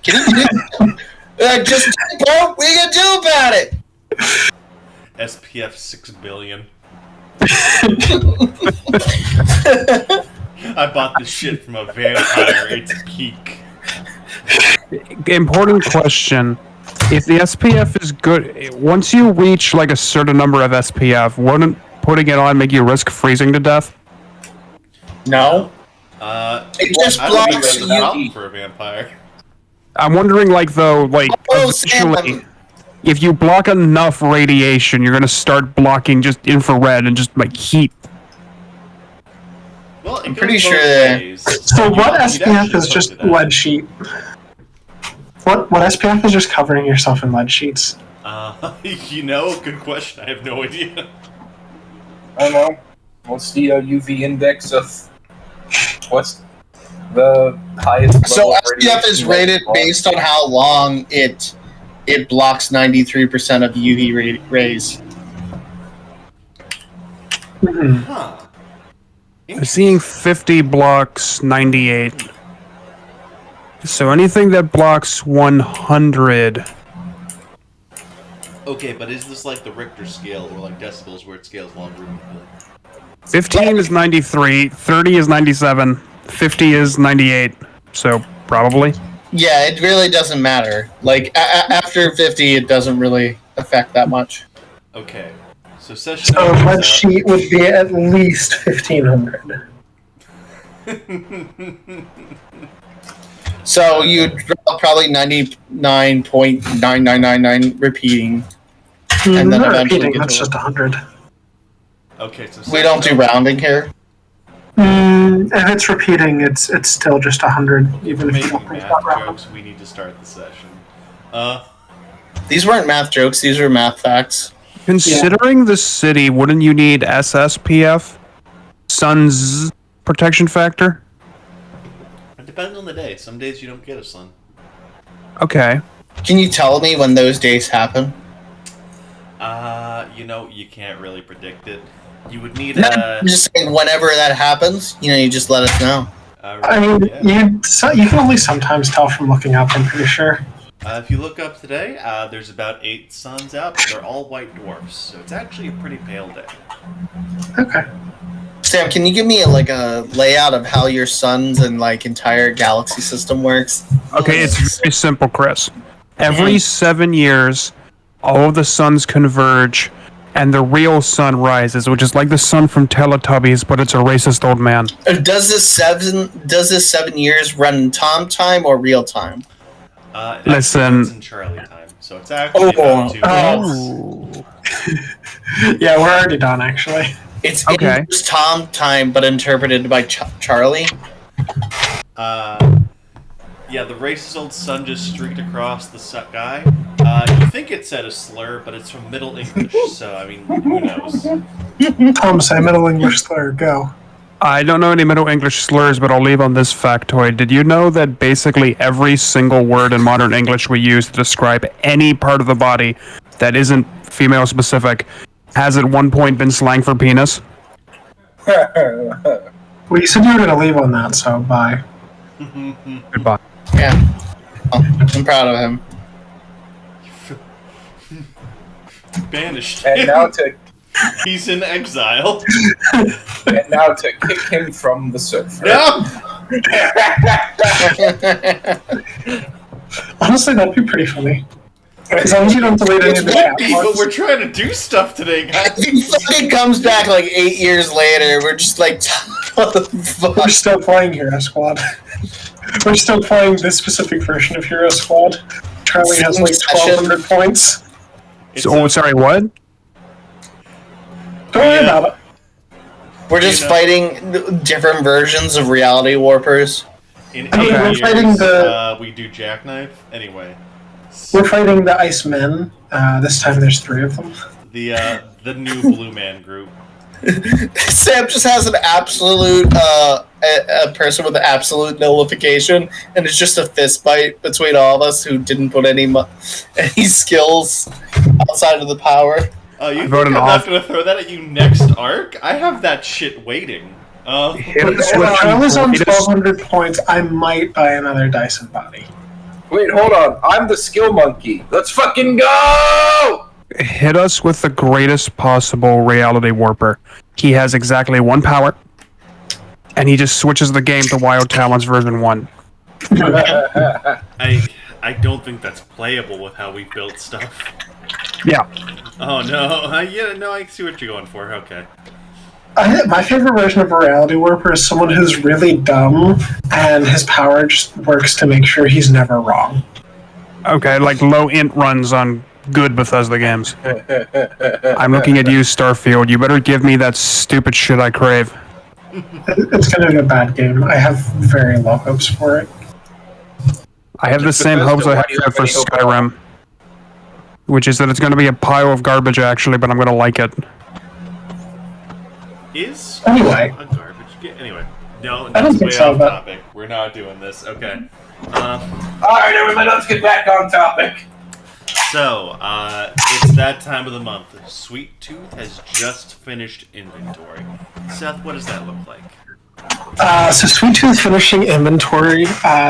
Can you just what we can do about it? SPF 6 billion. I bought this shit from a vampire. It's peak. Important question. If the SPF is good, once you reach like a certain number of SPF, wouldn't putting it on make you risk freezing to death? No. It just blocks UV for a vampire. I'm wondering, like, though, like, eventually, if you block enough radiation, you're gonna start blocking just infrared and just like heat. Well, I'm pretty sure. So what SPF is just lead sheet? What SPF is just covering yourself in lead sheets? You know, good question. I have no idea. I don't know. What's the UV index of... What's the highest... So SPF is rated based on how long it blocks 93% of UV rays. Huh. I'm seeing 50 blocks 98. So anything that blocks 100. Okay, but is this like the Richter scale or like decibels where it scales longer? 15 is 93, 30 is 97, 50 is 98. So probably. Yeah, it really doesn't matter. Like after 50, it doesn't really affect that much. Okay, so session. So lead sheet would be at least 1500. So you'd draw probably 99.9999 repeating, and then eventually repeating, that's just 100. Okay, so we don't do rounding here. If it's repeating, it's still just 100, even if you don't think that round. Jokes, we need to start the session. These weren't math jokes; these were math facts. Considering the city, wouldn't you need SSPF? Sun's protection factor? It depends on the day. Some days you don't get a sun. Okay. Can you tell me when those days happen? You know, you can't really predict it. You would need I'm just saying, whenever that happens, you just let us know. I mean, you can only sometimes tell from looking up, I'm pretty sure. If you look up today, there's about 8 suns out, but they're all white dwarfs, so it's actually a pretty pale day. Okay. Sam, can you give me a layout of how your suns and entire galaxy system works? Okay, it's very simple, Chris. Every 7 years, all of the suns converge, and the real sun rises, which is like the sun from Teletubbies, but it's a racist old man. Does this 7 years run Tom time or real time? Listen. It's in Charlie time, so it's actually about 2 days. Yeah, we're already done, actually. It's okay. It's Tom time, but interpreted by Charlie. Yeah, the racist old sun just streaked across the sky. You think it said a slur, but it's from Middle English, so, I mean, who knows? Tom, say Middle English slur, go. I don't know any Middle English slurs, but I'll leave on this factoid. Did you know that basically every single word in modern English we use to describe any part of the body that isn't female-specific has at one point been slang for penis? Well, you said you were going to leave on that, so bye. Goodbye. Yeah. Oh, I'm proud of him. Banished. And now to He's in exile. kick him from the server. No! Honestly, that'd be pretty funny. As long as you don't delete any of the chat But logs. we're trying to do stuff today, guys. He fucking comes back 8 years later. We're just like, what the fuck? We're still playing Hero Squad. We're still playing this specific version of Hero Squad. Charlie has 1,200 points. Sorry, what? Don't worry about it. We're just fighting different versions of Reality Warpers. In 8 we're years, fighting we do Jackknife. Anyway. We're fighting the Icemen. This time there's 3 of them. The new Blue Man group. Sam just has an absolute, a person with an absolute nullification, and it's just a fist fight between all of us who didn't put any skills outside of the power. You think I'm not going to throw that at you next arc? I have that shit waiting. If Charlie's on 1,200 points, I might buy another Dyson body. Wait, hold on. I'm the skill monkey. Let's fucking go! Hit us with the greatest possible reality warper. He has exactly one power, and he just switches the game to Wild Talents version 1. I don't think that's playable with how we built stuff. Yeah. Oh no! Yeah, no, I see what you're going for. Okay. My favorite version of a reality warper is someone who's really dumb, and his power just works to make sure he's never wrong. Okay, like low int runs on good Bethesda games. I'm looking at you, Starfield. You better give me that stupid shit I crave. It's going to be a bad game. I have very low hopes for it. I have the same hopes I had for Skyrim. Which is that it's going to be a pile of garbage, actually, but I'm going to like it. Is Anyway. a garbage game? Anyway, no, I don't that's think way so, off but- topic. We're not doing this. Okay. Alright, everybody, let's get back on topic. So, it's that time of the month. Sweet Tooth has just finished inventory. Seth, what does that look like? So Sweet Tooth finishing inventory,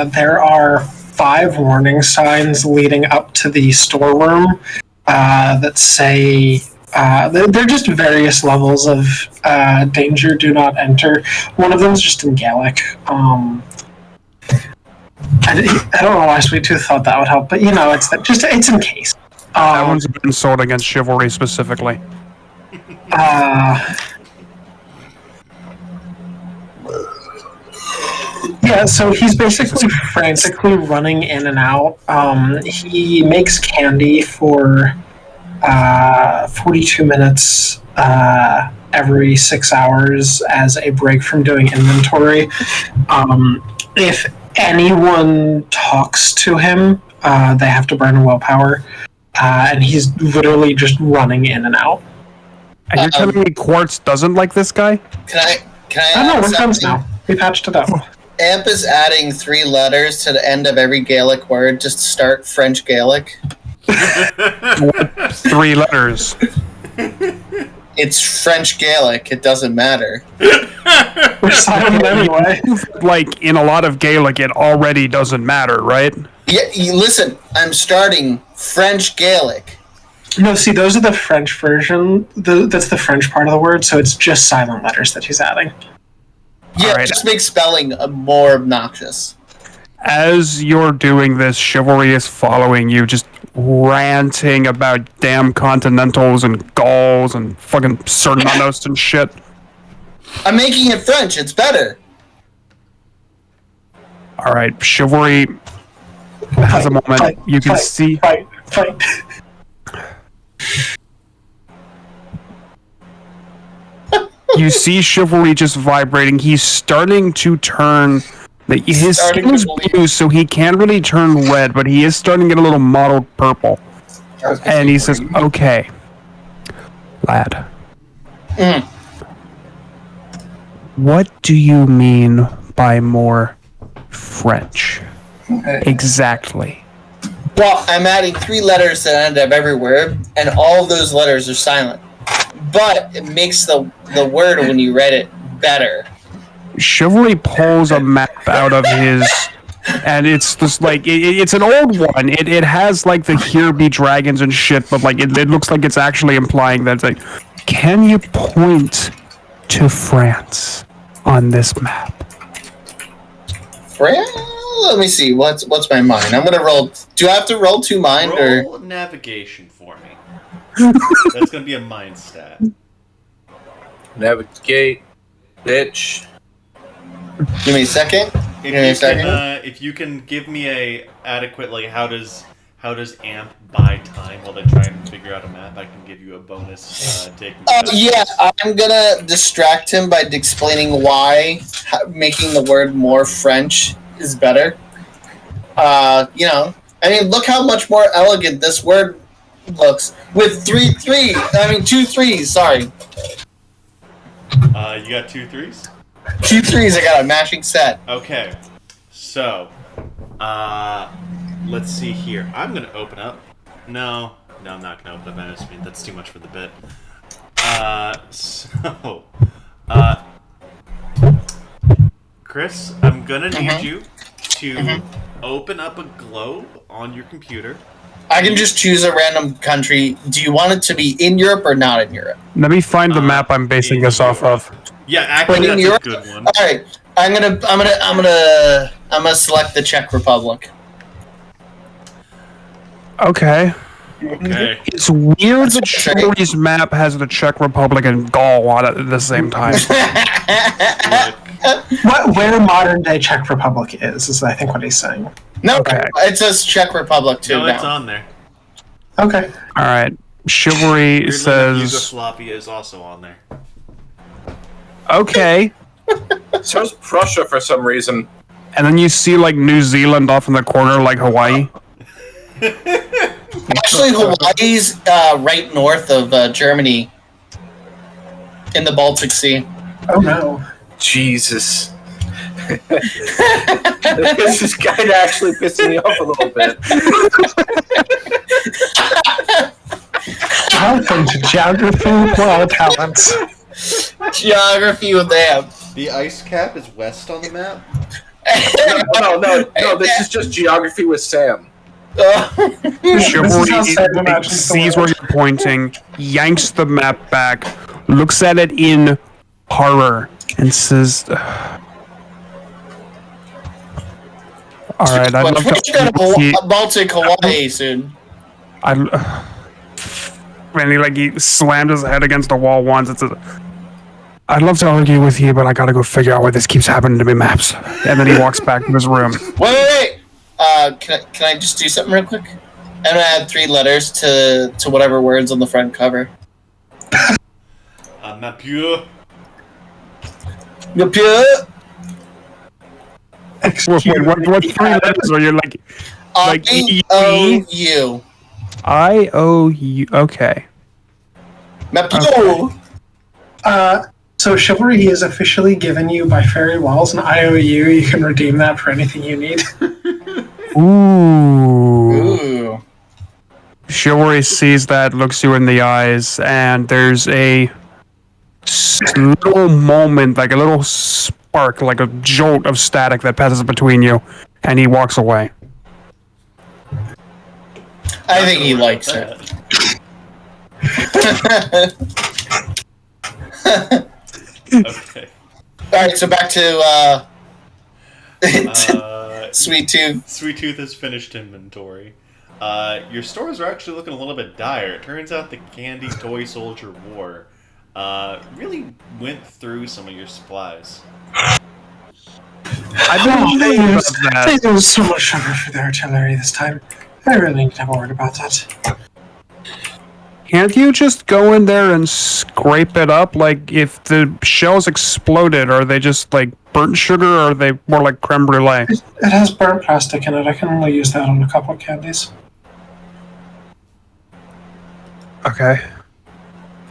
there are 5 warning signs leading up to the storeroom that say they're just various levels of danger, do not enter. One of them is just in Gaelic. I don't know why Sweet Tooth thought that would help, but it's in case. That one's been sold against chivalry specifically. Yeah, so he's basically frantically running in and out. He makes candy for 42 minutes every 6 hours as a break from doing inventory. If anyone talks to him, they have to burn willpower, and he's literally just running in and out. And you're telling me Quartz doesn't like this guy? Can I I don't know, add we're friends something? now. We patched it up. Amp is adding 3 letters to the end of every Gaelic word just to start French Gaelic. 3 letters. It's French Gaelic. It doesn't matter. We're silent anyway. Like, in a lot of Gaelic, it already doesn't matter, right? Yeah, listen. I'm starting French Gaelic. No, see, those are the French version. That's the French part of the word, so it's just silent letters that he's adding. Yeah, Alright. it just makes spelling more obnoxious. As you're doing this, chivalry is following you, just ranting about damn continentals and Gauls and fucking Cernanos and shit. I'm making it French. It's better. Alright, chivalry has a moment. You can see... Fight. You see chivalry just vibrating. He's starting to turn... His Starting skin is to bleed. blue, so he can't really turn red, but he is starting to get a little mottled purple. And he says, okay, lad. What do you mean by more French? Exactly. Well, I'm adding 3 letters to the end of every word, and all of those letters are silent. But it makes the word when you read it better. Chivalry pulls a map out of his, and it's just like it's an old one. It has like the "Here be dragons" and shit, but like it looks like it's actually implying that it's like, can you point to France on this map? Let me see. What's my mind? I'm gonna roll. Do I have to roll 2 mind or? Roll navigation for me. That's gonna be a mind stat. Navigate, bitch. Give me a second. If you can give me a adequate, like, how does AMP buy time while they try and figure out a map, I can give you a bonus taking. Yeah, I'm gonna distract him by explaining why making the word more French is better. I mean, look how much more elegant this word looks with 2 3s. Sorry, You got 2 3s? 2 3s. I got a matching set. Okay, so, let's see here. I'm gonna open up. No, I'm not gonna open up MSP. That's too much for the bit. Chris, I'm gonna need you to open up a globe on your computer. I can just choose a random country. Do you want it to be in Europe or not in Europe? Let me find the map I'm basing in this off of. Yeah, actually, in that's Europe? a good one. All right, I'm gonna select the Czech Republic. Okay. Okay. It's weird that That's right. Shorty's map has the Czech Republic and Gaul on it at the same time. Where modern day Czech Republic is I think what he's saying. No, Okay. it says Czech Republic too No, it's now. on there. Okay. All right. Chivalry Weirdly, says Yugoslavia is also on there. okay, So is Prussia for some reason. and then you see like New Zealand off in the corner, like Hawaii. Actually, Hawaii's right north of Germany, in the Baltic Sea. Oh no. Jesus. This is kind of actually pissing me off a little bit. Welcome to Geography World Talents. Geography with them. The ice cap is west on the map. No, this is just geography with Sam. Chivalry how Sam imagines the sees where world. you're pointing, yanks the map back, looks at it in horror, and says, "All right, I'd love We're gonna to." Baltic Hawaii soon. And he slammed his head against a wall once. I'd love to argue with you, but I gotta go figure out why this keeps happening to me, maps. And then he walks back to his room. Wait. Can I just do something real quick? I'm gonna add 3 letters to whatever words on the front cover. Mapieu. What's Wait, what 3 letters are you like? Like I-O-U. I-O-U. Okay. Mapu. So Chivalry is officially given you by Fairy Walls an IOU. You can redeem that for anything you need. Ooh. Ooh. Chivalry sees that, looks you in the eyes, and there's a little moment, like a little spark, like a jolt of static that passes between you, and he walks away. I think he likes it. Okay. Alright, so back to Sweet Tooth. Sweet Tooth has finished inventory. Your stores are actually looking a little bit dire. It turns out the Candy Toy Soldier War really went through some of your supplies. I've been thinking about They that. used so much sugar for their artillery this time. I really need to have a word about that. Can't you just go in there and scrape it up? Like, if the shells exploded, are they just like burnt sugar, or are they more like creme brulee? It has burnt plastic in it. I can only use that on a couple of candies. Okay.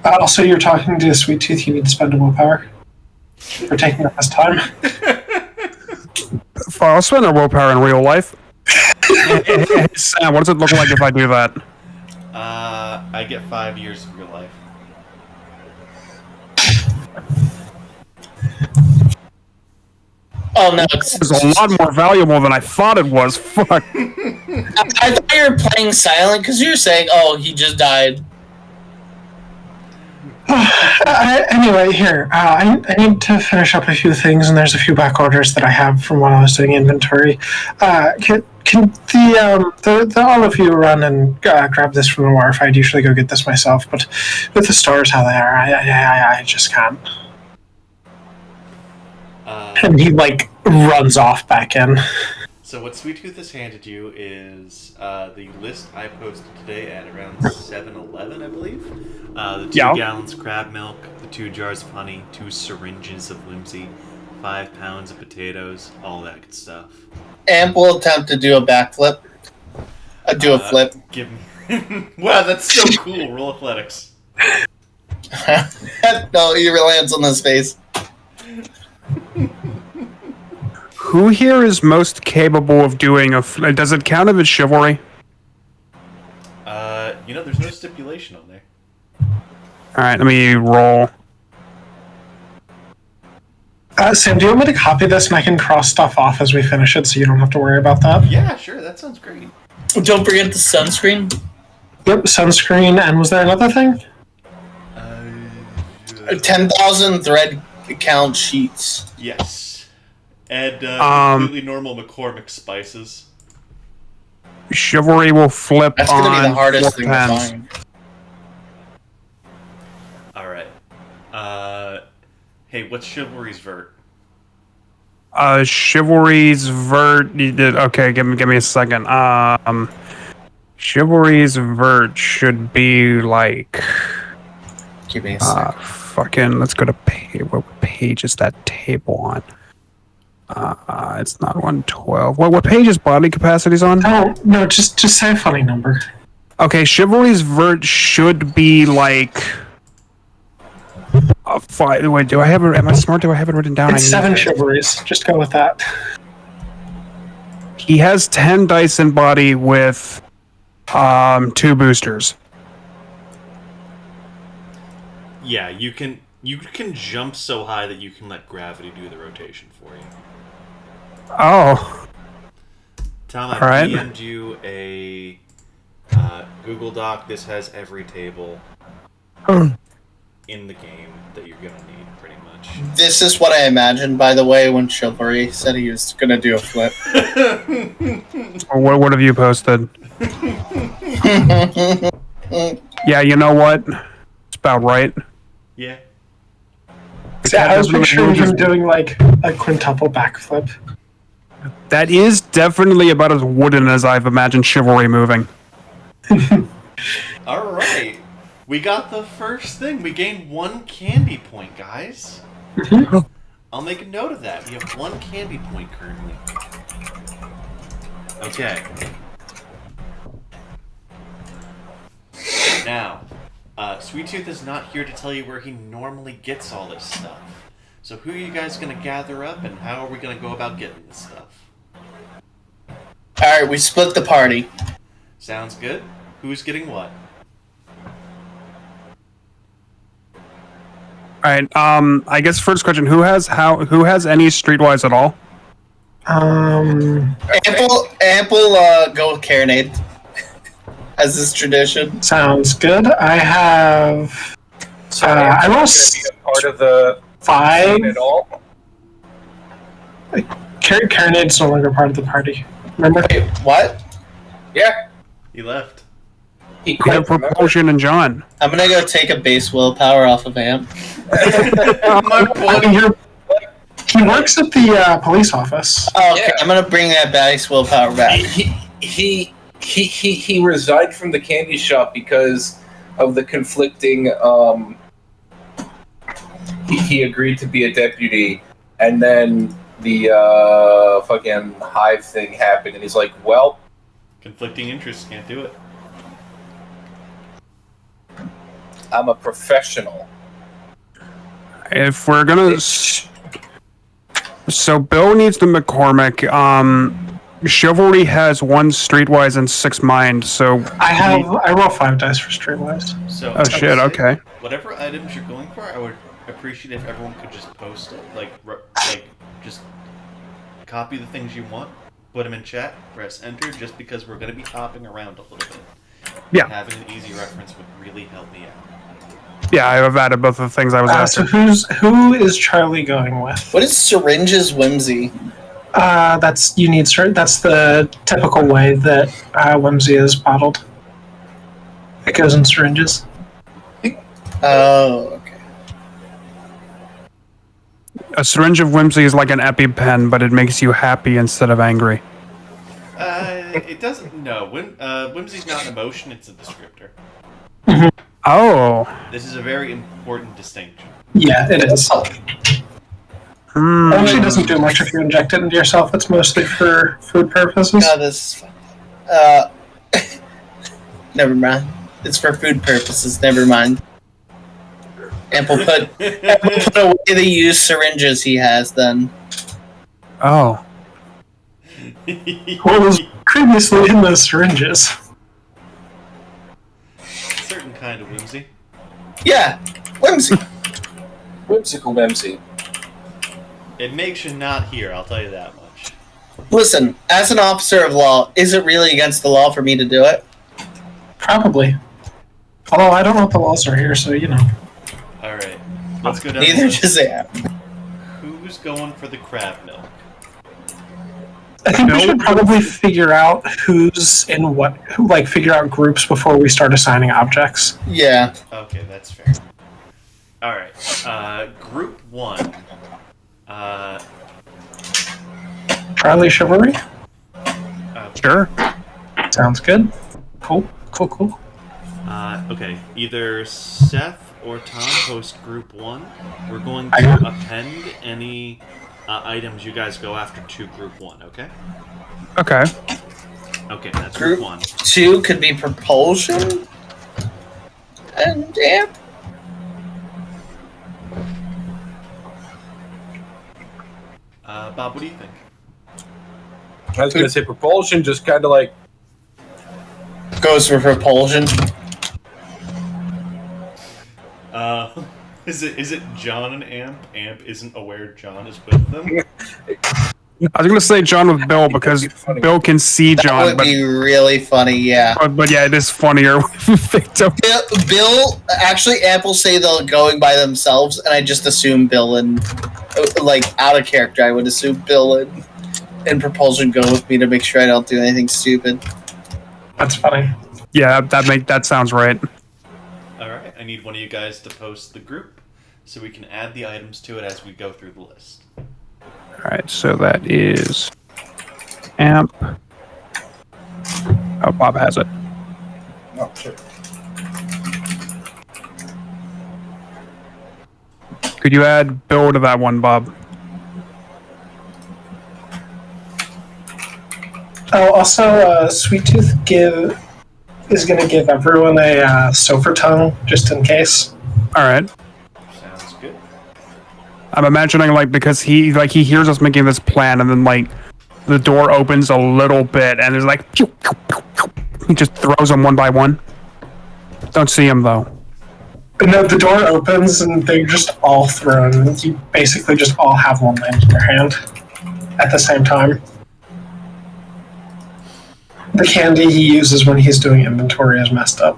Also, you're talking to Sweet Tooth. You need to spend a willpower for taking up his time. I'll spend a willpower in real life. Hey, Sam, what does it look like if I do that? I get 5 years of your life. Oh no, it's It's a lot more valuable than I thought it was. Fuck. I thought you were playing silent because you were saying, "Oh, he just died." Anyway, here, I need to finish up a few things, and there's a few back orders that I have from when I was doing inventory. Can the all of you run and grab this from the wharf? I'd usually go get this myself, but with the stores how they are, I just can't. And he runs off back in. So what Sweet Tooth has handed you is the list I posted today at around 7-Eleven, I believe. The 2 gallons of crab milk, the 2 jars of honey, 2 syringes of Whimsy, 5 pounds of potatoes, all that good stuff. Amp will attempt to do a backflip. Do a flip. Give me... Wow, that's so cool. Roll athletics. No, he lands on his face. Who here is most capable of doing does it count if it's chivalry? There's no stipulation on there. Alright, let me roll. Sam, do you want me to copy this and I can cross stuff off as we finish it so you don't have to worry about that? Yeah, sure. That sounds great. Don't forget the sunscreen. Yep, sunscreen, and was there another thing? 10,000 thread count sheets. Yes. And completely normal McCormick spices. Chivalry will flip That's on going to be the hardest thing to pens. find. Alright. Hey, what's Chivalry's vert? Chivalry's vert. Okay, give me a second. Chivalry's vert should be like. Give me a sec. Fucking. Let's go to what page is that table on? It's not 112. What page is body capacities on? Oh, no, just say a funny number. Okay, Chivalry's vert should be like. Wait, do I have it? Am I smart? Do I have it written down? It's 7 chivalries. Just go with that. He has 10 dice in body with 2 boosters. Yeah, you can jump so high that you can let gravity do the rotation for you. Oh. Tom, I Alright. DM'd you a Google Doc. This has every table in the game that you're gonna need, pretty much. This is what I imagined, by the way, when Chivalry said he was going to do a flip. What have you posted? Yeah, you know what? It's about right. Yeah. Yeah, I was picturing him doing like a quintuple backflip. That is definitely about as wooden as I've imagined Chivalry moving. Alright. We got the first thing. We gained 1 candy point, guys. I'll make a note of that. We have 1 candy point currently. Okay. Now, Sweet Tooth is not here to tell you where he normally gets all this stuff. So who are you guys going to gather up, and how are we going to go about getting this stuff? Alright, we split the party. Sounds good. Who's getting what? All right. I guess first question: Who has any streetwise at all? Ample go with Carronade. As is tradition. Sounds good. I have. So I I'm will not going to be a part of the 5. scene at all. Carronade's no longer part of the party. Remember? Wait, what? Yeah, He left. he We quit. have Remember? Propulsion and John. I'm going to go take a base willpower off of Amp. He works at the police office. Oh, okay, Yeah. I'm going to bring that base willpower back. He resigned from the candy shop because of the conflicting. He agreed to be a deputy, and then the fucking hive thing happened, and he's like, "Well, Conflicting interests, can't do it. I'm a professional." If we're gonna, so Bill needs the McCormick. Chivalry has 1 streetwise and 6 mind. So I roll 5 dice for streetwise. So, Oh, shit, okay. Whatever items you're going for, I would appreciate if everyone could just post it. Like just copy the things you want, put them in chat, press enter, just because we're going to be hopping around a little bit. Yeah. Having an easy reference would really help me out. yeah, I have added both of the things I was So asking. who is Charlie going with? What is Syringe's Whimsy? That's the typical way that Whimsy is bottled. It goes in syringes. Oh, okay. A syringe of Whimsy is like an EpiPen, but it makes you happy instead of angry. It doesn't. No, whimsy's not an emotion; it's a descriptor. Oh. This is a very important distinction. Yeah, it is. Hmm. It actually doesn't do much if you inject it into yourself. It's mostly for food purposes. God, this is fun. Never mind. It's for food purposes. Never mind. Ample put away the used syringes he has. Then Oh. What was previously in those syringes? Certain kind of whimsy. yeah, Whimsy. Whimsical Whimsy. It makes you not here, I'll tell you that much. Listen, as an officer of law, is it really against the law for me to do it? Probably. Although I don't know what the laws are here, so you know. Alright, let's go down Neither the list. does Am. Who's going for the crab milk? I think we should probably figure out who's in what, figure out groups before we start assigning objects. Yeah. Okay, that's fair. Alright, group 1. Charlie Chivalry? Sure. Sounds good. Cool. Okay, either Seth or Tom host group 1. We're going to append any items you guys go after to group 1, okay? Okay. Okay, that's group 1. 2 could be propulsion and amp. Bob, what do you think? I was gonna say propulsion, just kind of like Goes for propulsion. Is it John and Amp? Amp isn't aware John is with them. I was gonna say John with Bill because Bill can see That John, would but be really funny, yeah. but yeah, it is funnier victim. Bill, actually, Amp will say they're going by themselves, and I just assume Bill and, out of character, I would assume Bill and propulsion go with me to make sure I don't do anything stupid. That's funny. Yeah, that sounds right. Alright, I need one of you guys to post the group so we can add the items to it as we go through the list. Alright, so that is Amp. Oh, Bob has it. oh shit. Could you add Bill to that one, Bob? Oh, also, Sweet Tooth is going to give everyone a Sofer tongue, just in case. Alright. Sounds good. I'm imagining, because he hears us making this plan, and then, the door opens a little bit, and there's pew, pew, pew, pew. He just throws them one by one. Don't see him, though. No, the door opens, and they're just all thrown. You basically just all have one land in your hand at the same time. The candy he uses when he's doing inventory is messed up.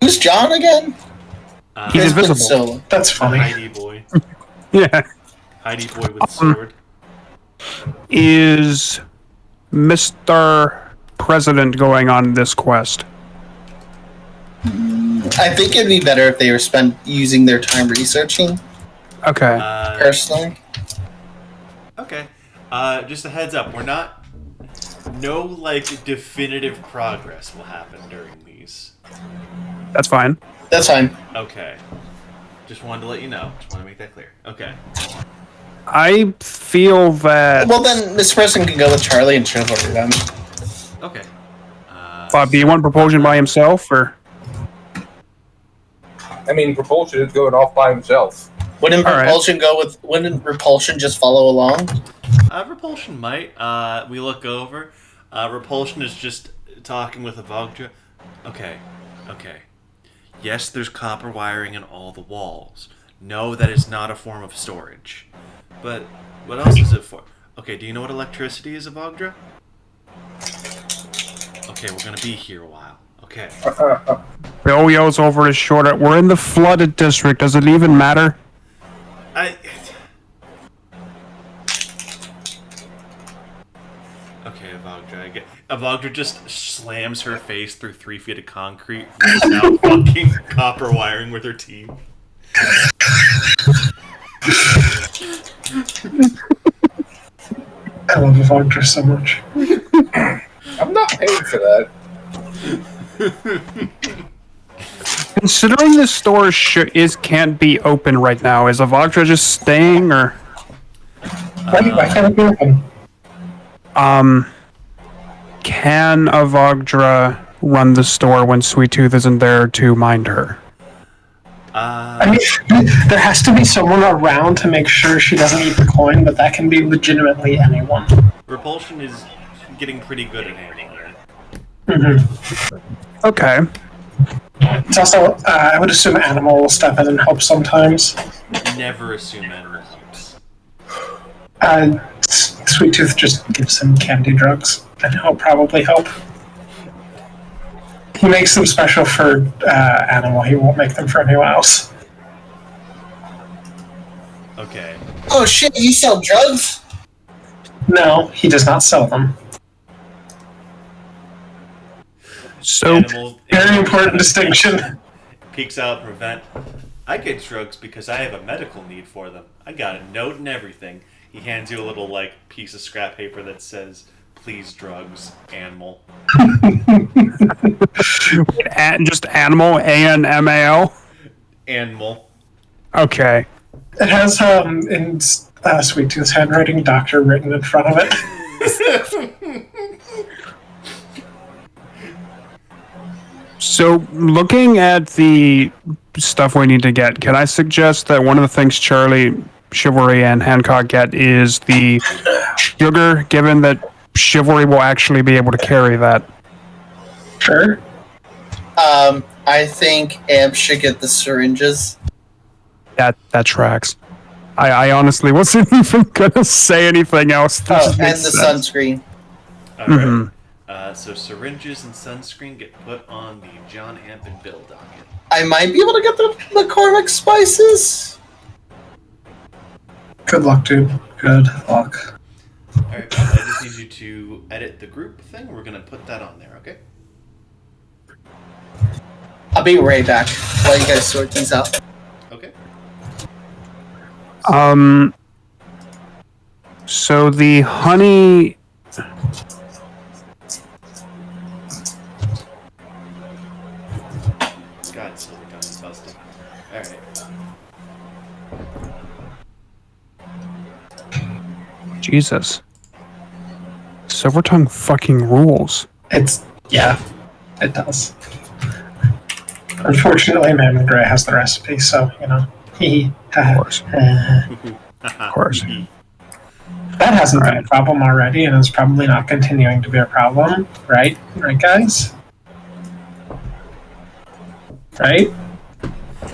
Who's John again? He's Chris invisible. Solo. That's funny. Heidi boy. Yeah. Heidi boy with sword. Is Mr. President going on this quest? I think it'd be better if they were spent using their time researching, Okay. personally. Okay. Just a heads up, no definitive progress will happen during these. That's fine. That's fine. Okay. Just wanted to let you know. Just want to make that clear. Okay. I feel that... Well, then this person can go with Charlie and Chivalry then. Okay. Bob, do you want propulsion by himself, or... I mean, propulsion is going off by himself. Wouldn't All right. Wouldn't Repulsion just follow along? Repulsion might. We look over. Repulsion is just talking with Avogdra. Okay. Yes, there's copper wiring in all the walls. No, that is not a form of storage. But what else is it for? Okay, do you know what electricity is, Avogdra? Okay, we're gonna be here a while. Okay. Bill yells over his shoulder, we're in the flooded district, does it even matter? Okay, Avogdra. Avogdra just slams her face through 3 feet of concrete, rips out fucking copper wiring with her teeth. I love Avogdra so much. I'm not paying for that. Considering the store can't be open right now, is Avogdra just staying, or... Why can't it be open? Can Avogdra run the store when Sweet Tooth isn't there to mind her? I mean, there has to be someone around to make sure she doesn't eat the coin, but that can be legitimately anyone. Repulsion is getting pretty good at handling it. Mm-hmm. Okay. It's also, I would assume Animal will step in and help sometimes. Never assume animal helps. Sweet Tooth just gives him candy drugs, and he'll probably help. He makes them special for Animal. He won't make them for anyone else. Okay. Oh shit, you sell drugs? No, he does not sell them. So, Very important distinction. Peeks out from a vent. I get drugs because I have a medical need for them. I got a note and everything. He hands you a little piece of scrap paper that says, "Please drugs, Animal." just Animal, ANMAL? Animal. Okay. It has in Sweet Tooth's handwriting, "Doctor" written in front of it. So, looking at the stuff we need to get, can I suggest that one of the things Charlie, Chivalry, and Hancock get is the sugar, given that Chivalry will actually be able to carry that? Sure. I think Amp should get the syringes. That tracks. I honestly wasn't even gonna say anything else. Oh, and the sunscreen. All right. Mm-hmm. So syringes and sunscreen get put on the John Amp and Bill docket. I might be able to get the McCormick spices. Good luck, dude. Good luck. Alright, Bob, I just need you to edit the group thing. We're going to put that on there, okay? I'll be right back while you guys sort things out. Okay. So the honey... God, Silver Gun is busted. Alright. Jesus. Silvertongue fucking rules. Yeah, it does. Unfortunately, Mammon Gray has the recipe, so, he... Of course. Of course. That hasn't been a problem already, and is probably not continuing to be a problem, right? Right, guys? Right?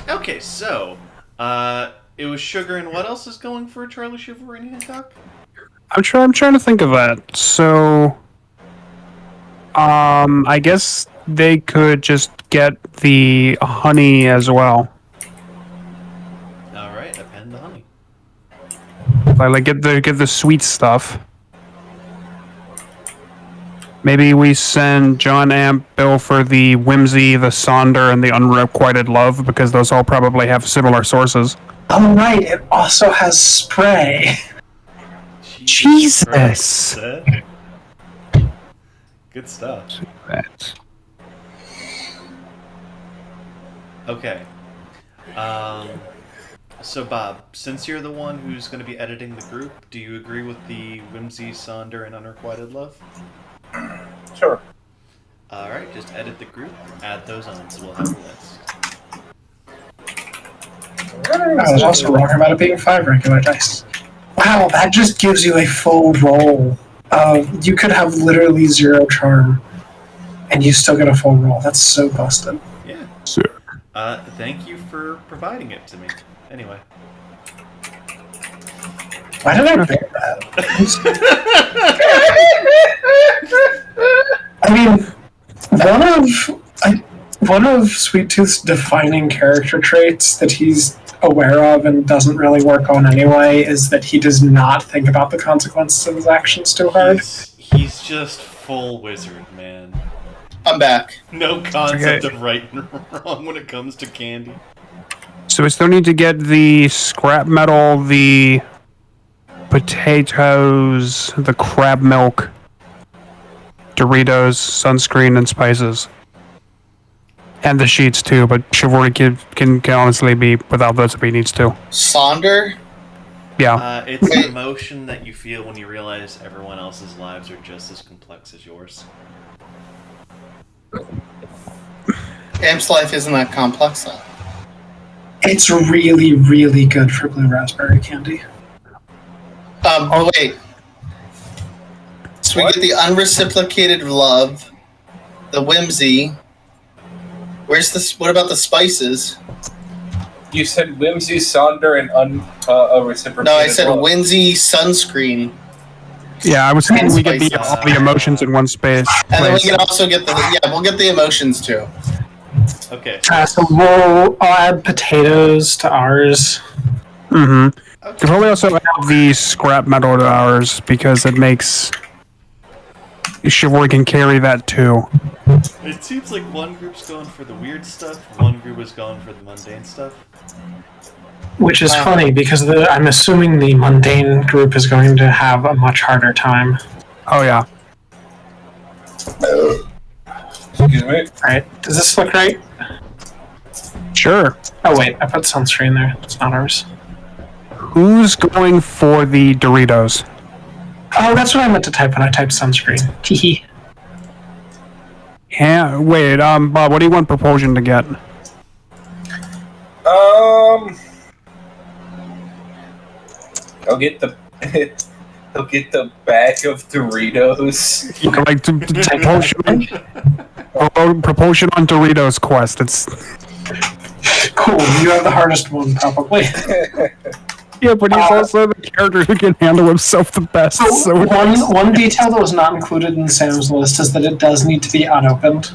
Okay, so, it was sugar and what else is going for Charlie, Chivalry, and Hancock? I'm trying to think of that. So, I guess they could just get the honey as well. Alright, append the honey. Like get the sweet stuff. Maybe we send John Amp Bill for the Whimsy, the Sonder, and the Unrequited Love, because those all probably have similar sources. Oh, right, it also has spray. Jesus! Christ. Good stuff. Okay. So Bob, since you're the one who's going to be editing the group, do you agree with the Whimsy, Sonder, and Unrequited Love? Sure. Alright, just edit the group, add those on, so we'll have a list. I was also wrong about it being 5 regular dice. Wow, that just gives you a full roll. You could have literally 0 charm, and you still get a full roll. That's so busted. Yeah. Sick. Thank you for providing it to me. Anyway. Why did I pick that? I mean, one of Sweet Tooth's defining character traits that he's aware of and doesn't really work on anyway is that he does not think about the consequences of his actions too hard. He's just full wizard, man. I'm back. No concept of right and wrong when it comes to candy. So we still need to get the scrap metal, the potatoes, the crab milk, Doritos, sunscreen, and spices. And the sheets too, but Chivalry can honestly be without those if he needs to. Sonder? Yeah. It's the emotion that you feel when you realize everyone else's lives are just as complex as yours. Amp's life isn't that complex, though. It's really, really good for blue raspberry candy. Oh, wait. So we get the unreciprocated love, the whimsy. Where's this? What about the spices? You said whimsy, sonder, and a reciprocated. No, I said love. whimsy, sunscreen, Yeah, I was thinking we get Spices. all the emotions in one space. and then we place. can also get we'll get the emotions too. Okay. So I'll add potatoes to ours. Mm-hmm. Could probably also add the scrap metal to ours because it makes chivalry can carry that too. It seems like one group's going for the weird stuff, one group is going for the mundane stuff. Which is funny because I'm assuming the mundane group is going to have a much harder time. Oh yeah. Excuse me. Right? Does this look right? Sure. Oh wait, I put sunscreen there. It's not ours. Who's going for the Doritos? Oh, that's what I meant to type when I typed sunscreen. Teehee. Yeah. Wait. Bob, what do you want Propulsion to get? I'll get the I'll get the bag of Doritos. You like to propulsion on Doritos quest. It's Cool. You have the hardest one, probably. yeah, but he's also the character who can handle himself the best. So One detail that was not included in Sam's list is that it does need to be unopened.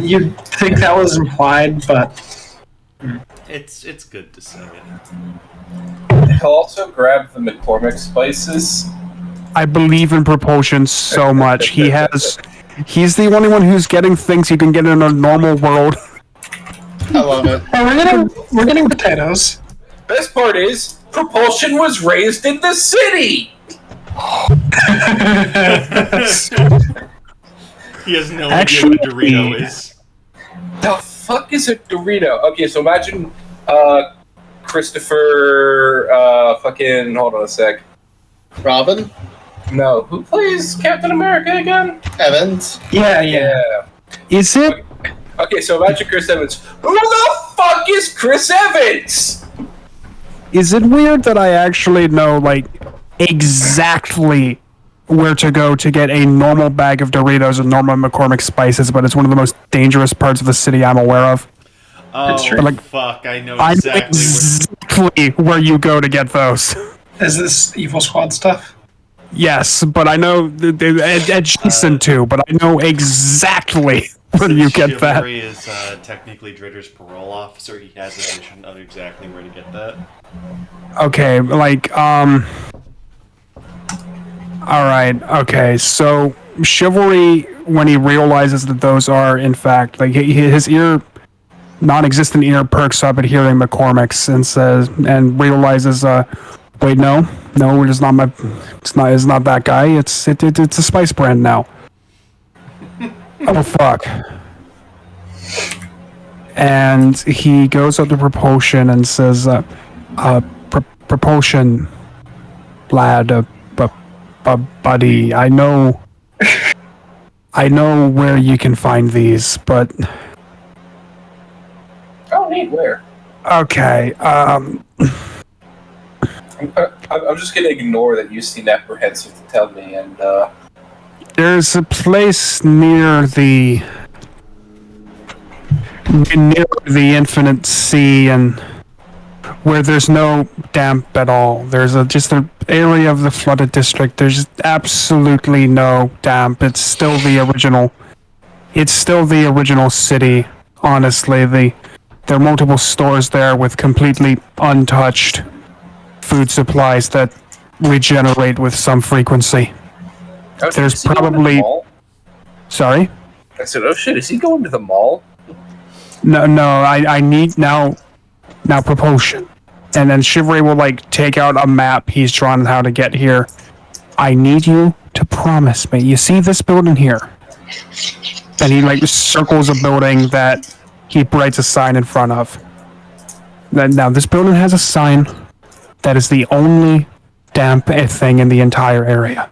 You'd think that was implied, but It's good to say it. He'll also grab the McCormick spices. I believe in Propulsion so much. He's the only one who's getting things you can get in a normal world. I love it. we're getting potatoes. Best part is, Propulsion was raised in the city! He has no Actually- idea what a Dorito is. The fuck is a Dorito? Okay, so imagine, Christopher, fucking, hold on a sec. Robin No, who plays Captain America again? Evans. Yeah. Is it? Okay, so imagine Chris Evans. Who the fuck is Chris Evans? Is it weird that I actually know like exactly where to go to get a normal bag of Doritos and normal McCormick spices, but it's one of the most dangerous parts of the city I'm aware of? Oh, true. Like, fuck, I know I know exactly exactly where you go to get those. Is this Evil Squad stuff? Yes, but I know adjacent to, but I know exactly where you get that. Chivalry is technically Dritter's parole officer. He has a vision of exactly where to get that. Okay, like, alright, okay, so Chivalry, when he realizes that those are, in fact, like, his non-existent ear perks up at hearing McCormick's and says, and realizes, wait, no, it's not it's not that guy, it's a spice brand now. Oh, fuck. And he goes up to Propulsion and says, Propulsion, lad, buddy, I know where you can find these, but Oh, neat, where? okay, I'm just gonna ignore that you seem apprehensive to tell me, and, there's a place near the infinite sea and where there's no damp at all. There's just an area of the flooded district. There's absolutely no damp. It's still the original city. Honestly, there are multiple stores there with completely untouched food supplies that regenerate with some frequency. oh, There's is he going to the probably- mall? Sorry? I said, oh shit, is he going to the mall? No, I need now Propulsion. And then Chivalry will like take out a map he's drawn on how to get here. I need you to promise me. You see this building here? And he like circles a building that he writes a sign in front of. Now this building has a sign that is the only damp thing in the entire area.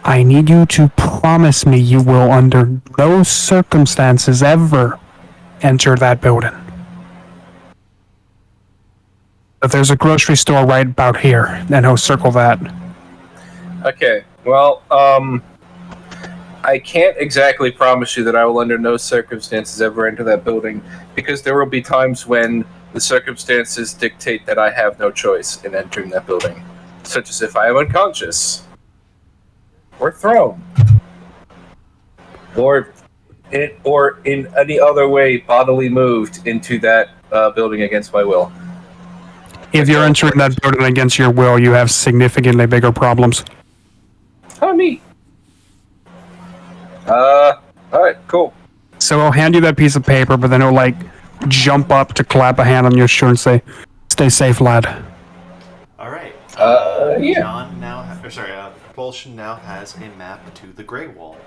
I need you to promise me you will under no circumstances ever enter that building. But there's a grocery store right about here, and he'll circle that. Okay, well, I can't exactly promise you that I will under no circumstances ever enter that building, because there will be times when the circumstances dictate that I have no choice in entering that building, such as if I am unconscious, or thrown, or in any other way bodily moved into that building against my will. If you're entering that building against your will, you have significantly bigger problems. Oh, neat. Alright, cool. So I'll hand you that piece of paper, but then he'll like jump up to clap a hand on your shoulder and say, "Stay safe, lad." All right. Yeah. John now, Propulsion now has a map to the Grey Wall.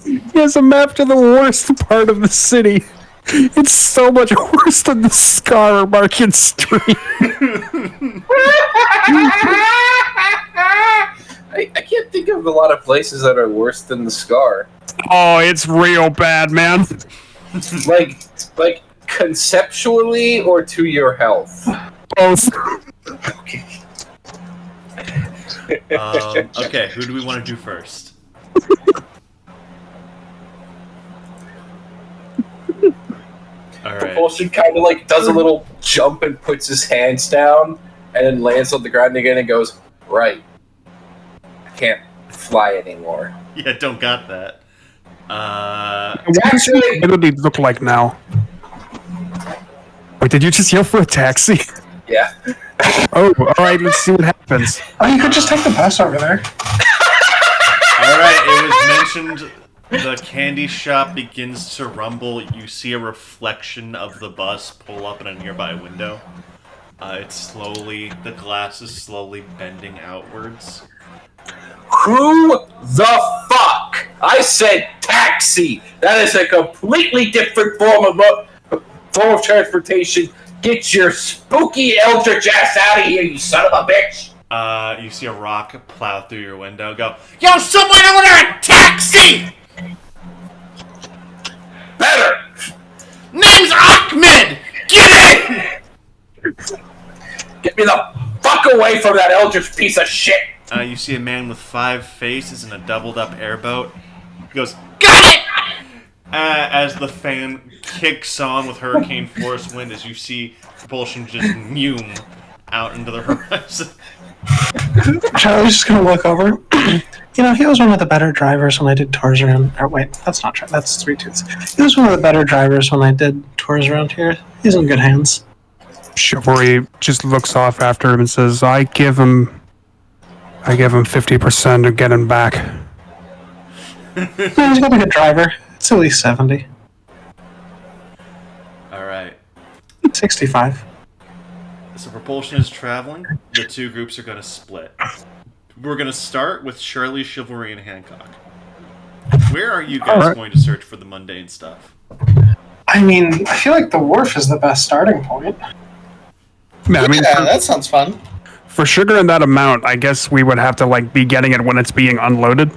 He has a map to the worst part of the city. It's so much worse than the Scar or Market Street. I can't think of a lot of places that are worse than the Scar. Oh, it's real bad, man. like conceptually or to your health? Both. Okay. Okay, who do we want to do first? All right. Propulsion kind of like does a little jump and puts his hands down and then lands on the ground again and goes, right. I can't fly anymore. Yeah, don't got that. What does your ability look like now? Wait, did you just yell for a taxi? Yeah. Oh, alright, let's see what happens. Oh, you could just take the bus over there. All right, it was mentioned the candy shop begins to rumble. You see a reflection of the bus pull up in a nearby window. The glass is slowly bending outwards. Who the fuck? I said taxi. That is a completely different form of transportation. Get your spooky eldritch ass out of here, you son of a bitch! You see a rock plow through your window. Go, yo, someone order a taxi! Better! Name's Ahmed! Get in! Get me the fuck away from that eldritch piece of shit! You see a man with 5 faces in a doubled up airboat. He goes, got it! As the fan kicks on with hurricane force wind, as you see Propulsion just fume out into the horizon. Charlie's just gonna look over. You know, he was one of the better drivers when I did tours around. Or wait, that's not true. That's Sweet Tooth. He was one of the better drivers when I did tours around here. He's in good hands. Chivalry just looks off after him and says, I give him 50% to get him back. No, he's got a good driver. It's at least 70. Alright. 65. So Propulsion is traveling. The two groups are going to split. We're going to start with Shirley, Chivalry, and Hancock. Where are you guys going to search for the mundane stuff? I mean, I feel like the wharf is the best starting point. Yeah, I mean, that sounds fun. for sugar in that amount, I guess we would have to like be getting it when it's being unloaded.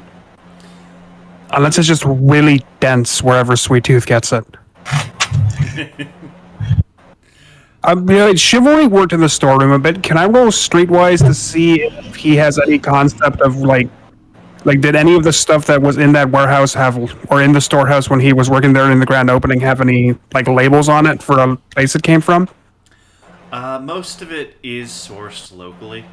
Unless it's just really dense wherever Sweet Tooth gets it. Chivalry worked in the storeroom a bit. Can I roll streetwise to see if he has any concept of like did any of the stuff that was in that warehouse have, or in the storehouse when he was working there in the grand opening, have any like labels on it for a place it came from? Most of it is sourced locally.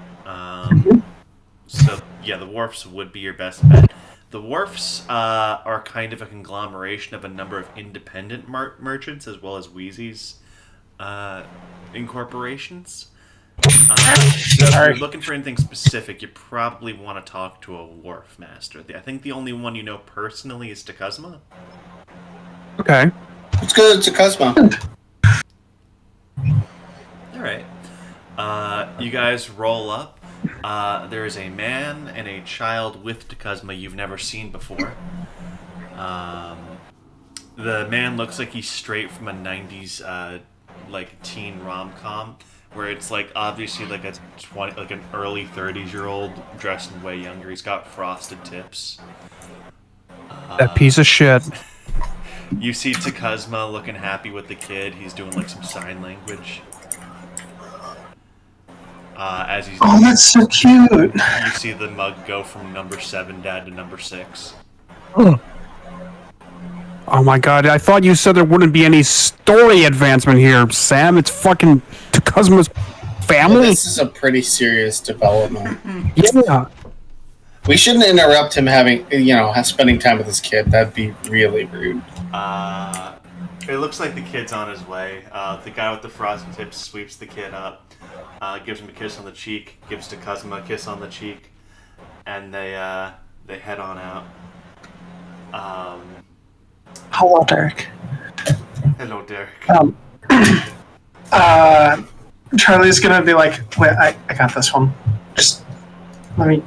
So yeah, the wharfs would be your best bet. The wharfs are kind of a conglomeration of a number of independent merchants as well as Wheezy's incorporations. So if you're looking for anything specific, you probably want to talk to a wharf master. I think the only one you know personally is Takazma. Okay. Let's go to Cosmo. Alright. You guys roll up. There is a man and a child with Takazma you've never seen before. The man looks like he's straight from a 90s like teen rom-com, where it's like obviously like an early 30s-year-old dressing way younger. He's got frosted tips. That piece of shit. You see Takazma looking happy with the kid. He's doing like some sign language. As he's Oh, that's so cute. you see the mug go from number 7 dad to number 6. Oh my god, I thought you said there wouldn't be any story advancement here, Sam. It's fucking Cosmo's family. This is a pretty serious development. Yeah. We shouldn't interrupt him spending time with his kid. That'd be really rude. It looks like the kid's on his way. The guy with the frosted tips sweeps the kid up, gives him a kiss on the cheek, gives to Cosmo a kiss on the cheek, and they head on out. Hello, Derek. Hello, Derek. Charlie's gonna be like, wait, I got this one. Just let me.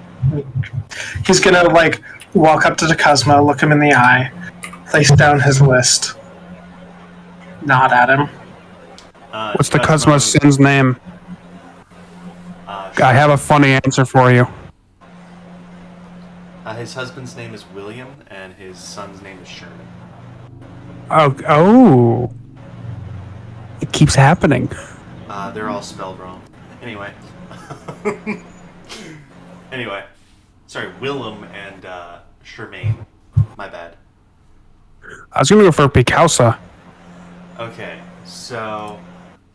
He's gonna like walk up to Cosmo, look him in the eye, place down his list, nod at him. What's the Cosmo's son's name? I have a funny answer for you. His husband's name is William, and his son's name is Sherman. Oh. It keeps happening. They're all spelled wrong. Anyway. Sorry, Willem and Shermaine. My bad. I was gonna go for Picasa. Okay, so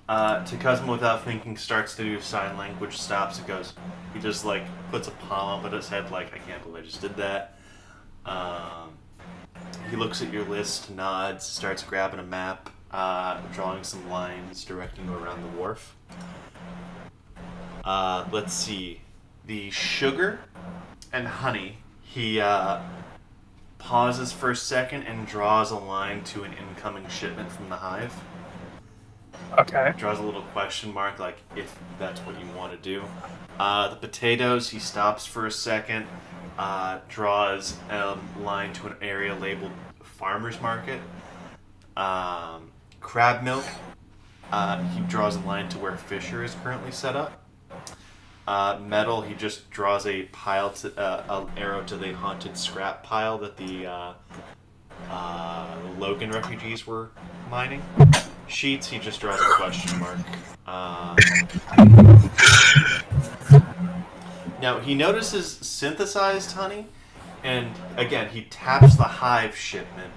Cosmo, without thinking, starts to do sign language, stops, it goes. He just like puts a palm up at his head, like, I can't believe I just did that. He looks at your list, nods, starts grabbing a map, drawing some lines, directing you around the wharf. Let's see. The sugar and honey, he pauses for a second and draws a line to an incoming shipment from the hive. Okay. Draws a little question mark, like if that's what you want to do. The potatoes, he stops for a second, draws a line to an area labeled farmer's market. Crab milk, he draws a line to where Fisher is currently set up. Metal, he just draws a pile an arrow to the haunted scrap pile that the Logan refugees were mining. Sheets, he just draws a question mark. Now, he notices synthesized honey, and again, he taps the hive shipment.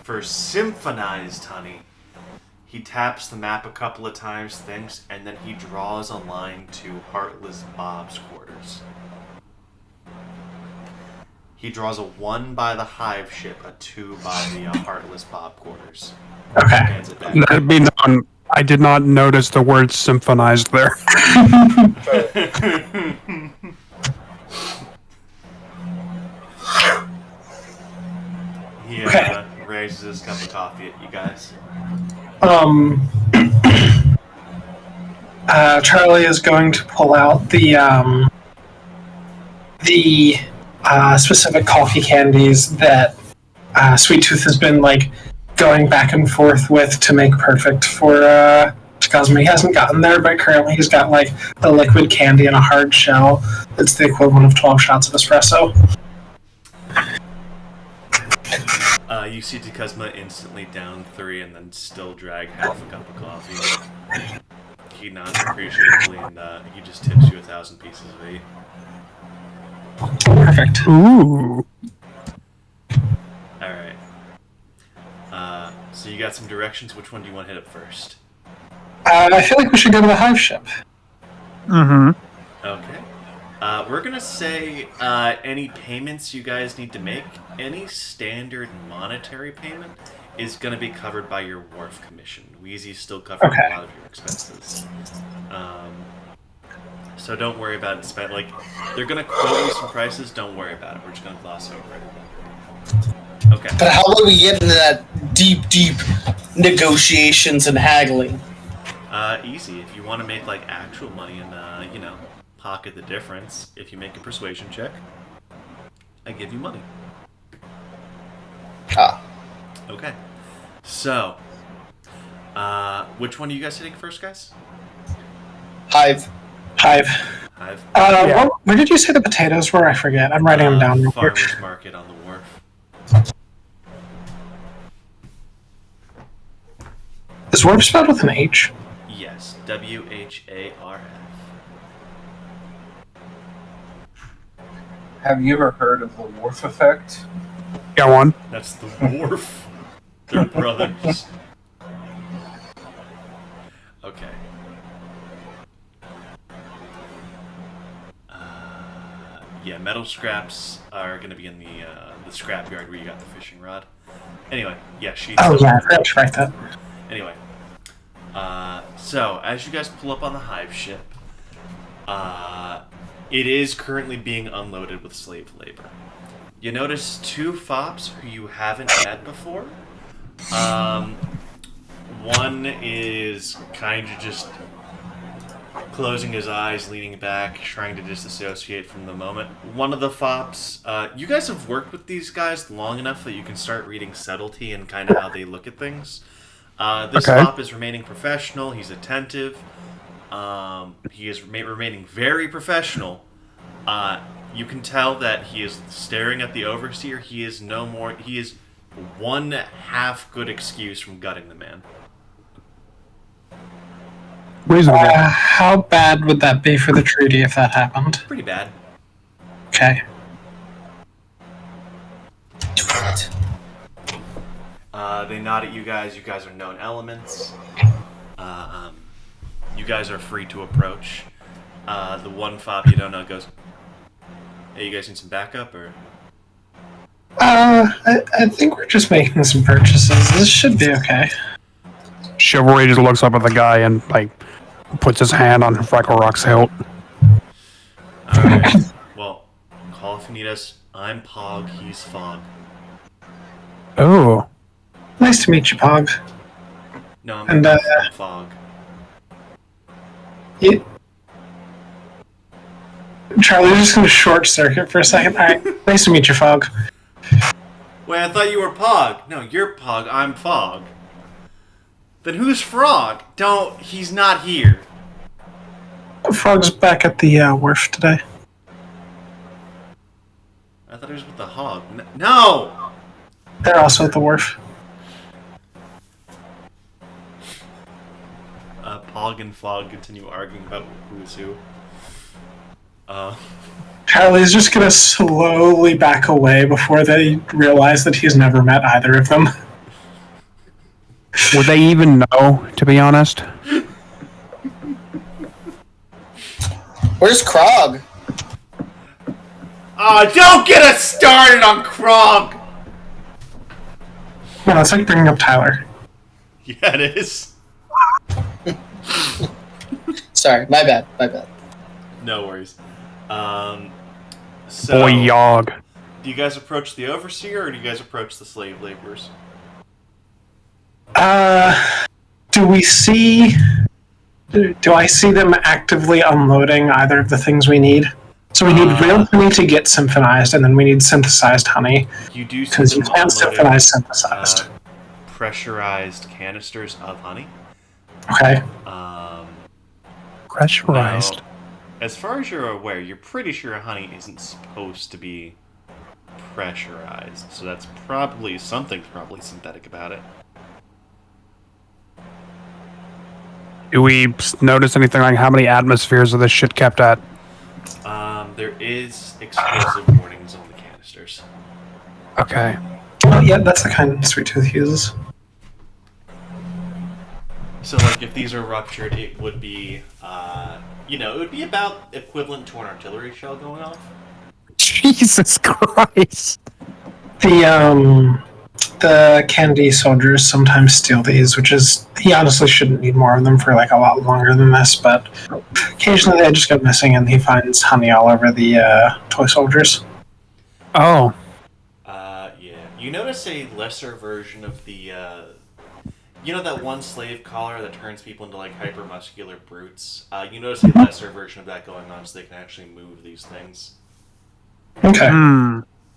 For symphonized honey, he taps the map a couple of times, thinks, and then he draws a line to Heartless Bob's quarters. He draws a 1 by the hive ship, a 2 by the Heartless Bob quarters. Okay. Hands it back. Let it be known, I did not notice the word symphonized there. He raises his cup of coffee at you guys. Charlie is going to pull out the specific coffee candies that Sweet Tooth has been like going back and forth with to make perfect for Cosmo. He hasn't gotten there, but currently he's got like a liquid candy and a hard shell. It's the equivalent of 12 shots of espresso. You see Cosmo instantly down 3 and then still drag half a cup of coffee. He nods appreciatively and he just tips you 1,000 pieces of 8. Perfect. Ooh. Alright. So you got some directions. Which one do you want to hit up first? I feel like we should go to the hive ship. Mm-hmm. Okay. We're going to say any payments you guys need to make, any standard monetary payment is going to be covered by your wharf commission. Wheezy's still covering a lot of your expenses. So don't worry about it. Like, they're going to quote you some prices. Don't worry about it. We're just going to gloss over it. Okay. But how will we get into that deep negotiations and haggling? Easy. If you want to make, like, actual money and, pocket the difference, if you make a persuasion check, I give you money. Ah. Okay. So, which one are you guys hitting first, guys? Hive. Where did you say the potatoes were? I forget. I'm writing them down real quick. Farmer's market on the wharf. Is wharf spelled with an H? Yes. WHARF. Have you ever heard of the Wharf effect? Go on. That's the Wharf. They're brothers. Okay. Yeah, metal scraps are going to be in the scrapyard where you got the fishing rod. Anyway, yeah, she's... Oh, yeah, I forgot to write that. Anyway, so as you guys pull up on the hive ship, it is currently being unloaded with slave labor. You notice two fops who you haven't met before. One is kind of just closing his eyes, leaning back, trying to disassociate from the moment. One of the fops, you guys have worked with these guys long enough that you can start reading subtlety and kind of how they look at things. This fop is remaining professional. He's attentive. He is remaining very professional. You can tell that he is staring at the overseer. He is one half good excuse from gutting the man. Reasonable. How bad would that be for the treaty if that happened? Pretty bad. Okay. They nod at you guys. You guys are known elements. You guys are free to approach. The one fob you don't know goes, "Hey, you guys need some backup, or?" I think we're just making some purchases. This should be okay. Chivalry just looks up at the guy and, like, puts his hand on Freckle Rock's hilt. Alright. Well, call if you need us. I'm Pog, he's Fog. Oh. Nice to meet you, Pog. No, I'm And, Fog. Charlie's just gonna short circuit for a second. Alright, nice to meet you, Fog. Wait, I thought you were Pog. No, you're Pog, I'm Fog. Then who's Frog? He's not here. Frog's back at the wharf today. I thought he was with the hog. No! They're also at the wharf. Pog and Fog continue arguing about who's who. Charlie's just gonna slowly back away before they realize that he's never met either of them. Would they even know, to be honest? Where's Krog? Don't get us started on Krog! No, it's like bringing up Tyler. Yeah, it is. Sorry, my bad. No worries. So, Boy, Yog. do you guys approach the overseer, or do you guys approach the slave laborers? Do we see... Do I see them actively unloading either of the things we need? So we need real honey to get symphonized, and then we need synthesized honey. You do see Because you them can't unloading, symphonize synthesized. pressurized canisters of honey. Okay. Pressurized. Now, as far as you're aware, you're pretty sure honey isn't supposed to be pressurized, so that's something's probably synthetic about it. Do we notice anything like how many atmospheres of this shit kept at? There is explosive warnings on the canisters. Okay. Oh, yeah, that's the kind Sweet Tooth uses. So, like, if these are ruptured, it would be, it would be about equivalent to an artillery shell going off. Jesus Christ. The Candy soldiers sometimes steal these, which is... He honestly shouldn't need more of them for, like, a lot longer than this, but occasionally they just go missing and he finds honey all over the toy soldiers. Oh. Yeah. You notice a lesser version of the, that one slave collar that turns people into, like, hypermuscular brutes? You notice a lesser version of that going on so they can actually move these things. Okay.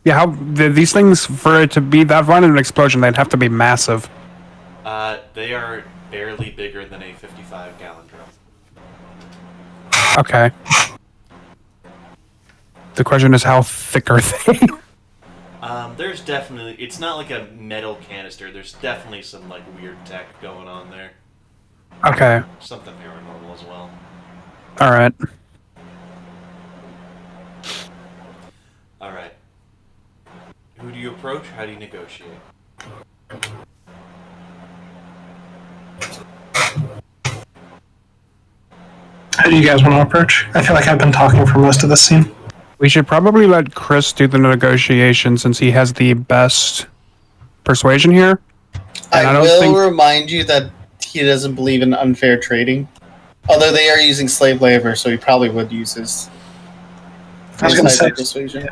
Yeah, these things, for it to be that violent an explosion, they'd have to be massive. They are barely bigger than a 55-gallon drum. Okay. The question is, how thick are they? There's definitely... It's not like a metal canister. There's definitely some, like, weird tech going on there. Okay. Something paranormal as well. All right. All right. Who do you approach? How do you negotiate? How do you guys want to approach? I feel like I've been talking for most of this scene. We should probably let Chris do the negotiation since he has the best persuasion here. And I don't will think- remind you that he doesn't believe in unfair trading. Although they are using slave labor, so he probably would use his I was gonna say, persuasion.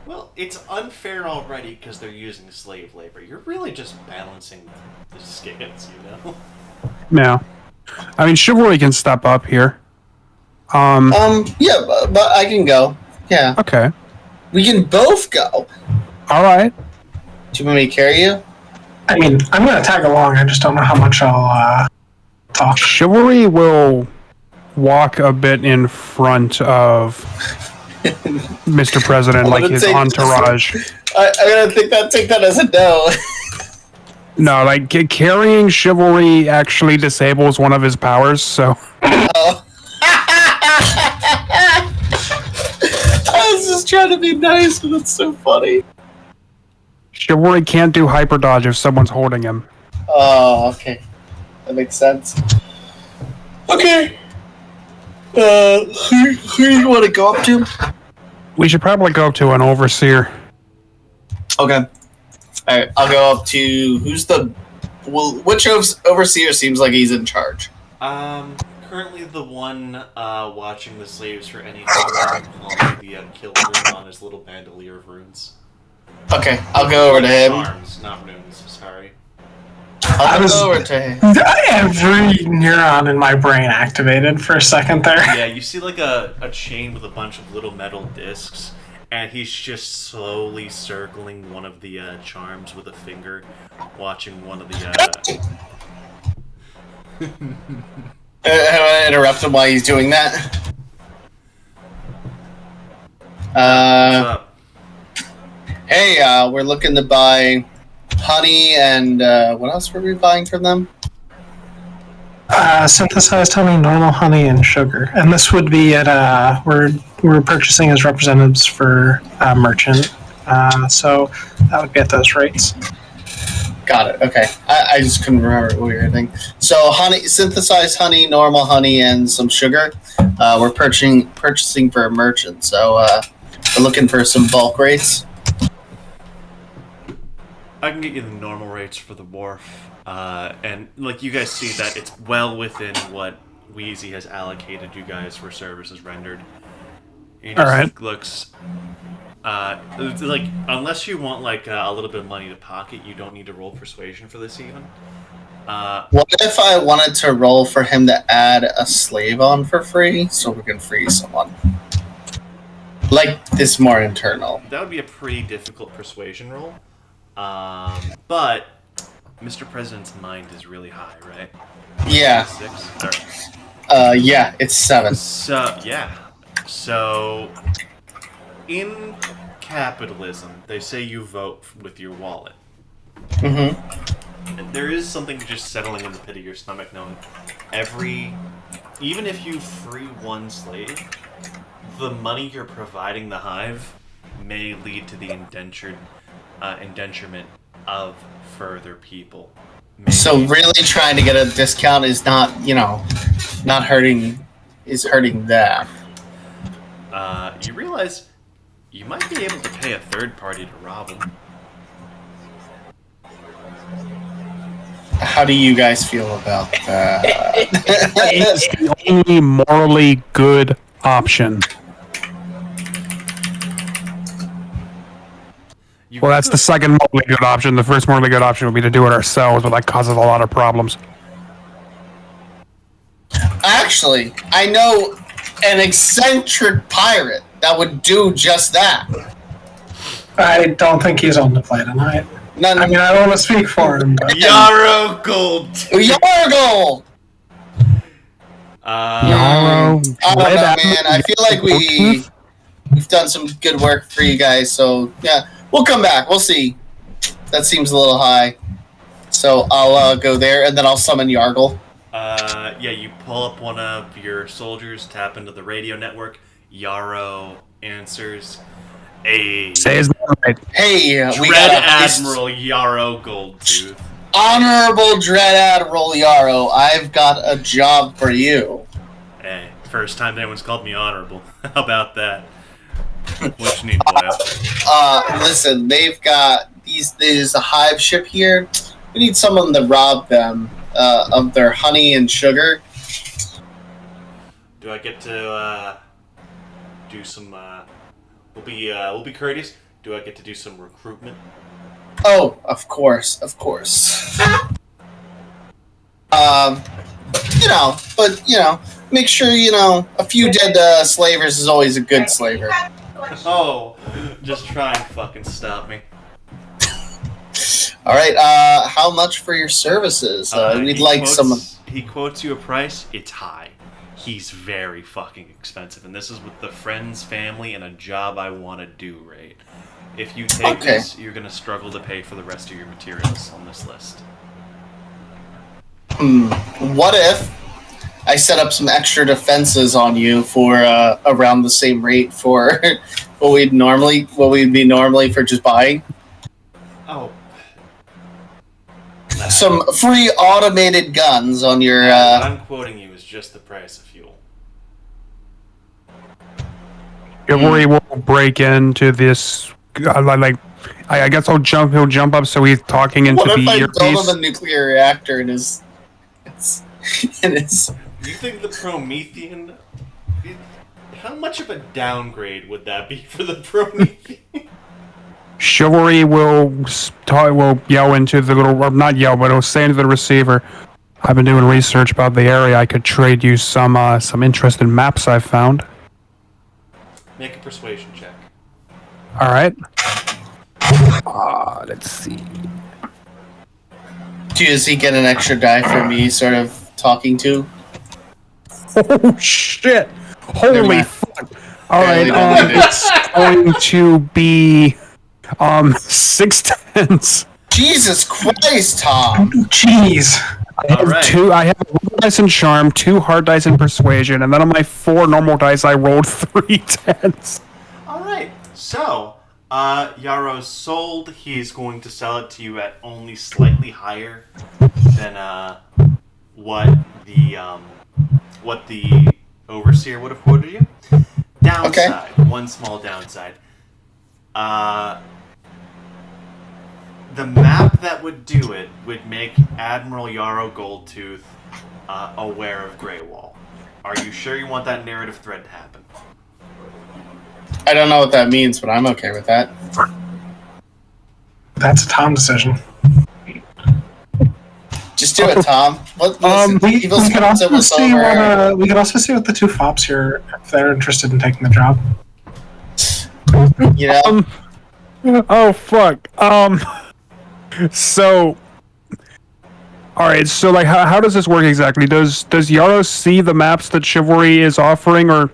Well, it's unfair already because they're using slave labor. You're really just balancing the scales, you know? Yeah. I mean, chivalry can step up here. Yeah, but I can go. Yeah. Okay. We can both go. All right. Do you want me to carry you? I mean, I'm going to tag along. I just don't know how much I'll talk. Chivalry will walk a bit in front of Mr. President, like his entourage. I'm gonna take that as a no. No, like carrying chivalry actually disables one of his powers, so. Oh. I was just trying to be nice, but it's so funny. Chivalry can't do hyper dodge if someone's holding him. Oh, okay. That makes sense. Okay. Who do you want to go up to? We should probably go up to an overseer. Okay. Alright, I'll go up to which overseer seems like he's in charge? Currently the one watching the slaves for any the kill rune on his little bandolier of runes. Okay, I'll go over to him. Charms, not runes, sorry. I'll go over to him. Every neuron in my brain activated for a second there. Yeah, you see like a chain with a bunch of little metal discs, and he's just slowly circling one of the charms with a finger, watching one of the... Have I interrupt him while he's doing that? What's up? Hey, we're looking to buy honey and what else were we buying from them? Synthesized honey, normal honey, and sugar. And this would be at we're purchasing as representatives for merchant. So that would be at those rates. Got it. Okay, I just couldn't remember what we were thinking. So honey, synthesized honey, normal honey, and some sugar. We're purchasing for a merchant. So we're looking for some bulk rates. I can get you the normal rates for the wharf, and like you guys see that it's well within what Wheezy has allocated you guys for services rendered. It just looks like unless you want like a little bit of money to pocket, you don't need to roll persuasion for this even. What if I wanted to roll for him to add a slave on for free, so we can free someone? Like this more internal. That would be a pretty difficult persuasion roll. But Mr. President's mind is really high, right? Yeah. 6? Sorry. Yeah, it's 7. So, yeah. So, in capitalism, they say you vote with your wallet. Mm-hmm. And there is something just settling in the pit of your stomach knowing even if you free one slave, the money you're providing the hive may lead to the indenturement of further people. Maybe. So really trying to get a discount is not, not hurting them. You realize you might be able to pay a third party to rob them. How do you guys feel about that? It's the only morally good option. Well, that's the second morally good option. The first morally good option would be to do it ourselves, but that causes a lot of problems. Actually, I know an eccentric pirate that would do just that. I don't think he's on the play tonight. I mean, I don't want to speak for him, but... Yarrow Gold! Yarrow! I don't know, man. I feel like we've done some good work for you guys, so yeah. We'll come back. We'll see. That seems a little high. So I'll go there, and then I'll summon Yargle. Yeah, you pull up one of your soldiers, tap into the radio network. Yarrow answers. Say his name right. Hey, we Dread got a Admiral Yarrow Goldtooth. Honorable Dread Admiral Yarrow, I've got a job for you. Hey, first time anyone's called me honorable. How about that? What you need, boy? Listen, they've got there's a hive ship here. We need someone to rob them of their honey and sugar. Do I get to do some? We'll be courteous. Do I get to do some recruitment? Oh, of course, of course. Make sure a few dead slavers is always a good slaver. Oh, just try and fucking stop me. All right. How much for your services? We'd like some. He quotes you a price. It's high. He's very fucking expensive, and this is with the friends, family, and a job I want to do, right? If you take this, you're gonna struggle to pay for the rest of your materials on this list. What if I set up some extra defenses on you for around the same rate for what we'd be normally for just buying? Oh. Some free automated guns on your. What I'm quoting you is just the price of fuel. Chivalry will break into this. I guess he'll jump up so he's talking into what the if I earpiece. build him a nuclear reactor in his. You think the Promethean? How much of a downgrade would that be for the Promethean? Chivalry will yell into the little, or not yell, but it'll say into the receiver, "I've been doing research about the area. I could trade you some interesting maps I've found." Make a persuasion check. All right. Let's see. Does he get an extra die for me sort of talking to? Oh shit! Never Holy mind. fuck! All right, Apparently don't need it. it's going to be 6 tens. Jesus Christ, Tom! Jeez. I have a little dice in charm, 2 hard dice in persuasion, and then on my 4 normal dice, I rolled 3 tens. All right. So, Yarrow's sold. He's going to sell it to you at only slightly higher than what the overseer would have quoted you. Downside. One small downside. The map that would do it would make Admiral Yarrow Goldtooth aware of Grey Wall. Are you sure you want that narrative thread to happen? I don't know what that means, but I'm okay with that. That's a Tom decision. Just do it, Tom. We could also see what the 2 fops here, if they're interested in taking the job. Oh fuck. So, all right. So, like, how does this work exactly? Does Yarrow see the maps that Chivalry is offering, or?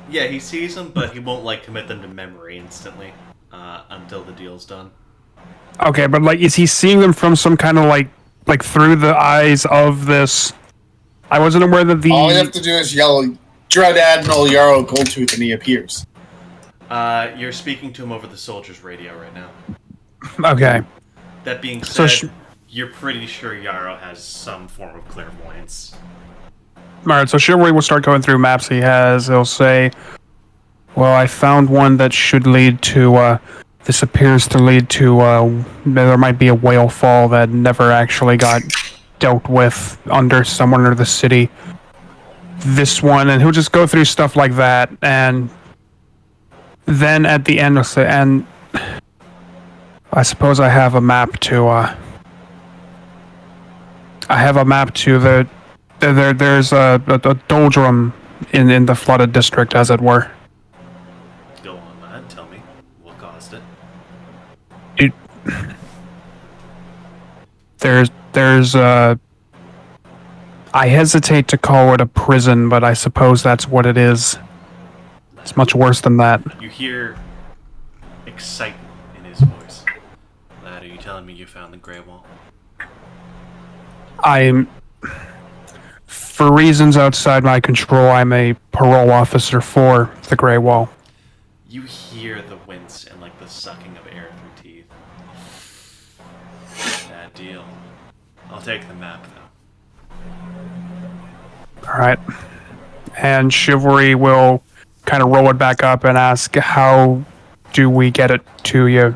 Yeah, he sees them, but he won't commit them to memory instantly until the deal's done. Okay, but is he seeing them from some kind of like through the eyes of this? I wasn't aware that the. All you have to do is yell, "Dread Admiral Yarrow Goldtooth," and he appears. You're speaking to him over the soldier's radio right now. Okay. That being said, you're pretty sure Yarrow has some form of clairvoyance. Alright, so Chivalry will start going through maps he has. He'll say, "Well, I found one that should lead to, this appears to lead to, there might be a whale fall that never actually got dealt with somewhere under the city. This one," and he'll just go through stuff like that, and then at the end he'll say, "And I suppose I have a map to, there's a doldrum in the flooded district, as it were." Go on, man. Tell me. What caused it? There's I hesitate to call it a prison, but I suppose that's what it is. It's much worse than that. You hear excitement in his voice. Lad, are you telling me you found the Grey Wall? For reasons outside my control, I'm a parole officer for the Grey Wall. You hear the wince and like the sucking of air through teeth. Bad deal. I'll take the map though. Alright. And Chivalry will kind of roll it back up and ask, how do we get it to you?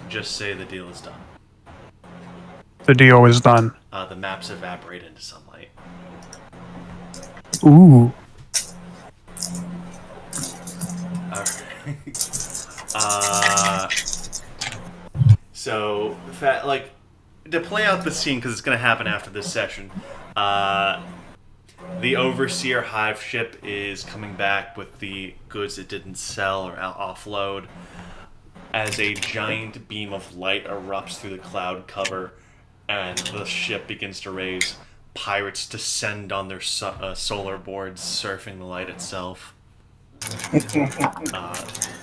Just say the deal is done. The deal is done. The maps evaporate into sunlight. Ooh. Alright. So, like, to play out the scene, because it's going to happen after this session, the Overseer Hive ship is coming back with the goods it didn't sell or offload. As a giant beam of light erupts through the cloud cover and the ship begins to raise, pirates descend on their solar boards, surfing the light itself,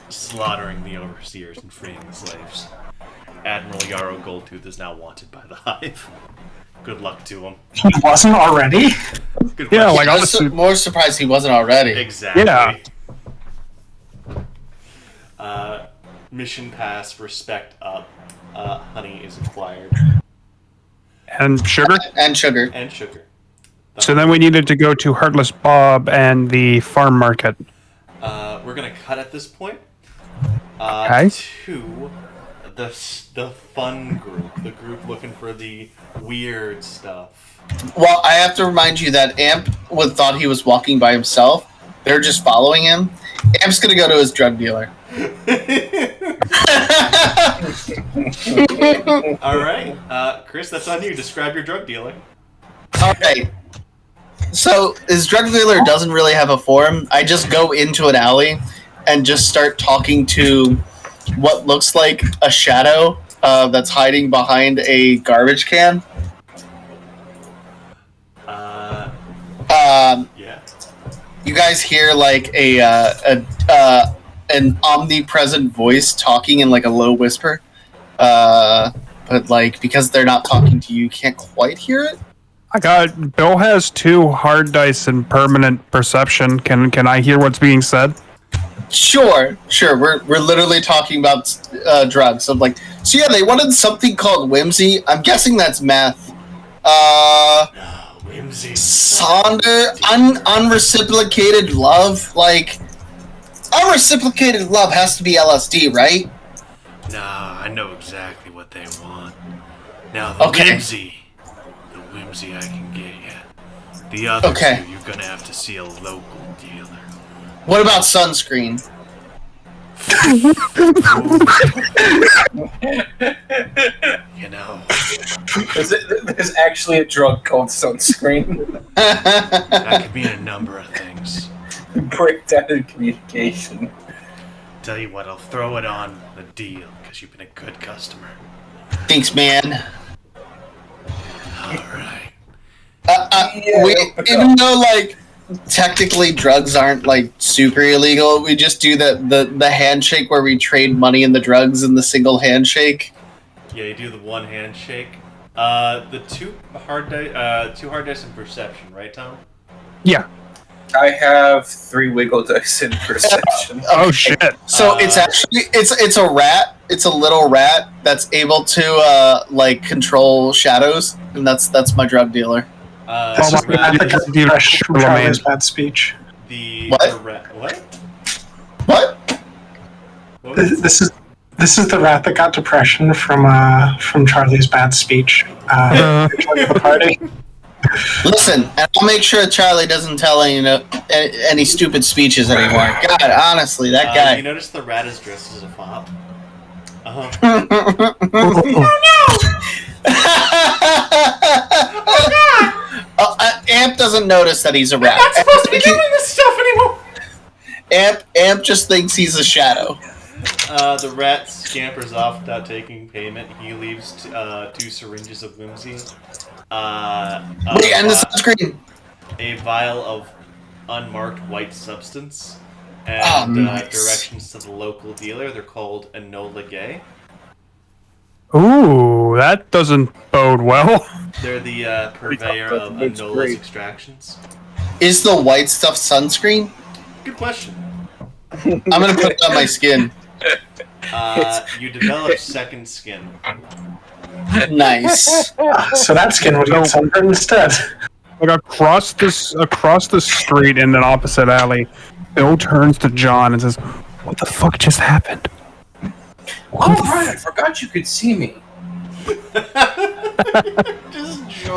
slaughtering the overseers and freeing the slaves. Admiral Yarrow Goldtooth is now wanted by the Hive. Good luck to him. He wasn't already? Good Yeah, question. like I was more surprised he wasn't already. Exactly. Yeah. Mission pass, respect up. Honey is acquired. And sugar? And sugar. And sugar. So then we needed to go to Heartless Bob and the farm market. We're gonna cut at this point. Okay. To the fun group, the group looking for the weird stuff. Well, I have to remind you that Amp thought he was walking by himself. They're just following him. Amp's gonna go to his drug dealer. All right, Chris, that's on you. Describe your drug dealer. Okay. So his drug dealer doesn't really have a form. I just go into an alley and just start talking to what looks like a shadow that's hiding behind a garbage can. Yeah. You guys hear like an omnipresent voice talking in like a low whisper, but like because they're not talking to you, you can't quite hear it. I got Bill has 2 hard dice and permanent perception. Can I hear what's being said? Sure. We're literally talking about drugs. I'm like, so yeah, they wanted something called whimsy. I'm guessing that's meth. Whimsy. Sonder, unreciprocated love. Like, unreciprocated love has to be LSD, right? Nah, I know exactly what they want. Now the whimsy I can get you. The other two, you're gonna have to see a local dealer. What about sunscreen? You know. There's actually a drug called sunscreen. That could mean a number of things. Breakdown in communication. Tell you what, I'll throw it on the deal, because you've been a good customer. Thanks, man. Alright. Even though, like, technically drugs aren't, like, super illegal, we just do the handshake where we trade money and the drugs in the single handshake. Yeah, you do the one handshake. The two hard dice in perception, right, Tom? Yeah. I have 3 wiggle dice in perception. Oh shit. So it's actually it's a rat. It's a little rat that's able to like control shadows, and that's my drug dealer. This is The the rat rat is that got fresh from Charlie's bad speech. What? The rat. What? What? What was This is the rat that got depression from Charlie's bad speech. Joining the party. Listen, and I'll make sure Charlie doesn't tell any stupid speeches anymore. God, honestly, that guy. You notice the rat is dressed as a fop? Amp doesn't notice that he's a rat. I'm not supposed to be doing this stuff anymore! Amp just thinks he's a shadow. The rat scampers off without taking payment. He leaves 2 syringes of whimsy. Wait, and the sunscreen. A vial of unmarked white substance. And Nice. directions to the local dealer. They're called Enola Gay. Ooh, that doesn't bode well. They're the purveyor of That's Anola's great. extractions. Is the white stuff sunscreen? Good question. I'm gonna put it on my skin. You develop second skin. Nice. So that skin would get sunburned instead. Like across the street in an opposite alley, Bill turns to John and says, "What the fuck just happened?" Oh, right, I forgot you could see me.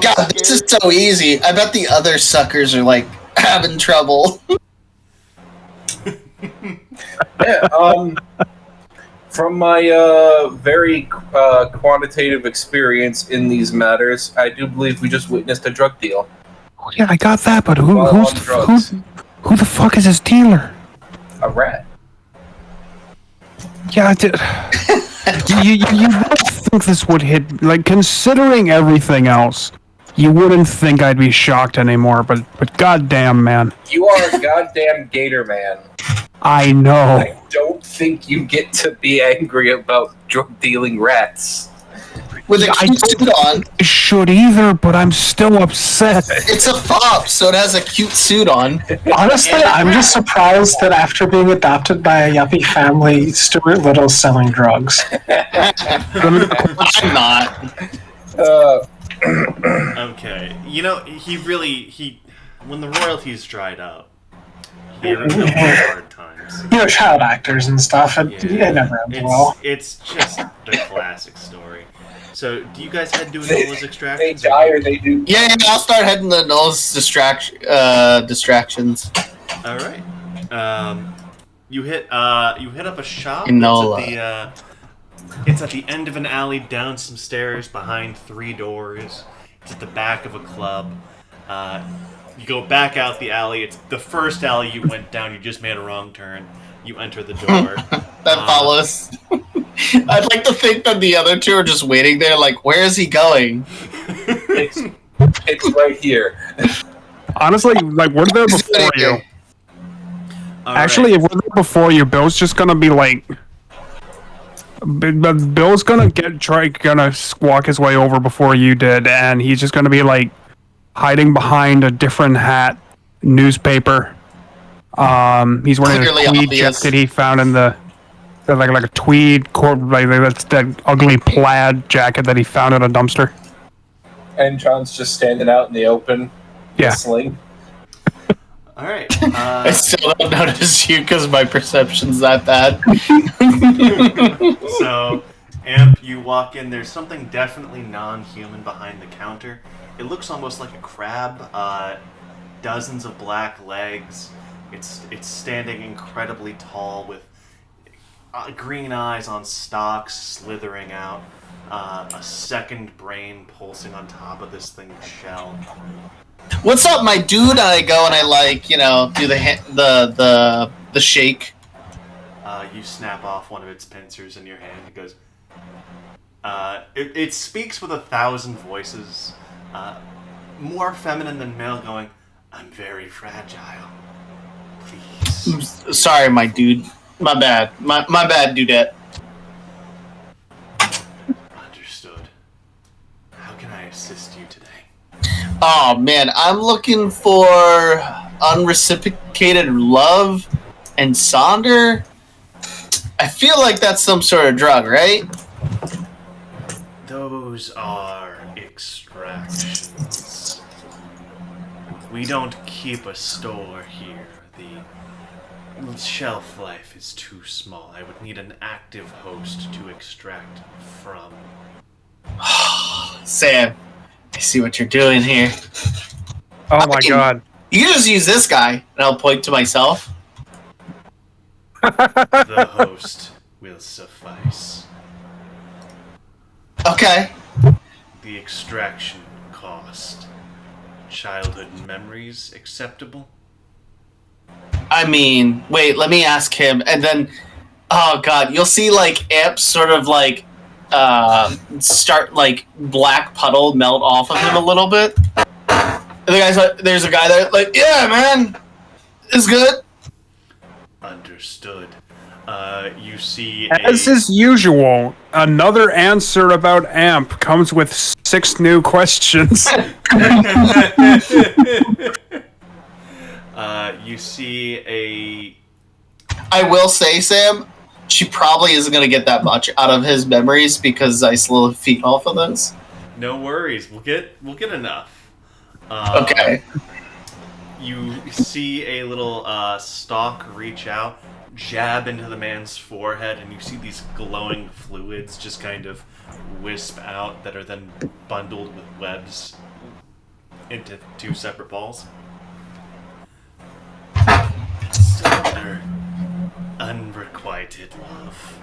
God, this is so easy. I bet the other suckers are like having trouble. Yeah, from my very quantitative experience in these matters, I do believe we just witnessed a drug deal. Oh, yeah, I got that, but who While on drugs. who the fuck is his dealer? A rat. Yeah, you wouldn't think this would hit, like, considering everything else, you wouldn't think I'd be shocked anymore, but goddamn, man. You are a goddamn gator man. I know. I don't think you get to be angry about drug dealing rats. With a cute suit on. I should either, but I'm still upset. It's a fop, so it has a cute suit on. Honestly, I'm just surprised that after being adopted by a yuppie family, Stuart Little's selling drugs. I'm not. Okay. You know, when the royalties dried up, he had real hard times. You know, child actors and stuff, it never ends well. It's just the classic story. So, do you guys head to Anola's They extractions? die or they do. Yeah, I'll start heading to Noel's distractions. All right. You hit up a shop. Enola. It's at the end of an alley, down some stairs, behind 3 doors. It's at the back of a club. You go back out the alley. It's the first alley you went down. You just made a wrong turn. You enter the door. That follows. I'd like to think that the other two are just waiting there, like, where is he going? It's right here. Honestly, like, we're there before you. Actually, if we're there before you, Bill's just gonna be like... Bill's gonna walk his way over before you did, and he's just gonna be, like, hiding behind a different hat, newspaper. He's wearing Clearly a tweed obvious. jacket he found in the like a tweed that's that ugly plaid jacket that he found in a dumpster. And John's just standing out in the open, Yeah. whistling. All right. I still don't notice you because my perception's that bad. So, Amp, you walk in. There's something definitely non-human behind the counter. It looks almost like a crab. Dozens of black legs. It's standing incredibly tall with green eyes on stalks slithering out. A second brain pulsing on top of this thing's shell. What's up, my dude? I go and I do the shake. You snap off one of its pincers in your hand. It goes. It speaks with 1,000 voices, more feminine than male. Going, I'm very fragile. Please. Sorry, my dude. My bad. My bad, dudette. Understood. How can I assist you today? Oh man, I'm looking for unreciprocated love and Sonder. I feel like that's some sort of drug, right? Those are extractions. We don't keep a store here. The shelf life is too small. I would need an active host to extract from. Sam, I see what you're doing here. Oh my god. You can just use this guy, and I'll point to myself. The host will suffice. Okay. The extraction cost. Childhood memories acceptable? I mean, wait, let me ask him, and then, oh god, you'll see, like, Amp sort of, like, start, like, black puddle melt off of him a little bit. And the guy's like, there's a guy there, like, yeah, man, it's good. Understood. You see As is usual, another answer about AMP comes with 6 new questions. You see a... I will say, Sam, she probably isn't going to get that much out of his memories because I slowly feed off of those. No worries. We'll get enough. Okay. You see a little stalk reach out, jab into the man's forehead, and you see these glowing fluids just kind of wisp out that are then bundled with webs into 2 separate balls. Still under unrequited love.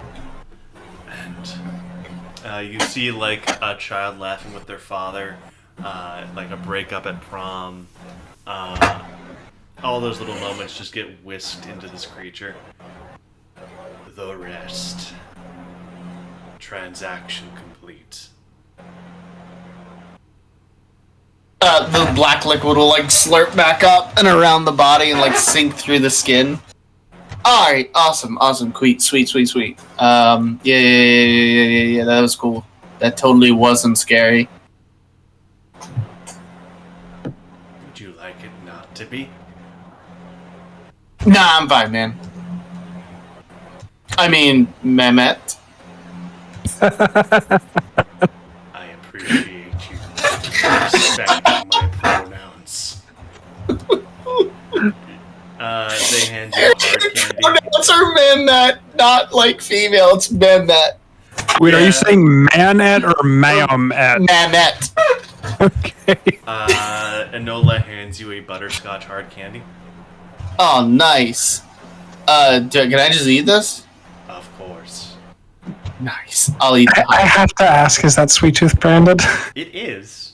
And you see like a child laughing with their father, like a breakup at prom. All those little moments just get whisked into this creature. The rest. Transaction complete. The black liquid will like slurp back up and around the body and like sink through the skin. All right, awesome, sweet. Yeah, that was cool. That totally wasn't scary. Would you like it not to be? Nah, I'm fine, man. I mean, Mehmet. I appreciate you respecting my pronouns. They hand you hard candy. Pronouns are Mehmet, not like female. It's Mehmet. Wait, are you saying man-et or ma'am-et? Mehmet. Okay. Enola hands you a butterscotch hard candy. Oh, nice. Can I just eat this? Of course. Nice. I'll eat that. I have to ask, is that Sweet Tooth branded? It is.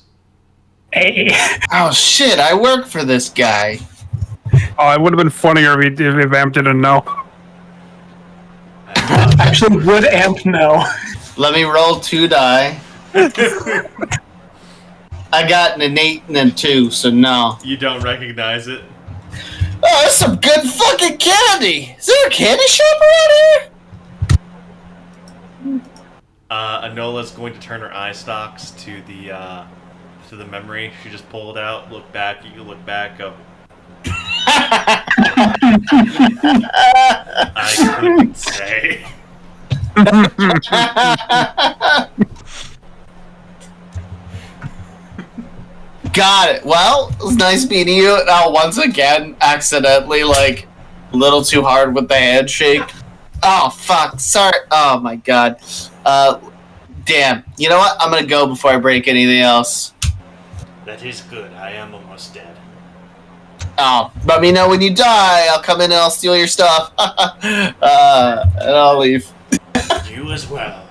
Hey. Oh shit! I work for this guy. Oh, it would have been funnier if AMP didn't know. Actually, would AMP know? Let me roll 2 die. I got an 8 and a 2, so no. You don't recognize it. Oh, that's some good fucking candy! Is there a candy shop around here? Enola's going to turn her eye stalks to the memory she just pulled out. Look back. You look back. Go. I couldn't say. Got it. Well, it was nice meeting you. Now, once again, accidentally, like, a little too hard with the handshake. Oh, fuck. Sorry. Oh, my God. Damn. You know what? I'm gonna go before I break anything else. That is good. I am almost dead. Oh, let me know when you die. I'll come in and I'll steal your stuff. And I'll leave. You as well.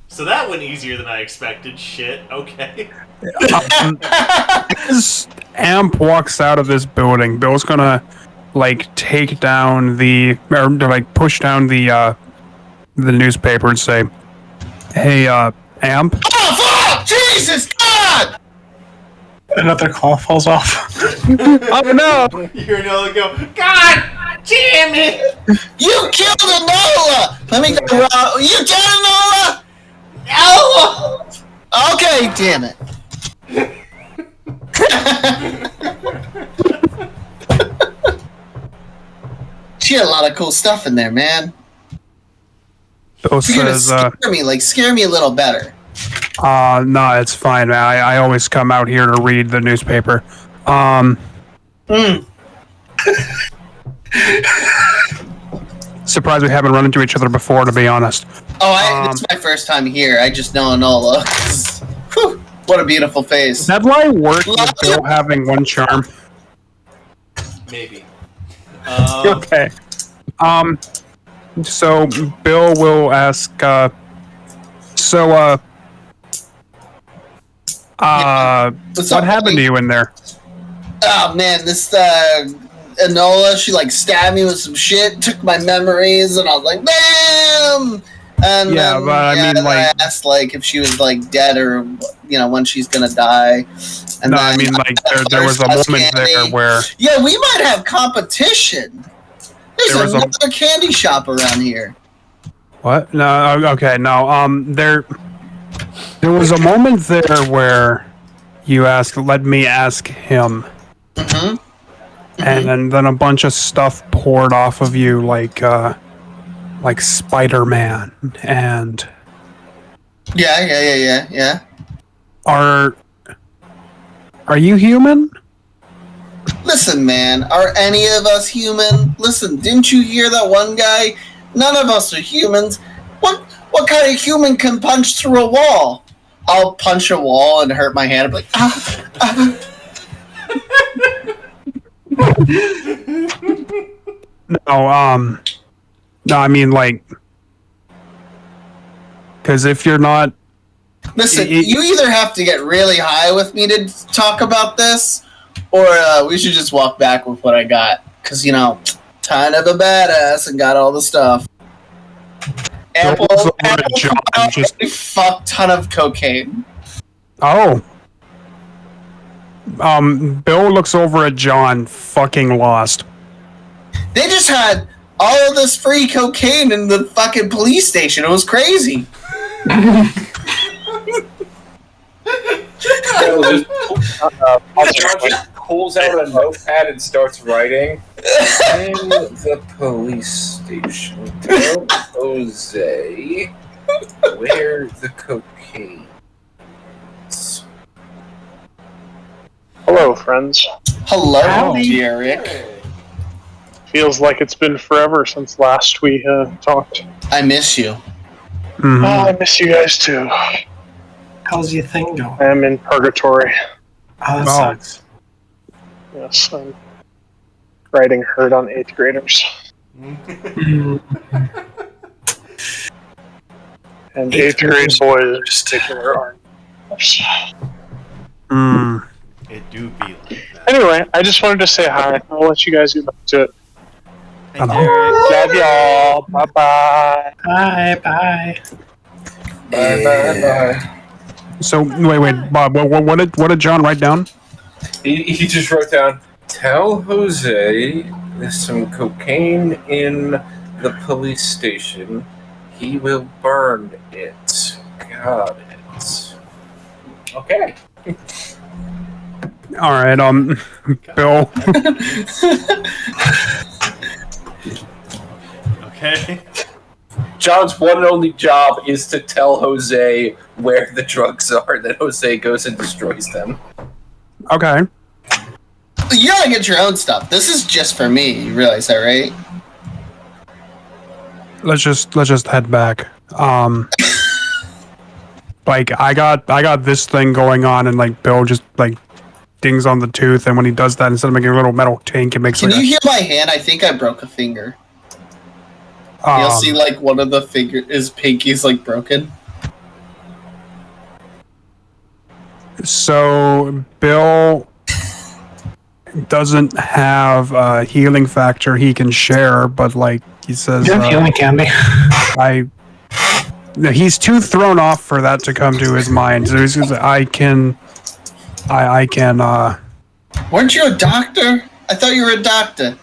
So that went easier than I expected. Shit. Okay. As AMP walks out of this building, Bill's gonna like take down or like push down the newspaper and say, "Hey, AMP." Oh, fuck! Jesus God! Another claw falls off. Oh no! You're Enola go, God damn it! You killed Enola! Let me go around. You dead, Enola? No! Okay, damn it. She had a lot of cool stuff in there, man. Bill You're gonna says, scare me a little better. no, it's fine, man. I always come out here to read the newspaper. Surprised we haven't run into each other before, to be honest. Oh, this is my first time here. I just know Enola. Whew, what a beautiful face. That lie work with Bill having one charm. Maybe. Okay. So Bill will ask, what happened to you in there? Oh man, this Enola, she like stabbed me with some shit, took my memories, and I was like, bam! And Yeah, then, but I mean, then like- I asked like if she was like dead or when she's gonna die, And No, then I mean, like, there was a butterscotch moment there candy. where... Yeah, we might have competition. There's There was another candy shop around here. What? No, okay, no, there was a moment there where you let me ask him, Mm-hmm. and then a bunch of stuff poured off of you, like Spider-Man, and... Yeah. Are you human? Listen, man, are any of us human? Listen, didn't you hear that one guy? None of us are humans. What kind of human can punch through a wall? I'll punch a wall and hurt my hand and be like, No, I mean, like, because if you're not... Listen, you either have to get really high with me to talk about this, or we should just walk back with what I got. Because, kind of a badass and got all the stuff. Apple just a fuck ton of cocaine. Oh. Bill looks over at John, fucking lost. They just had all of this free cocaine in the fucking police station. It was crazy. Just pulls out a notepad and starts writing. In the police station, tell Jose where the cocaine is. Hello, friends. Hello, Howdy. Derek. Feels like it's been forever since last we talked. I miss you. Mhm. Oh, I miss you guys too. How's your thing going? I am in purgatory. Oh, that Oh. sucks. Yes, I'm writing hurt on 8th graders. And 8th grade boys in particular are... Mm. It do be like that. Anyway, I just wanted to say hi. I'll let you guys get back to it. Hey, Derek. Love y'all. Bye-bye. Bye. Bye. So, wait, Bob, what did John write down? He just wrote down, tell Jose there's some cocaine in the police station. He will burn it. Got it. Okay. All right, Bill. Okay. John's one and only job is to tell Jose where the drugs are, then Jose goes and destroys them. Okay. You gotta get your own stuff. This is just for me. You realize that, right? Let's just head back. Like I got this thing going on, and like Bill just like dings on the tooth, and when he does that, instead of making a little metal tank, it makes. Can like you heal my hand? I think I broke a finger. You'll see like one of the his pinky's like broken. So Bill doesn't have a healing factor he can share, but like he says, You have healing candy. he's too thrown off for that to come to his mind. So he's gonna say, I can. Weren't you a doctor? I thought you were a doctor.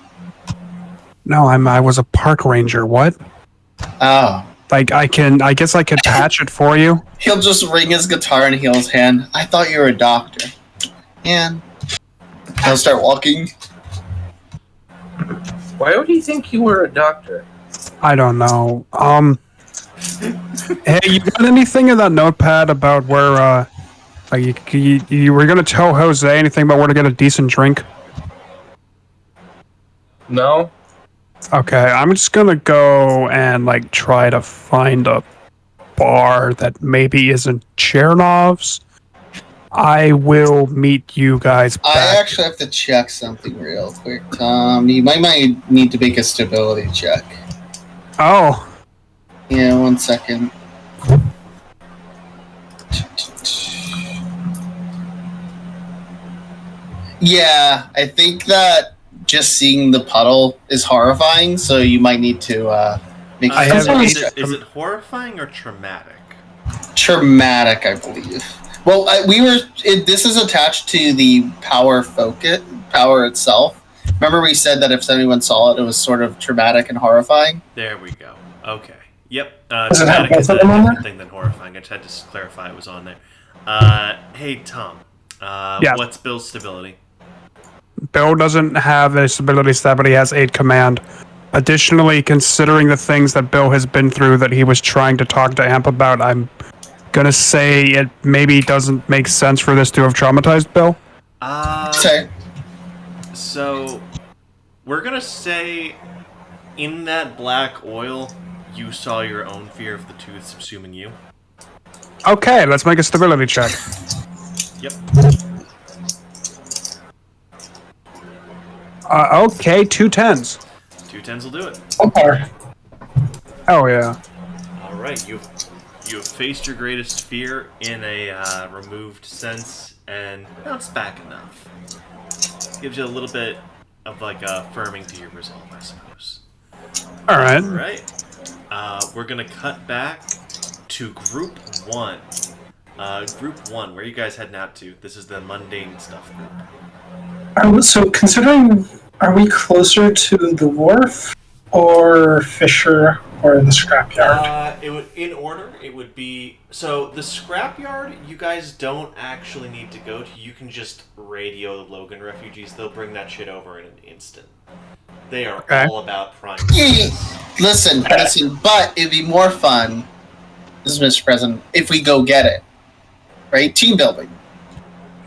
No, I was a park ranger. What? Oh. Like I guess I could patch it for you. He'll just ring his guitar and heal his hand. I thought you were a doctor. And he'll start walking. Why would he think you were a doctor? I don't know. Hey, you got anything in that notepad about where like you were gonna tell Jose anything about where to get a decent drink? No? Okay, I'm just gonna go and like try to find a bar that maybe isn't Chernov's. I will meet you guys back. I actually have to check something real quick, Tom. You might need to make a stability check. Oh, Yeah, 1 second. Yeah, I think that just seeing the puddle is horrifying, so you might need to make I a have stability Is check. it horrifying or traumatic? Traumatic, I believe. Well, this is attached to the power itself. Remember, we said that if anyone saw it, it was sort of traumatic and horrifying. There we go. Okay. Yep. Does it have Traumatic is both a of them on different there? thing than horrifying. I just had to clarify it was on there. Hey, Tom. Yes. What's Bill's stability? Bill doesn't have a stability stat, but he has 8 command. Additionally, considering the things that Bill has been through that he was trying to talk to Amp about, I'm gonna say it maybe doesn't make sense for this to have traumatized Bill. Say, So, we're gonna say in that black oil, you saw your own fear of the tooth subsuming you. Okay, let's make a stability check. Yep. Okay, 2 10s. 2 10s will do it. Okay. Oh yeah. All right, you have faced your greatest fear in a removed sense and bounced back enough. Gives you a little bit of like firming to your resolve, I suppose. All right. All right. We're gonna cut back to Group 1. Group 1, where are you guys heading out to? This is the mundane stuff group. So considering, are we closer to the wharf or Fisher or the scrapyard? In order, it would be so the scrapyard. You guys don't actually need to go to. You can just radio the Logan refugees. They'll bring that shit over in an instant. They are Okay. all about prime. listen, but it'd be more fun. This is Mr. President. If we go get it, right? Team building.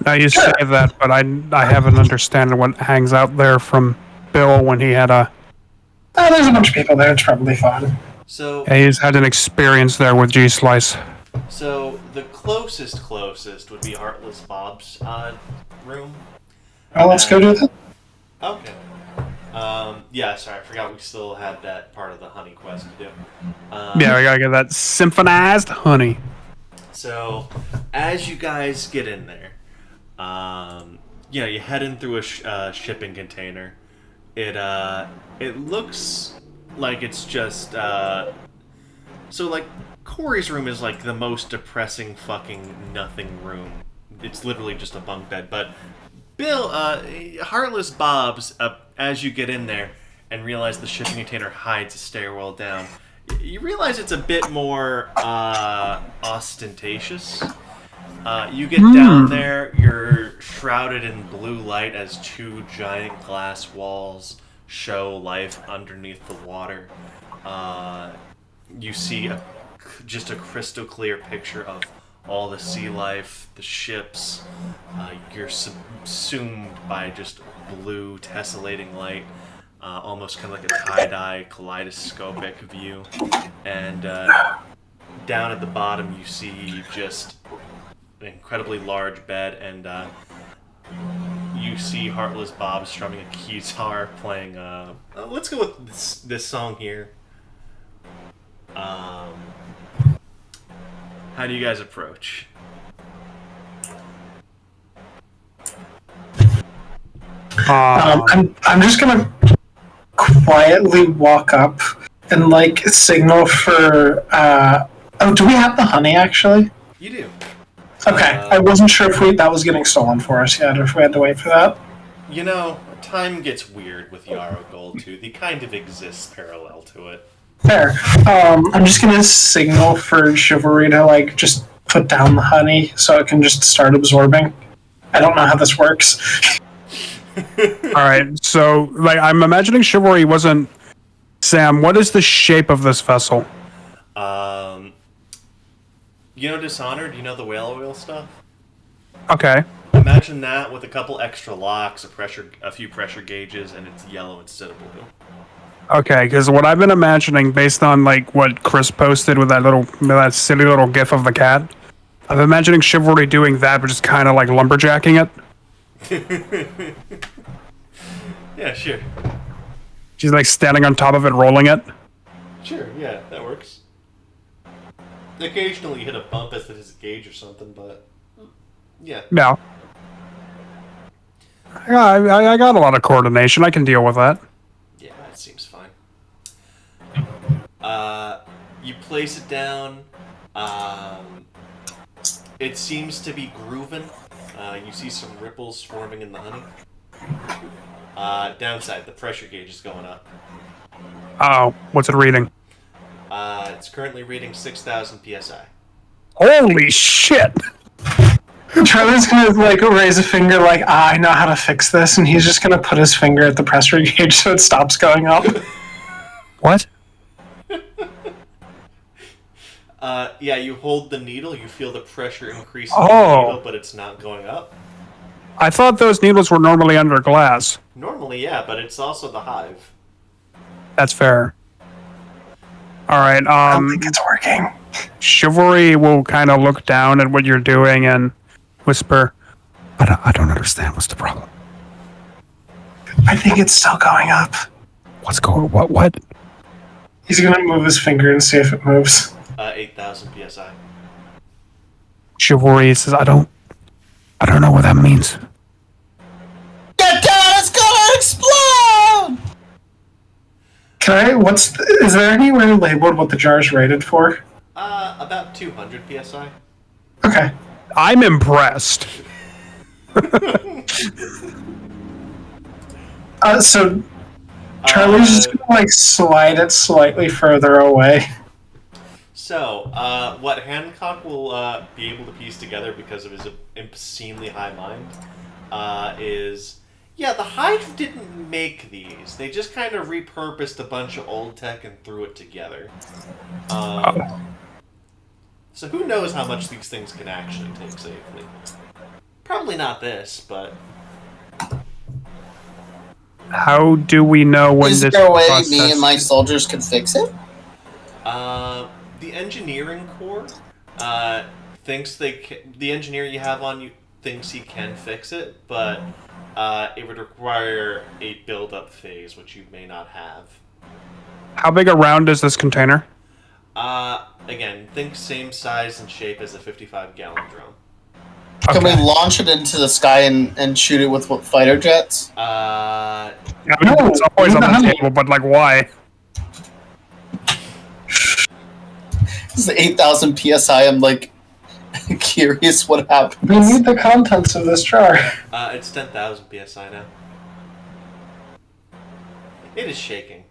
Now you say that, but I have an understanding of what hangs out there from Bill when he had a. There's a bunch of people there. It's probably fine. So He's had an experience there with G Slice. So the closest would be Heartless Bob's room. Well, let's go do that. Okay. Yeah, sorry, I forgot we still had that part of the honey quest to do. Yeah, we gotta get that symphonized honey. So, as you guys get in there, you head in through a shipping container. It looks like it's just so like Corey's room is like the most depressing fucking nothing room. It's literally just a bunk bed. But Bill, Heartless Bob's, as you get in there and realize the shipping container hides a stairwell down, you realize it's a bit more ostentatious. You get down there, you're shrouded in blue light as 2 giant glass walls show life underneath the water. You see just a crystal clear picture of all the sea life, the ships. You're subsumed by just blue tessellating light, almost kind of like a tie-dye kaleidoscopic view. And down at the bottom you see just an incredibly large bed, and you see Heartless Bob strumming a guitar, playing. Let's go with this song here. How do you guys approach? I'm just gonna quietly walk up and like signal for. Do we have the honey actually? You do. Okay, I wasn't sure if that was getting stolen for us yet, or if we had to wait for that. You know, time gets weird with Yarrow Gold too. He kind of exists parallel to it. Fair. I'm just gonna signal for Chivalry to like just put down the honey so it can just start absorbing. I don't know how this works. All right, so like I'm imagining Chivalry wasn't. Sam, what is the shape of this vessel? You know Dishonored? You know the whale oil stuff? Okay. Imagine that with a couple extra locks, a few pressure gauges, and it's yellow instead of blue. Okay, because what I've been imagining, based on like what Chris posted with that silly little gif of the cat, I'm imagining Chivalry doing that, but just kind of like lumberjacking it. Yeah, sure. She's like standing on top of it, rolling it. Sure, yeah, that works. Occasionally you hit a bump as it is a gauge or something, but yeah. Yeah. I got a lot of coordination. I can deal with that. Yeah, that seems fine. You place it down. It seems to be grooving. You see some ripples forming in the honey. Downside, the pressure gauge is going up. Oh, what's it reading? It's currently reading 6,000 psi. Holy shit! Charlie's gonna like raise a finger, like I know how to fix this, and he's just gonna put his finger at the pressure gauge so it stops going up. What? Yeah, you hold the needle, you feel the pressure increase in Oh. the needle, but it's not going up. I thought those needles were normally under glass. Normally, yeah, but it's also the hive. That's fair. All right. I don't think it's working. Chivalry will kind of look down at what you're doing and whisper, I don't understand. What's the problem? I think it's still going up. What's going? What? He's gonna move his finger and see if it moves. 8,000 psi. Chivalry says, I don't know what that means. Get down! It's gonna explode! Is there anywhere labeled what the jar is rated for? About 200 psi. Okay. I'm impressed. So Charlie's just gonna like slide it slightly further away. So, what Hancock will be able to piece together because of his obscenely high mind is, yeah, the Hive didn't make these. They just kind of repurposed a bunch of old tech and threw it together. So who knows how much these things can actually take safely. Probably not this, but... How do we know when Is this there a way process... me and my soldiers can fix it? The engineering core thinks the engineer you have on you thinks he can fix it, but it would require a build-up phase, which you may not have. How big around is this container? Again, think same size and shape as a 55-gallon drum. Can we launch it into the sky and shoot it with fighter jets? I mean, it's always on the table, but like, why? It's 8,000 psi. I'm like curious what happens. We need the contents of this jar. It's 10,000 psi now. It is shaking.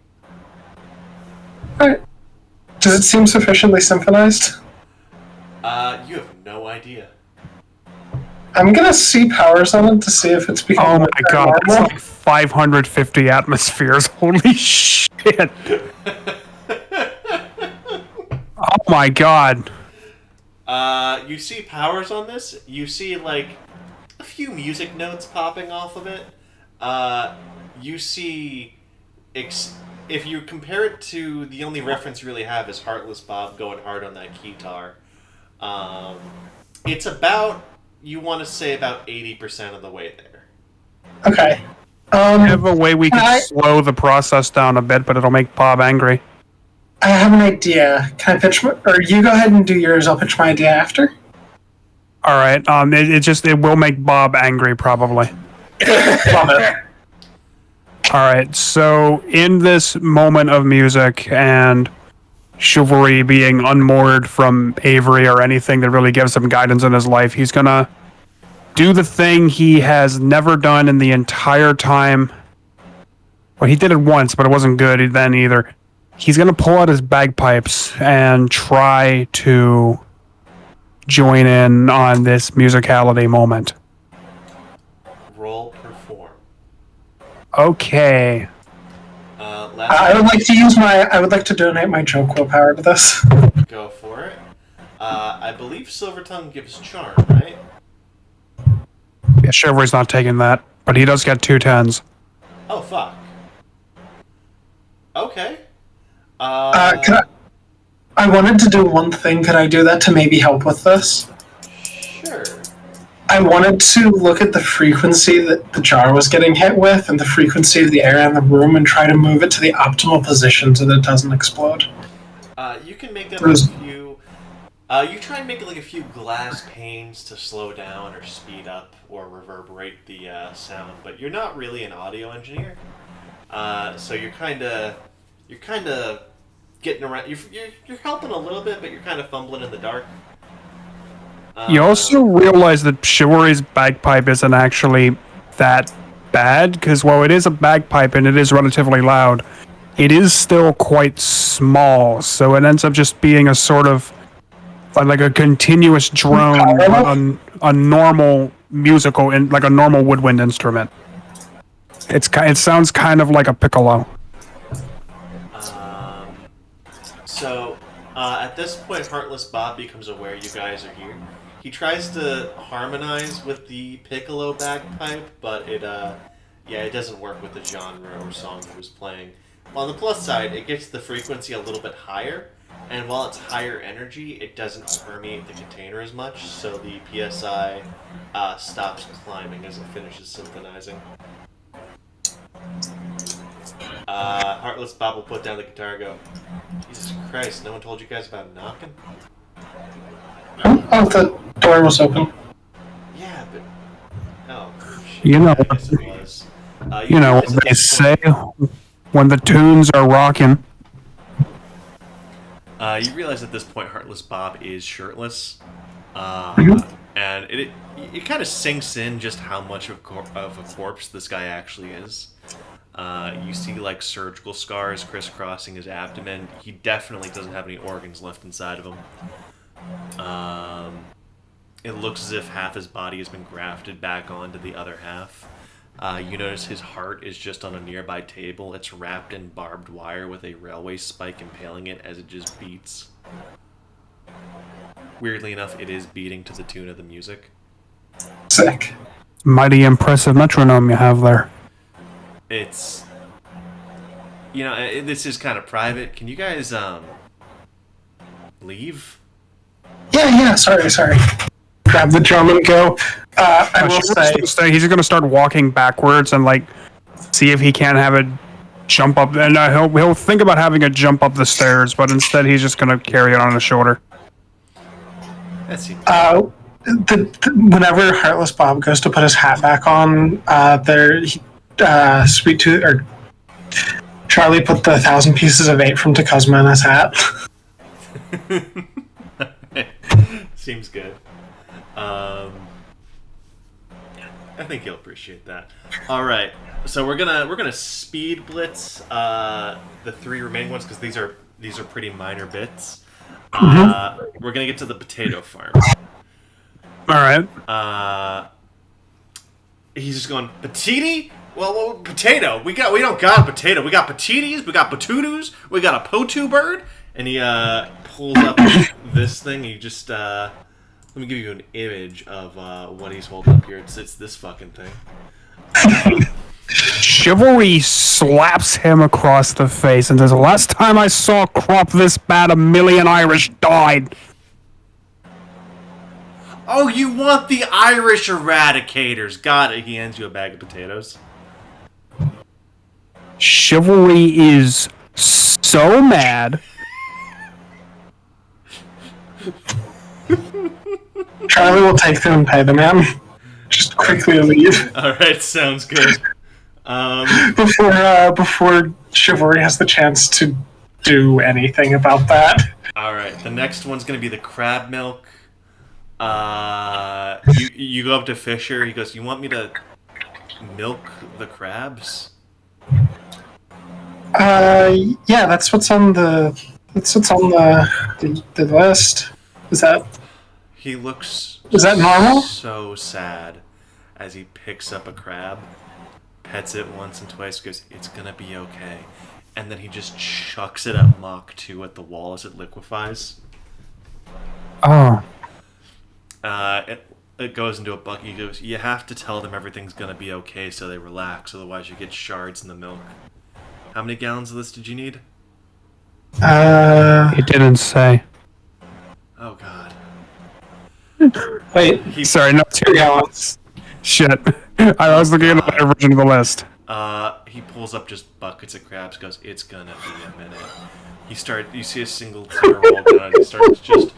Alright. Does it seem sufficiently symphonized? You have no idea. I'm gonna see powers on it to see if it's becoming. Oh my god, that's like 550 atmospheres. Holy shit. Oh my god. You see powers on this. You see, like, a few music notes popping off of it. You see... if you compare it to the only reference you really have is Heartless Bob going hard on that guitar, it's about, you want to say about 80% of the way there. Okay. We have a way we can slow the process down a bit, but it'll make Bob angry. I have an idea. Can I pitch or you go ahead and do yours, I'll pitch my idea after? Alright, it will make Bob angry, probably. Love it. Alright, so in this moment of music and Chivalry being unmoored from Avery or anything that really gives him guidance in his life, he's gonna do the thing he has never done in the entire time. Well, he did it once, but it wasn't good then either. He's gonna pull out his bagpipes and try to join in on this musicality moment. Roll perform. Okay. I would like to donate my joke willpower to this. Go for it. I believe Silvertongue gives charm, right? Yeah, Chivalry's not taking that, but he does get 2 10s. Oh, fuck. Okay. I wanted to do one thing. Could I do that to maybe help with this? Sure. I wanted to look at the frequency that the jar was getting hit with and the frequency of the air in the room and try to move it to the optimal position so that it doesn't explode. You can make them a few... you try and make like a few glass panes to slow down or speed up or reverberate the sound, but you're not really an audio engineer. So you're kind of getting around. You're helping a little bit, but you're kind of fumbling in the dark. You also realize that Chivalry's bagpipe isn't actually that bad, because while it is a bagpipe and it is relatively loud, it is still quite small, so it ends up just being a sort of like a continuous drone on a normal musical and like a normal woodwind instrument. It sounds kind of like a piccolo. So at this point, Heartless Bob becomes aware you guys are here. He tries to harmonize with the piccolo bagpipe, but it doesn't work with the genre or song he was playing. On the plus side, it gets the frequency a little bit higher, and while it's higher energy, it doesn't permeate the container as much, so the PSI stops climbing as it finishes synchronizing. Heartless Bob will put down the guitar and go, Jesus Christ, no one told you guys about knocking? Oh, the door was open. Yeah, but... Oh, shit. You know, I guess it was. You know what they say when the tunes are rocking. You realize at this point Heartless Bob is shirtless. And it kind of sinks in just how much of a corpse this guy actually is. You see like surgical scars crisscrossing his abdomen. He definitely doesn't have any organs left inside of him. It looks as if half his body has been grafted back onto the other half. You notice his heart is just on a nearby table. It's wrapped in barbed wire with a railway spike impaling it as it just beats. Weirdly enough, it is beating to the tune of the music. Sick. Mighty impressive metronome you have there. It's... You know, this is kind of private. Can you guys, leave? Yeah, sorry. Grab the drum and go. I will say... He's going to start walking backwards and, like, see if he can't have it jump up. And he'll think about having it jump up the stairs, but instead he's just going to carry it on his shoulder. That's it. Whenever Heartless Bob goes to put his hat back on, Sweet Tooth or Charlie put the 1,000 pieces of 8 from Takuzma in his hat. Seems good. I think you'll appreciate that. All right, so we're gonna speed blitz the 3 remaining ones because these are pretty minor bits. We're gonna get to the potato farm. All right. He's just going patini. Well, potato. We don't got a potato. We got patitis. We got patoodoo. We got a potu bird. And he pulls up this thing. He just let me give you an image of what he's holding up here. It's this fucking thing. Chivalry slaps him across the face and says, "Last time I saw a crop this bad, 1,000,000 Irish died." Oh, you want the Irish eradicators? Got it. He hands you a bag of potatoes. Chivalry is so mad. Charlie will take them and pay the man. Just quickly leave. Alright, sounds good. Before Chivalry has the chance to do anything about that. Alright, the next one's gonna be the crab milk. You go up to Fisher, he goes, "You want me to milk the crabs?" Yeah, that's what's on the list. Is that... He looks Is that normal? so sad as he picks up a crab, pets it once and twice, goes, "It's gonna be okay." And then he just chucks it at Mach 2 at the wall as it liquefies. Oh. It goes into a bucket. He goes, "You have to tell them everything's gonna be okay so they relax, otherwise you get shards in the milk." How many gallons of this did you need? It didn't say. Oh god. Wait, Sorry, not 2 gallons. Shit. I was looking at the version of the list. He pulls up just buckets of crabs, goes, "It's gonna be a minute." You see a single tear roll down, he starts just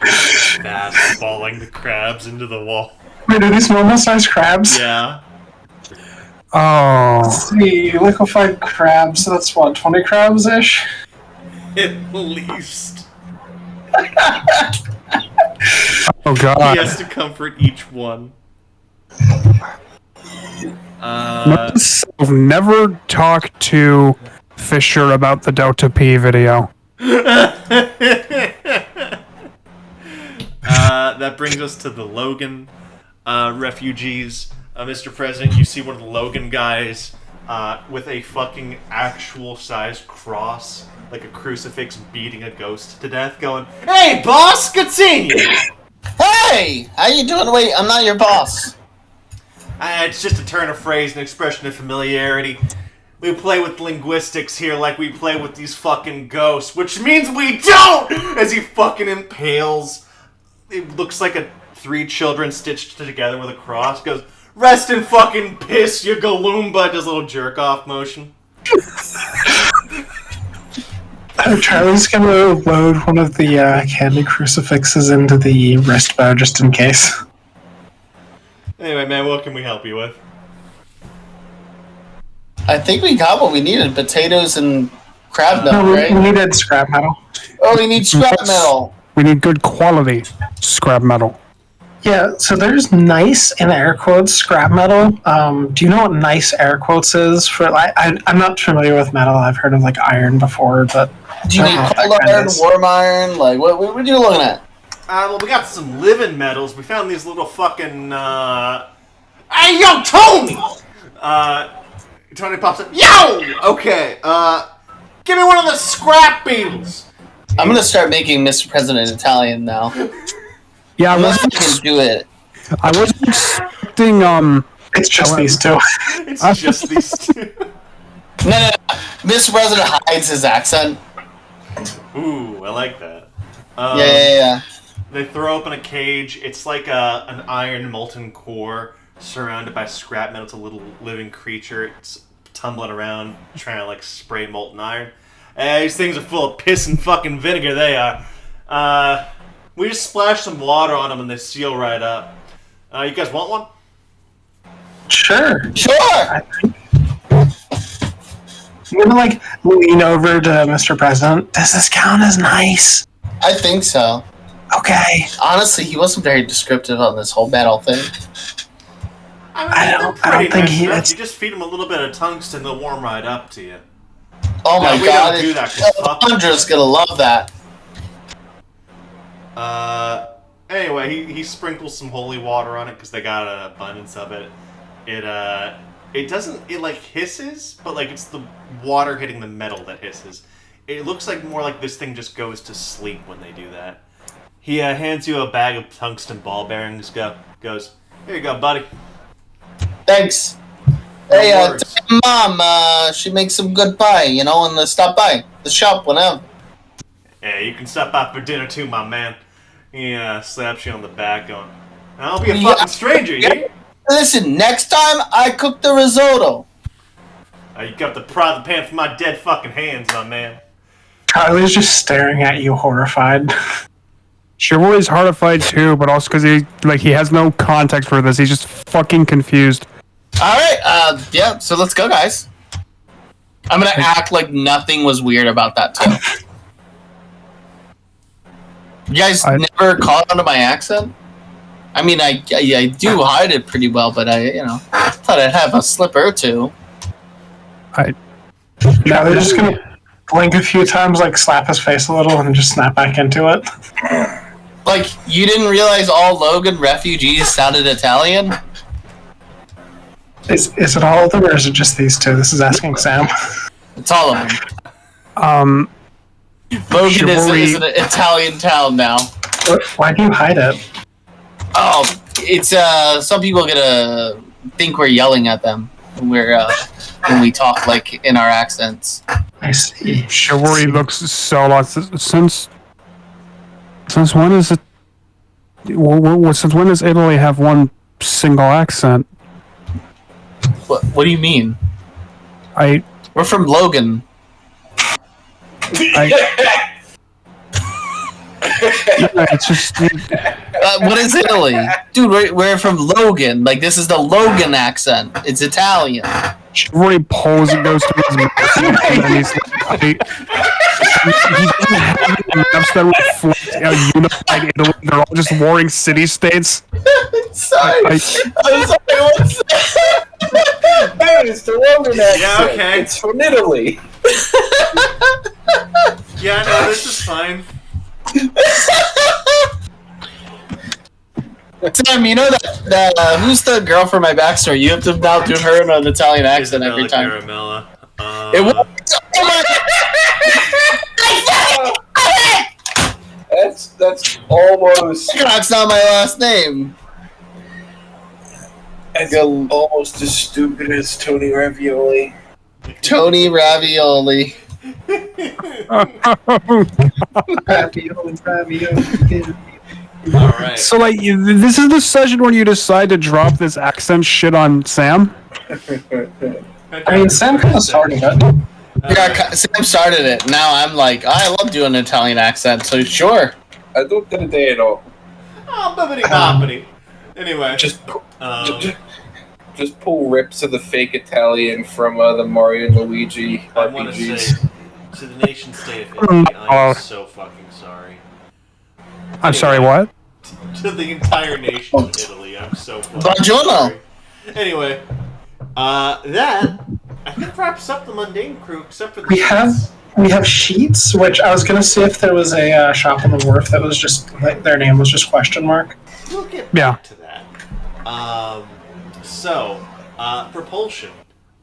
fast falling the crabs into the wall. wait, are these normal-sized crabs? Yeah. Oh. Let's see, liquefied crabs, that's what, 20 crabs-ish? At least. Oh He god. has to comfort each one. Never talk to Fisher about the Delta P video. That brings us to the Logan refugees. Mr. President, you see one of the Logan guys with a fucking actual size cross, like a crucifix, beating a ghost to death, going, "Hey, boss, good seeing you." Hey, how you doing? Wait, I'm not your boss. It's just a turn of phrase, an expression of familiarity. We play with linguistics here like we play with these fucking ghosts, which means we don't! As he fucking impales. It looks like 3 children stitched together with a cross. Goes, "Rest in fucking piss, you Galoomba," does a little jerk-off motion. Charlie's gonna load one of the candy crucifixes into the wrist bow just in case. Anyway, man, what can we help you with? I think we got what we needed: potatoes and crab milk, No, right? we needed scrap metal. Oh, we need scrap metal. We need good quality scrap metal. Yeah, so there's nice, in air quotes, scrap metal. Do you know what nice air quotes is? I'm not familiar with metal. I've heard of like iron before, but Do you need cold iron, warm iron? Like, what are you looking at? Well, we got some living metals. We found these little fucking, Hey, yo, Tony! Tony pops up. Yo! Okay, give me one of the scrap beetles! I'm gonna start making Mr. President Italian now. Yeah, Let's fucking do it. I was expecting it's just these two. It's just these two. No. Mr. President hides his accent. Ooh, I like that. Yeah. They throw open a cage. It's like an iron molten core surrounded by scrap metal. It's a little living creature. It's tumbling around trying to like spray molten iron. These things are full of piss and fucking vinegar. They are. We just splash some water on them and they seal right up. You guys want one? Sure. Sure. I'm gonna like lean over to Mr. President. Does this count as nice? I think so. Okay. Honestly, he wasn't very descriptive on this whole metal thing. I don't think You just feed them a little bit of tungsten, they'll warm right up to you. Oh my we god, don't do that 'cause fuck them. Alejandro's gonna love that. Anyway, he sprinkles some holy water on it because they got an abundance of it. It doesn't, it like hisses, but like it's the water hitting the metal that hisses. It looks like more like this thing just goes to sleep when they do that. He hands you a bag of tungsten ball bearings, goes, "Here you go, buddy." Thanks. No Hey, worries. tell Mom, she makes some good pie, and stop by the shop whenever. Hey, you can stop by for dinner too, my man. He slaps you on the back going, "I'll be a Yeah. fucking stranger, yeah? Listen, next time I cook the risotto. You got the private pan from my dead fucking hands, my man." Charlie's just staring at you, horrified. Chivalry's horrified too, but also because he has no context for this. He's just fucking confused. Alright, yeah, so let's go, guys. I'm gonna act like nothing was weird about that, too. You guys never caught on to my accent? I mean, I do hide it pretty well, but I thought I'd have a slip or two. Charlie's just gonna blink a few times, like slap his face a little, and just snap back into it. Like, you didn't realize all Logan refugees sounded Italian? Is it all of them, or is it just these two? This is asking Sam. It's all of them. Logan is an Italian town now. Why do you hide it? Oh, it's some people gonna think we're yelling at them when we talk like in our accents. I see. Chivalry looks so lost. Since when is it? Since when does Italy have one single accent? What do you mean? We're from Logan. It's just. What is Italy? Dude, we're from Logan. Like, this is the Logan accent. It's Italian. Chivalry pulls and goes to his maps, and then he's like, he doesn't have any maps that reflect a unified Italy. They're all just warring city-states. Sorry. I'm sorry, what's that? That is the London accent. Yeah, okay. It's from Italy. Yeah, no, this is fine. Sam, you know that who's the girl from my backstory? You have to now do her in an Italian accent every time. Caramella. It was. Oh my! That's almost. That's not my last name. It's almost as stupid as Tony Ravioli. Tony Ravioli. Alright. So, like, this is the session where you decide to drop this accent shit on Sam? I mean, Sam kind of started it. Yeah, Sam started it. Now I'm like, I love doing an Italian accent, so sure. I don't get a day at all. Oh, bibbity boppity. Anyway. Just pull rips of the fake Italian from the Mario and Luigi I want to RPGs. say to the nation state of Italy, I'm so fucking sorry. I'm sorry, what? To the entire nation of Italy, I'm so fucking Buongiorno. sorry. Anyway, that I think wraps up the mundane crew, except for the We have sheets, which I was gonna see if there was a shop on the wharf that was just like, their name was just question mark. We'll get back to that. Propulsion.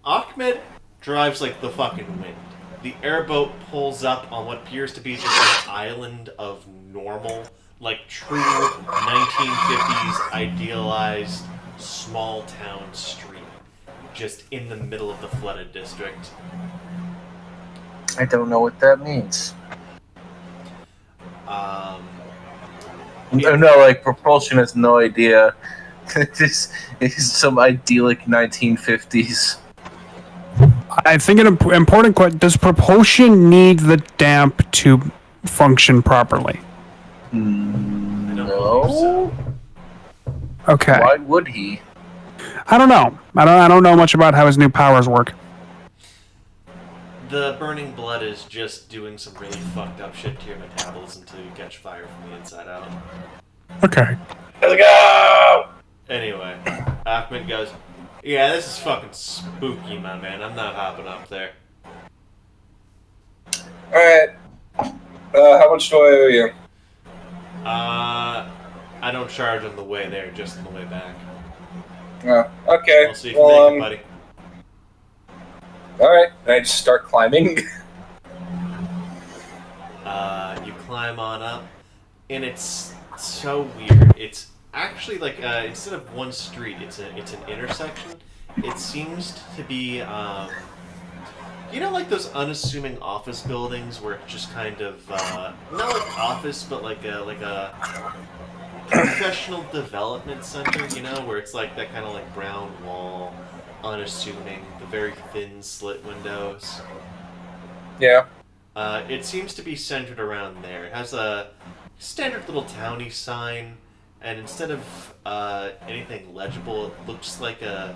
Ahmed drives like the fucking wind. The airboat pulls up on what appears to be just an island of normal, like true 1950s idealized small town street, just in the middle of the flooded district. I don't know what that means. No, like Propulsion has no idea. This is some idyllic 1950s. I think an important question, does propulsion need the damp to function properly? I don't believe No. so. Okay. Why would he? I don't know. I don't know much about how his new powers work. The burning blood is just doing some really fucked up shit to your metabolism until you catch fire from the inside out. Okay. Let's go! Anyway, Ahmed goes, yeah, this is fucking spooky, my man. I'm not hopping up there. Alright. How much do I owe you? I don't charge on the way there, just on the way back. Oh, okay. We'll see if you make it, buddy. Alright. I just start climbing. You climb on up, and it's so weird. It's actually like instead of one street, it's an intersection. It seems to be you know, like those unassuming office buildings where it's just kind of not like office, but like a professional development center. You know, where it's like that kind of like brown wall, unassuming, the very thin slit windows. Yeah. It seems to be centered around there. It has a standard little towny sign, and instead of anything legible, it looks like a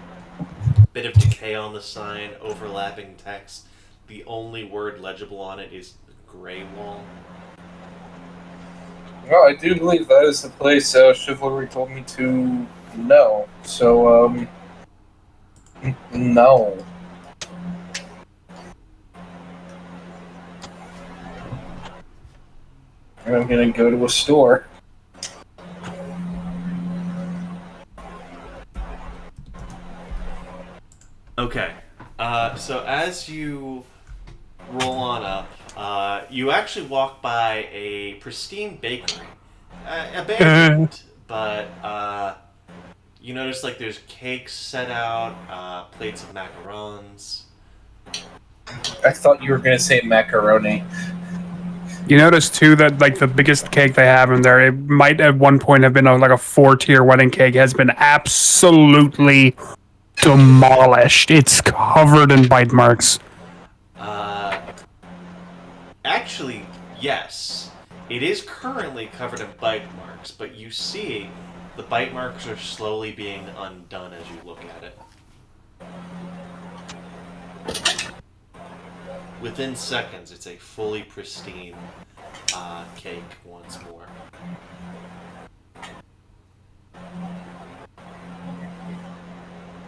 bit of decay on the sign, overlapping text. The only word legible on it is gray wall. Well, I do believe that is the place Chivalry told me to know. So, no. And I'm gonna go to a store. Okay. So as you roll on up, you actually walk by a pristine bakery. Abandoned, but you notice like there's cakes set out, plates of macarons. I thought you were gonna say macaroni. You notice too that like the biggest cake they have in there, it might at one point have been like a 4-tier wedding cake, has been absolutely demolished. It's covered in bite marks. Actually, yes. It is currently covered in bite marks, but you see the bite marks are slowly being undone as you look at it. within seconds, it's a fully pristine cake once more.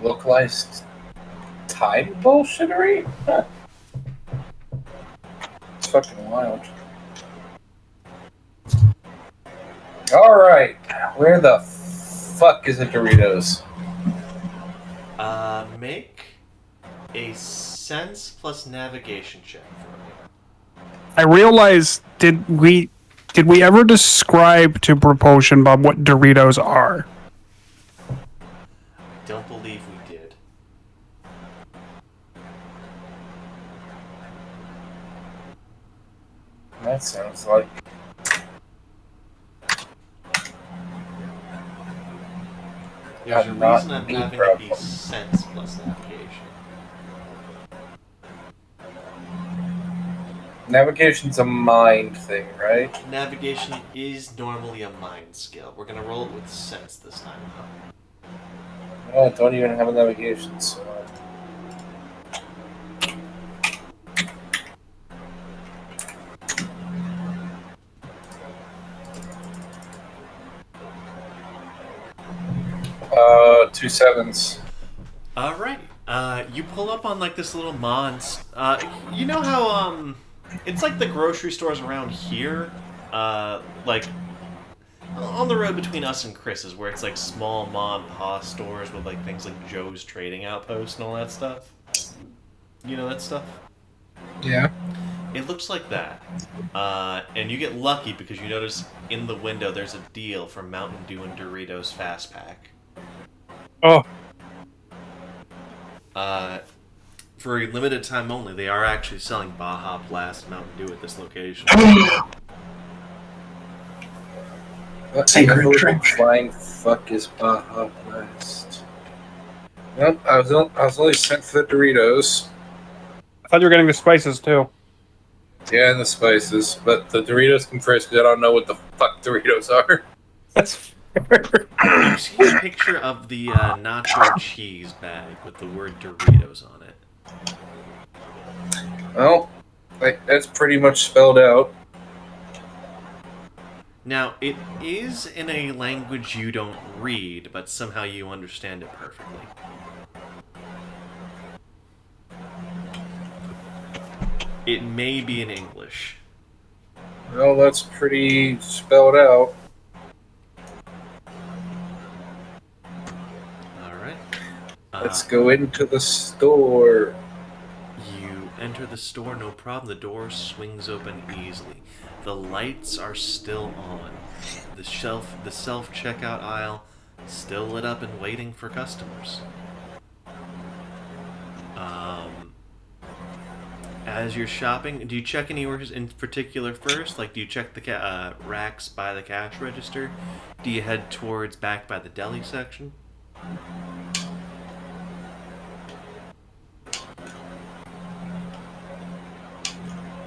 Localized time bullshittery? Huh. It's fucking wild. Alright, where the fuck is the Doritos? Make a sense plus navigation check for me. I realized, did we ever describe to Propulsion Bob what Doritos are? I don't believe we did. That sounds like... There's a I'm not reason I'm me, having bro. a sense plus navigation. Navigation's a mind thing, right? Navigation is normally a mind skill. We're gonna roll it with sense this time, though. I don't even have a navigation, so... Two sevens. Alright. You pull up on like this little Mons. You know how it's like the grocery stores around here, like on the road between us and Chris's, where it's like small mom and pop stores with like things like Joe's Trading Outpost and all that stuff. You know that stuff? Yeah. It looks like that. And you get lucky because you notice in the window there's a deal for Mountain Dew and Doritos Fast Pack. Oh, For a limited time only, they are actually selling Baja Blast Mountain Dew at this location. What Sacred the drink. flying fuck is Baja Blast? Nope, I was only sent for the Doritos. I thought you were getting the spices too. Yeah, and the spices, but the Doritos come first because I don't know what the fuck Doritos are. That's You see a picture of the nacho cheese bag with the word Doritos on it. Well, that's pretty much spelled out. Now, it is in a language you don't read, but somehow you understand it perfectly. It may be in English. Well, that's pretty spelled out. Alright. Let's go into the store. You enter the store, no problem. The door swings open easily. The lights are still on. The self-checkout aisle, still lit up and waiting for customers. As you're shopping, do you check anywhere in particular first? Like, do you check the racks by the cash register? Do you head towards back by the deli section? I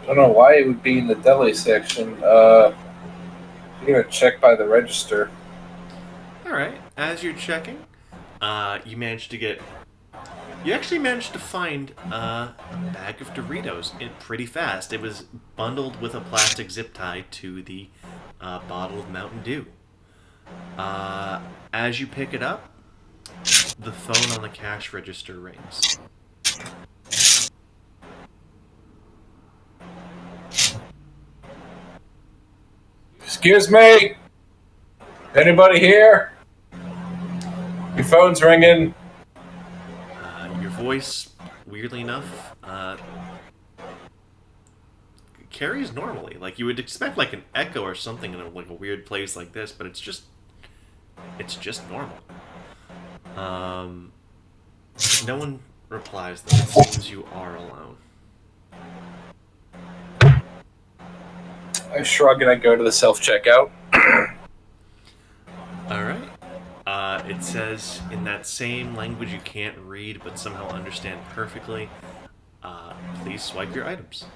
don't know why it would be in the deli section. You're gonna check by the register. Alright, as you're checking, you actually managed to find a bag of Doritos pretty fast. It was bundled with a plastic zip tie to the bottle of Mountain Dew. As you pick it up, the phone on the cash register rings. Excuse me? Anybody here? Your phone's ringing. Your voice, weirdly enough, carries normally. Like, you would expect like an echo or something in a weird place like this, but it's just normal. No one replies though. It seems you are alone. I shrug and I go to the self-checkout. Alright. It says in that same language you can't read but somehow understand perfectly, please swipe your items.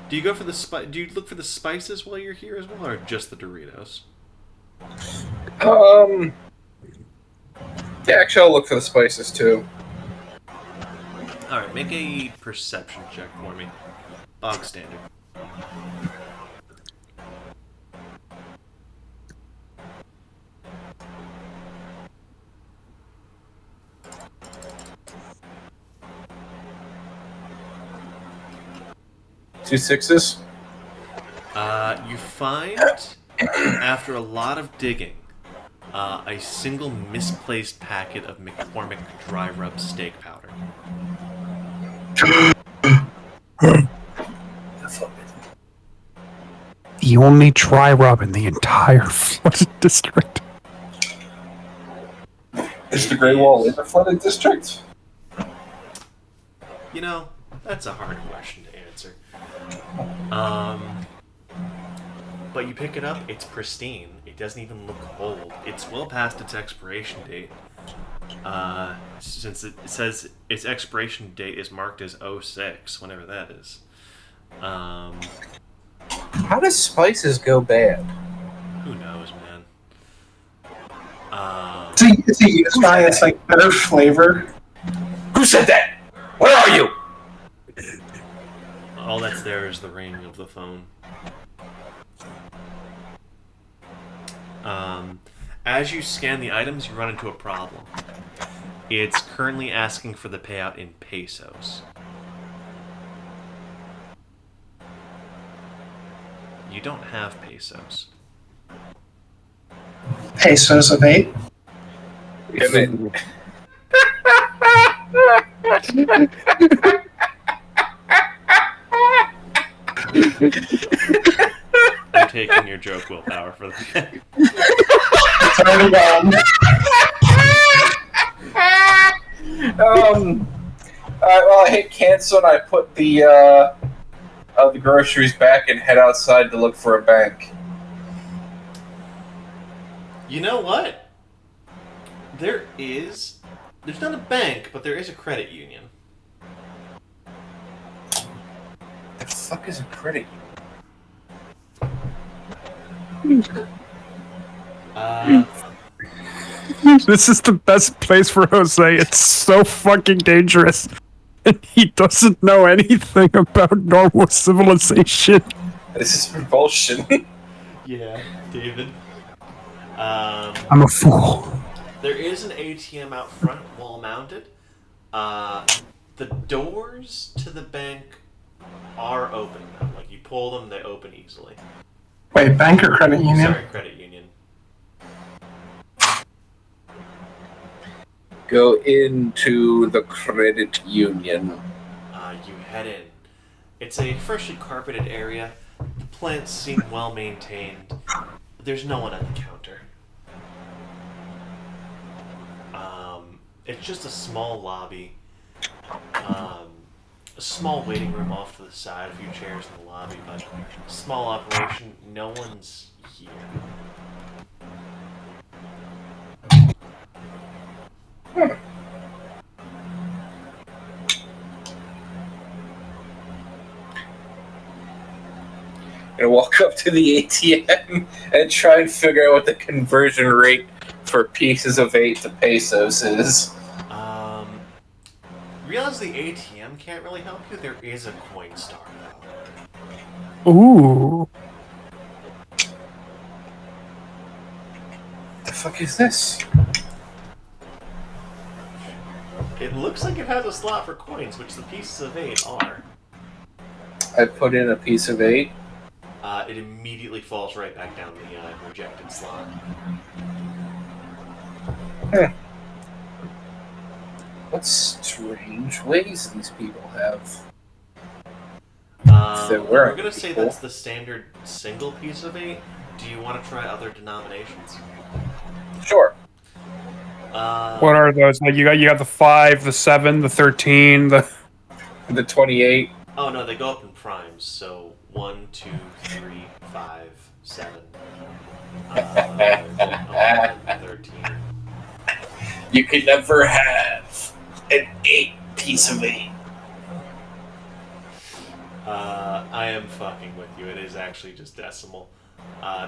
Do you go for do you look for the spices while you're here as well, or just the Doritos? Yeah, actually I'll look for the spices too. Alright, make a perception check for me. Bog standard. Two sixes. You find, after a lot of digging, a single misplaced packet of McCormick dry rub steak powder. The only dry rub in the entire flooded district. Is the Great Wall in the flooded district? You know, that's a hard question to answer. But you pick it up, it's pristine. It doesn't even look old. It's well past its expiration date. Since it says its expiration date is marked as 06, whenever that is. How does spices go bad? Who knows, man? It's a used by it's like better flavor. Who said that? Where are you? All that's there is the ring of the phone. As you scan the items, you run into a problem. It's currently asking for the payout in pesos. You don't have pesos. Pesos of 8. Come in. I'm taking your joke willpower for that. Turn it on. Well, I hit cancel and I put the groceries back and head outside to look for a bank. You know what? There's not a bank, but there is a credit union. The fuck is a credit This is the best place for Jose. It's so fucking dangerous. And he doesn't know anything about normal civilization. This is propulsion. Yeah, David. I'm a fool. There is an ATM out front, wall mounted. The doors to the bank are open now. Like, you pull them, they open easily. Wait, bank or credit union? Sorry, credit union. Go into the credit union. You head in. It's a freshly carpeted area. The plants seem well maintained. There's no one at the counter. It's just a small lobby. A small waiting room off to the side, a few chairs in the lobby, but small operation, no one's here. And walk up to the ATM and try and figure out what the conversion rate for pieces of 8 to pesos is. Realize the ATM can't really help you. There is a coin star though. Ooh. The fuck is this? It looks like it has a slot for coins, which the pieces of 8 are. I put in a piece of 8. It immediately falls right back down the rejected slot. What strange ways these people have. We're gonna say that's the standard single piece of 8. Do you want to try other denominations? Sure. What are those? Like you got the 5, the 7, the 13, the 28. Oh no, they go up in primes. So 1, 2, 3, 5, 7, 11, 13. You can never have an 8 piece of 8. I am fucking with you. It is actually just decimal.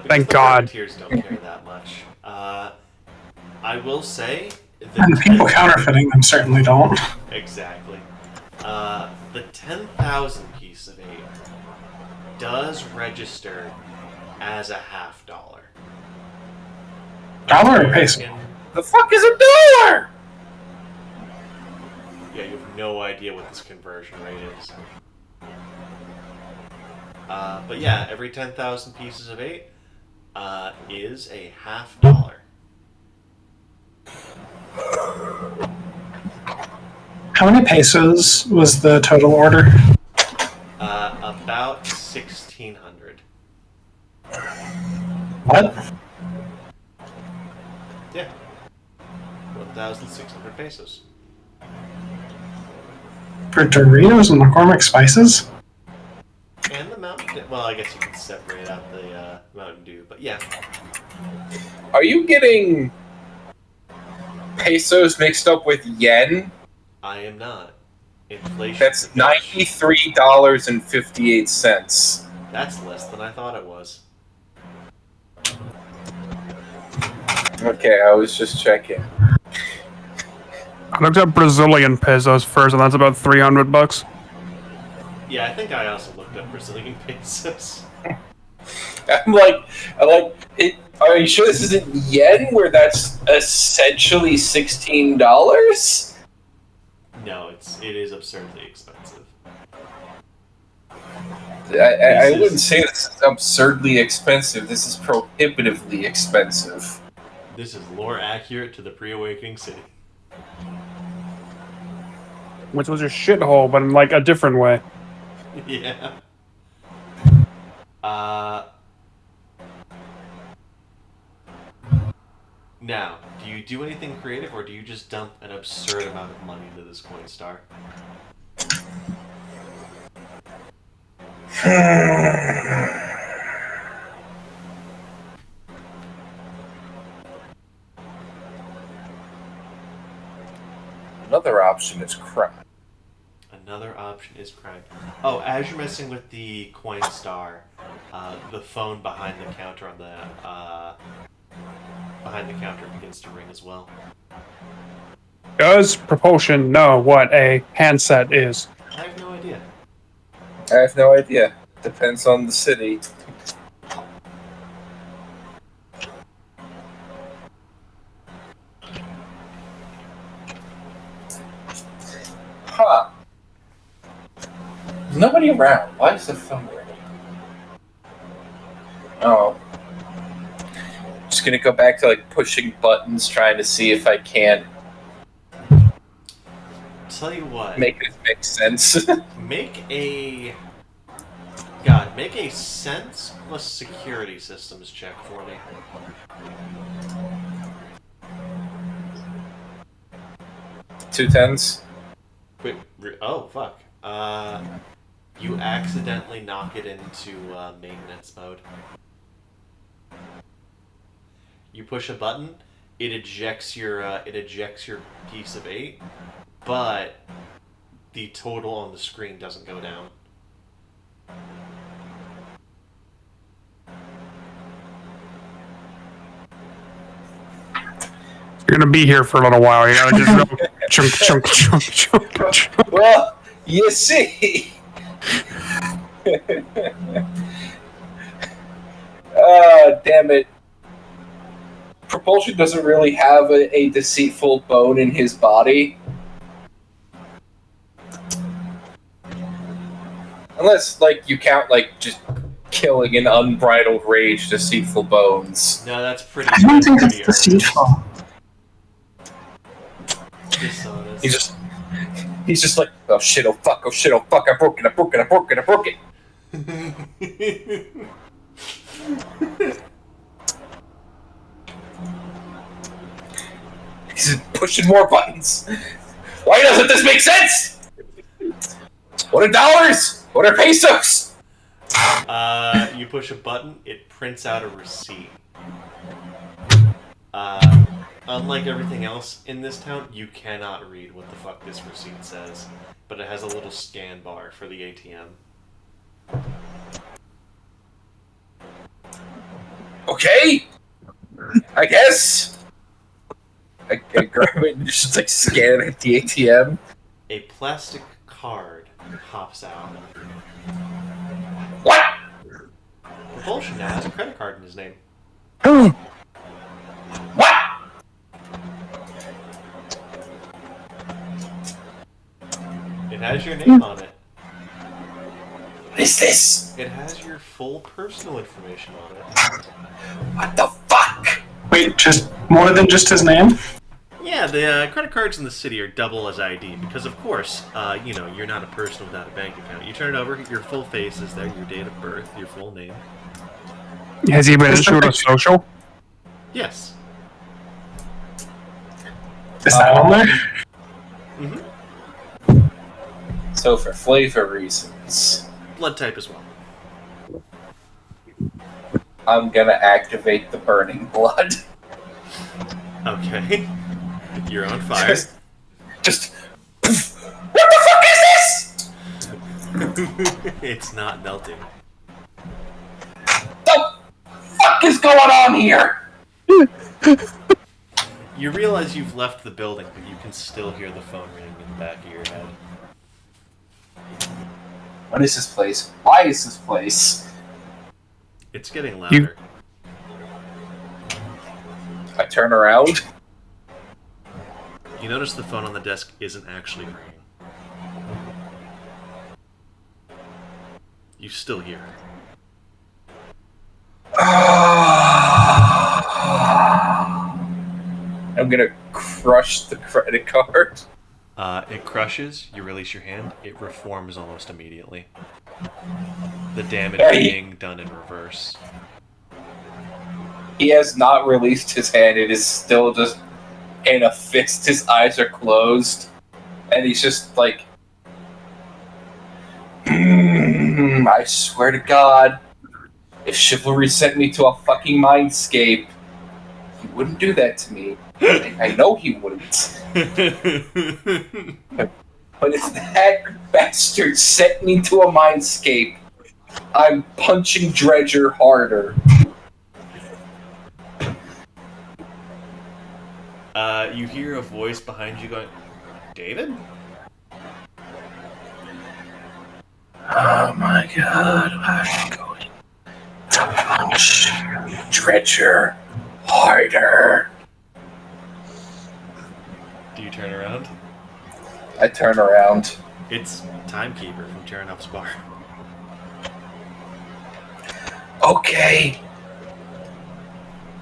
Thank God. Tiers don't care that much. I will say that And the people counterfeiting them certainly don't. exactly. the 10,000 piece of 8 does register as a $50. Dollar or peso? The fuck is $1? Yeah, you have no idea what this conversion rate is. But yeah, every 10,000 pieces of 8 is a $50. How many pesos was the total order? About 1,600. What? Yeah. 1,600 pesos. For Doritos and McCormick Spices? And the Mountain Dew. Well, I guess you can separate out the Mountain Dew, but yeah. Are you getting pesos mixed up with yen? I am not. Inflation. That's $93.58. That's less than I thought it was. Okay, I was just checking. I looked up Brazilian pesos first, and that's about $300. Yeah, I think I also looked up Brazilian pesos. I'm like, it. Are you sure this isn't yen, where that's essentially $16? No, it is absurdly expensive. I wouldn't say this is absurdly expensive. This is prohibitively expensive. This is lore accurate to the pre-awakening city. Which was a shithole, but in like a different way. Yeah. Now, do you do anything creative, or do you just dump an absurd amount of money into this coin star? Another option is crap. Another option is crime. Oh, as you're messing with the coin star, the phone behind the counter on the begins to ring as well. Does propulsion know what a handset is? I have no idea. I have no idea. Depends on the city. Huh. There's nobody around. Why is the phone ringing? Oh. Just gonna go back to like pushing buttons, trying to see if I can't Tell you what. make this make sense. Make a sense plus security systems check for me. Two tens. Wait, oh fuck. You accidentally knock it into maintenance mode. You push a button, it ejects your piece of 8, but the total on the screen doesn't go down. You're gonna be here for a little while. You gotta just go chunk, chunk, chunk, chunk, chunk. Well, you see. Damn it. Propulsion doesn't really have a deceitful bone in his body. Unless, like, you count, like, just killing in unbridled rage deceitful bones. No, that's pretty. I don't think pretty it's deceitful. Dishonest. He's just like, oh shit, oh fuck, I broke it. He's pushing more buttons. Why doesn't this make sense? What are dollars? What are pesos? You push a button, it prints out a receipt. Unlike everything else in this town, you cannot read what the fuck this receipt says, but it has a little scan bar for the ATM. Okay, I guess. I grab it and just like scan it at the ATM. A plastic card hops out. What? Propulsion now has a credit card in his name. What? It has your name on it. What is this? It has your full personal information on it. What the fuck? Wait, just more than just his name? Yeah, the credit cards in the city are double as ID because, of course, you're not a person without a bank account. You turn it over, your full face is there, your date of birth, your full name. Has he been issued a social? Yes. Is that on there? Mm-hmm. So for flavor reasons, Blood type as well. I'm gonna activate the burning blood. Okay. You're on fire. Just what the fuck is this? It's not melting. The fuck is going on here? You realize you've left the building, but you can still hear the phone ringing in the back of your head. What is this place? Why is this place? It's getting louder. I turn around. You notice the phone on the desk isn't actually ringing. You still hear it. I'm gonna crush the credit card. It crushes, you release your hand, it reforms almost immediately. The damage being done in reverse. He has not released his hand. It is still just in a fist. His eyes are closed. And he's just like... I swear to God, if chivalry sent me to a fucking mindscape, he wouldn't do that to me. I know he wouldn't. But if that bastard sent me to a mindscape, I'm punching Dredger harder. You hear a voice behind you going, David? Oh my God, I'm going to punch Dredger harder. Do you turn around? I turn around. It's Timekeeper from Chernoff's bar. Okay.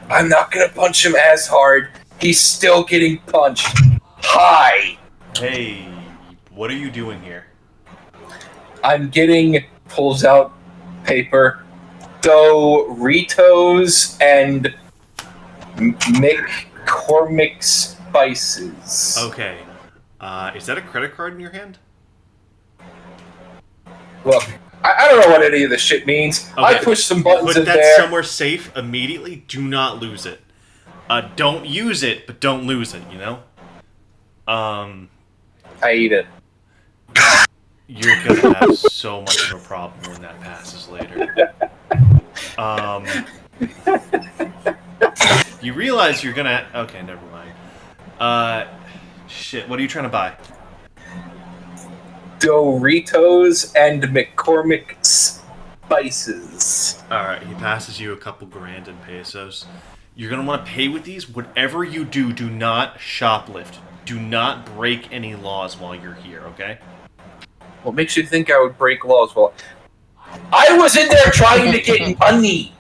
I'm not gonna punch him as hard. He's still getting punched. Hi. Hey, what are you doing here? I'm getting pulls out paper, Doritos and McCormick spices. Okay. Is that a credit card in your hand? Look, I don't know what any of this shit means. Okay. I pushed some buttons Put in that there. somewhere safe immediately. Do not lose it. Don't use it, but don't lose it, you know? I eat it. You're gonna have so much of a problem when that passes later. You realize you're gonna... Okay, never mind. Shit, what are you trying to buy? Doritos and McCormick spices. Alright, he passes you a couple grand in pesos. You're gonna want to pay with these. Whatever you do, do not shoplift. Do not break any laws while you're here, okay? What makes you think I would break laws? Well, I was in there trying to get money.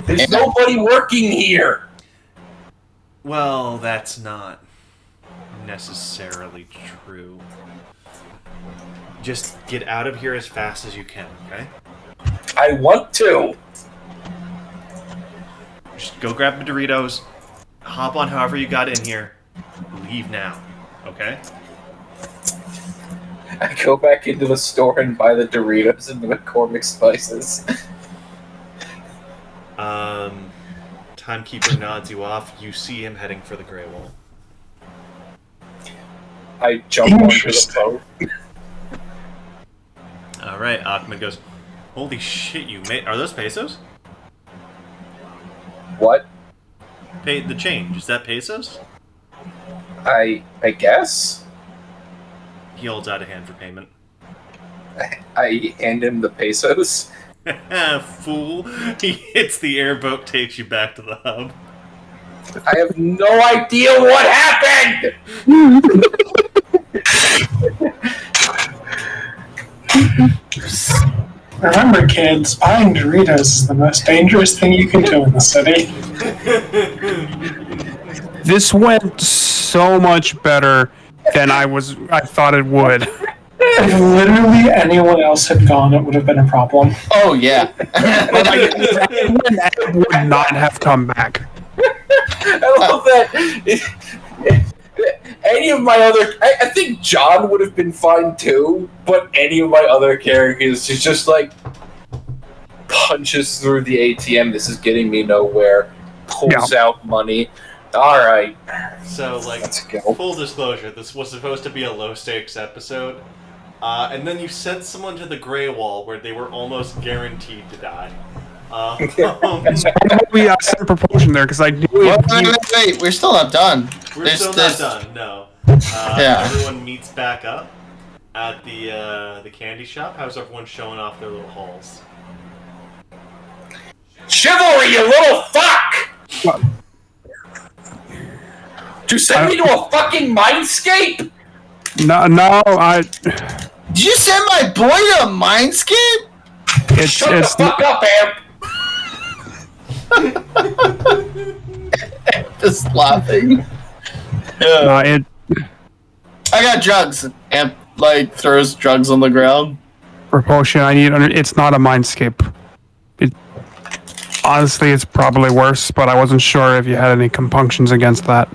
There's nobody working here. Well, that's not necessarily true. Just get out of here as fast as you can, okay? I want to. Just go grab the Doritos, hop on however you got in here, leave now, okay? I go back into the store and buy the Doritos and the McCormick spices. Timekeeper nods you off. You see him heading for the Grey Wall. I jump onto the phone. Alright, Ahmed goes, holy shit, you made... Are those pesos? What? Pay the change. Is that pesos? I guess? He holds out a hand for payment. I hand him the pesos. Fool. He hits the airboat, takes you back to the hub. I have no idea what happened! Remember, kids, buying Doritos is the most dangerous thing you can do in the city. This went so much better than I thought it would. If literally anyone else had gone, it would have been a problem. Oh yeah. It would not have come back. I love that. Any of my other... I think John would have been fine too, but any of my other characters is just like... punches through the ATM, this is getting me nowhere. Pulls out money. Alright. So, like, Let's go. full disclosure, this was supposed to be a low-stakes episode. And then you sent someone to the gray wall where they were almost guaranteed to die. We set a proportion there because I knew Wait, we're still not done. We're still not done, no. Everyone meets back up at the candy shop. How's everyone showing off their little hauls? Chivalry, you little fuck! What? To send me to a fucking mindscape? No, Did you send my boy to a mindscape? Shut the fuck up, Amp! Just laughing. I got drugs. Amp throws drugs on the ground. Propulsion. It's not a mindscape. Honestly, it's probably worse, but I wasn't sure if you had any compunctions against that.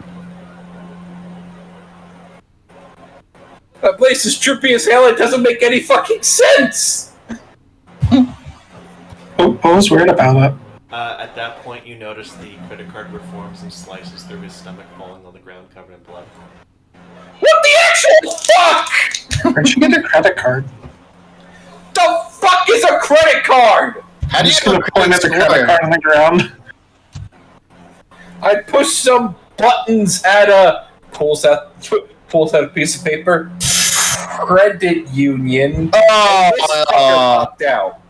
That place is trippy as hell. It doesn't make any fucking sense. What was weird about it? At that point, you notice the credit card reforms and slices through his stomach, falling on the ground covered in blood. What the actual fuck? Where'd you get a credit card? The fuck is a credit card? How I'm do you just gonna point at the credit card on the ground. I push some buttons at pulls out a piece of paper. Credit union. Popped out.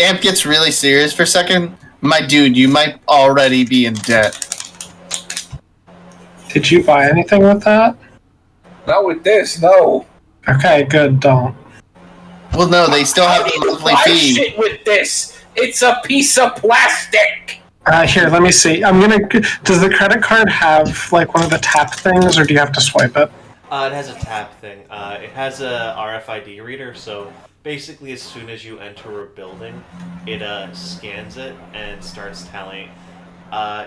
Amp gets really serious for a second. My dude, you might already be in debt. Did you buy anything with that? Not with this, no. Okay, good, don't. Well, no, they still have the monthly fee. Shit with this. It's a piece of plastic. Here, let me see. Does the credit card have, like, one of the tap things, or do you have to swipe it? It has a tap thing. It has a RFID reader, so basically as soon as you enter a building, it scans it and starts tallying.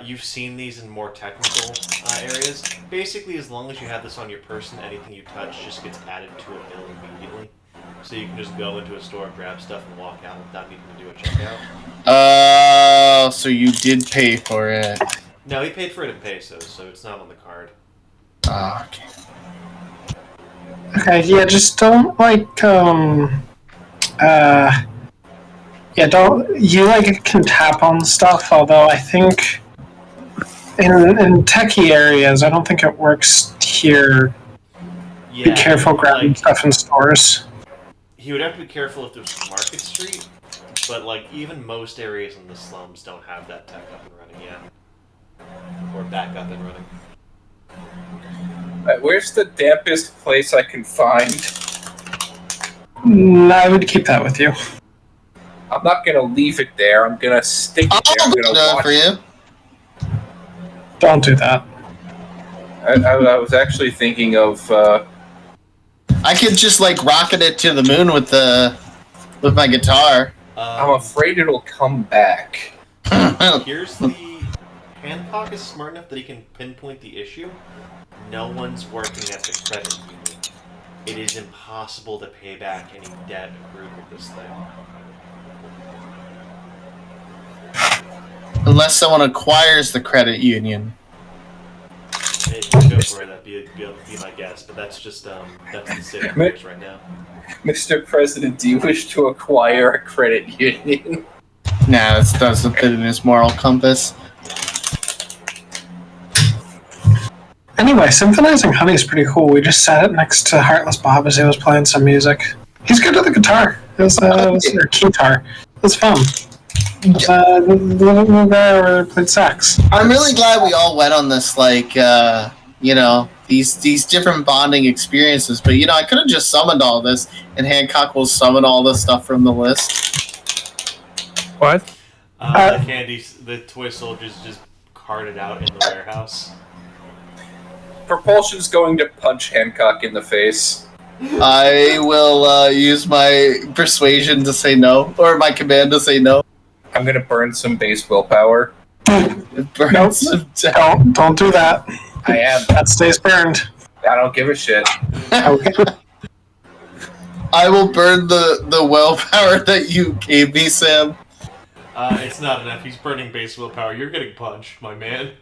You've seen these in more technical areas. Basically, as long as you have this on your person, anything you touch just gets added to a bill immediately. So you can just go into a store, grab stuff, and walk out without needing to do a checkout. So you did pay for it. No, he paid for it in pesos, so it's not on the card. Okay. Okay, yeah, just don't, can tap on stuff, although I think in techie areas, I don't think it works here. Yeah, be careful grabbing stuff in stores. He would have to be careful if there's Market Street, but, even most areas in the slums don't have that tech up and running yet. Or back up and running. Where's the dampest place I can find? I would keep that with you. I'm not gonna leave it there. I'm gonna stick it there. I'm gonna watch for you. Don't do that. I was actually thinking of. I could just rocket it to the moon with my guitar. I'm afraid it'll come back. Here's the... Hancock is smart enough that he can pinpoint the issue. No one's working at the credit union. It is impossible to pay back any debt accrued with this thing. Unless someone acquires the credit union. Go for it, that'd be my guess, but that's just, that's the state of affairs right now. Mr. President, do you wish to acquire a credit union? Nah, this doesn't fit in his moral compass. Anyway, Symphonizing Honey is pretty cool. We just sat it next to Heartless Bob as he was playing some music. He's good at the guitar. It was or guitar. It was fun. The little guy over there played sax. I'm really glad we all went on this, like, these different bonding experiences. But, I could have just summoned all this, and Hancock will summon all this stuff from the list. What? The toy soldiers just carted out in the warehouse. Propulsion's going to punch Hancock in the face. I will use my persuasion to say no, or my command to say no. I'm going to burn some base willpower. Nope. Don't do that. I am. That stays burned. I don't give a shit. Okay. I will burn the willpower that you gave me, Sam. It's not enough. He's burning base willpower. You're getting punched, my man.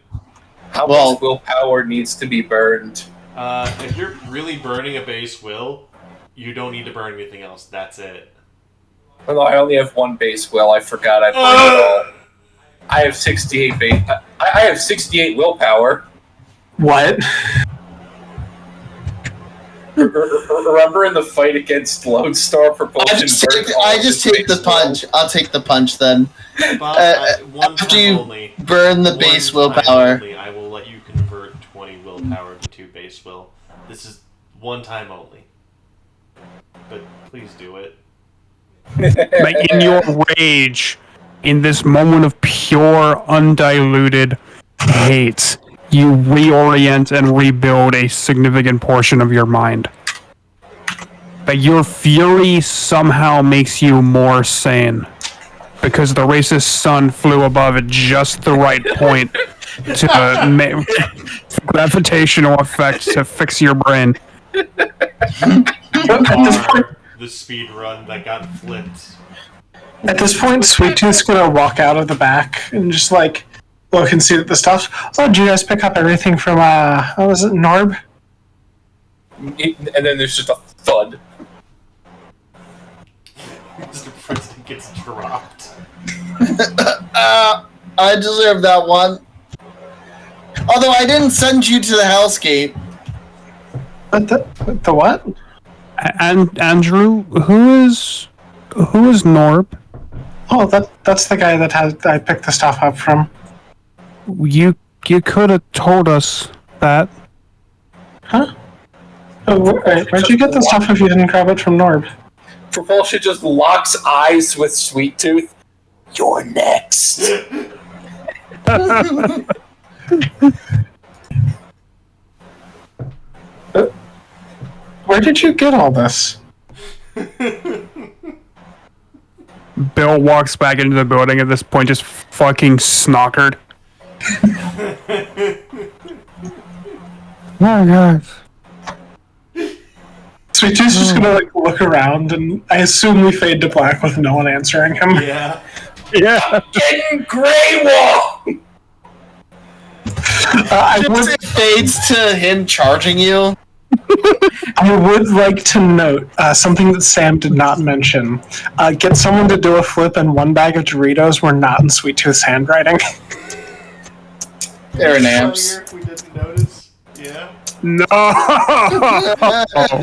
How much willpower needs to be burned? If you're really burning a base will, you don't need to burn anything else. That's it. Well, I only have one base will. I forgot I burned it all. I have 68 base. I have 68 willpower. What? Remember in the fight against Lodestar, Propulsion? I just take the punch. I'll take the punch then. Bob, After you only, burn the base willpower. Only, I will let you convert 20 willpower to 2 base will. This is one time only. But please do it. Like in your rage, in this moment of pure, undiluted hate, you reorient and rebuild a significant portion of your mind. But your fury somehow makes you more sane. Because the racist sun flew above at just the right point to gravitational effect to fix your brain. The speed run that got flipped. At this point, Sweet Tooth's gonna walk out of the back and just look and see that the stuff. Oh, did you guys pick up everything from what was it, Norb? And then there's just a thud. Mr. President gets dropped. I deserve that one. Although I didn't send you to the Hellscape. The what? And Andrew, who is Norb? Oh, that's the guy that I picked the stuff up from. You could have told us that. Huh? Oh, wait, where'd you get the stuff if you didn't grab it from Norb? Propulsion just locks eyes with Sweet Tooth. You're next. Where did you get all this? Bill walks back into the building at this point, just fucking snockered. Oh god. Sweet Tooth's just gonna look around, and I assume we fade to black with no one answering him. Yeah. Yeah. Getting Grey Wall. It fades to him charging you. I would like to note something that Sam did not mention. Get someone to do a flip, and one bag of Doritos were not in Sweet Tooth's handwriting. Aaron Amps. If we didn't notice. Yeah. No.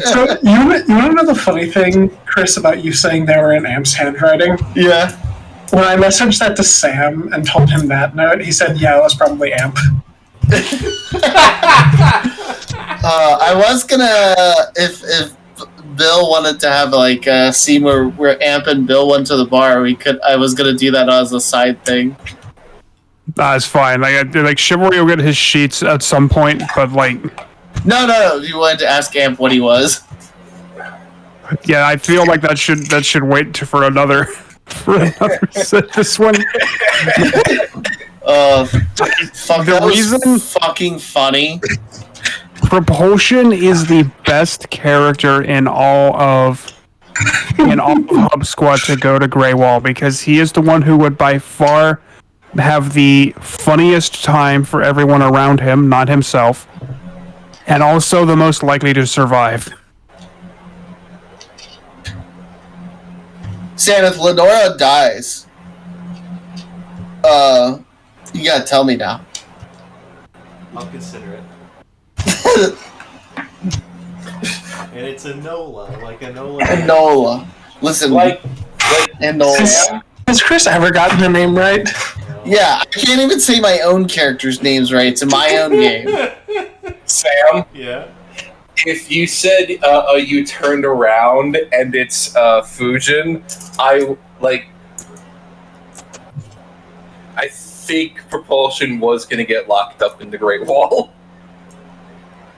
So you want to know the funny thing, Chris, about you saying they were in Amp's handwriting? Yeah. When I messaged that to Sam and told him that note, he said, "Yeah, it was probably Amp." I was gonna, if Bill wanted to have a scene where Amp and Bill went to the bar, I was gonna do that as a side thing. That's fine. Like Chivalry will get his sheets at some point, but No, you wanted to ask Amp what he was. yeah, I feel like that should wait for another set. This one. Fuck, that was fucking funny. Propulsion is the best character in all of Hubsquad to go to Grey Wall, because he is the one who would by far have the funniest time for everyone around him, not himself, and also the most likely to survive. Sam, if Lenora dies, you gotta tell me now. I'll consider it. And it's Enola, like Enola. Enola. Listen, Enola. Has Chris ever gotten the name right? Yeah, I can't even say my own characters' names right. It's in my own game. Sam, Yeah. if you said you turned around and it's Fujin, I think Propulsion was going to get locked up in the Great Wall.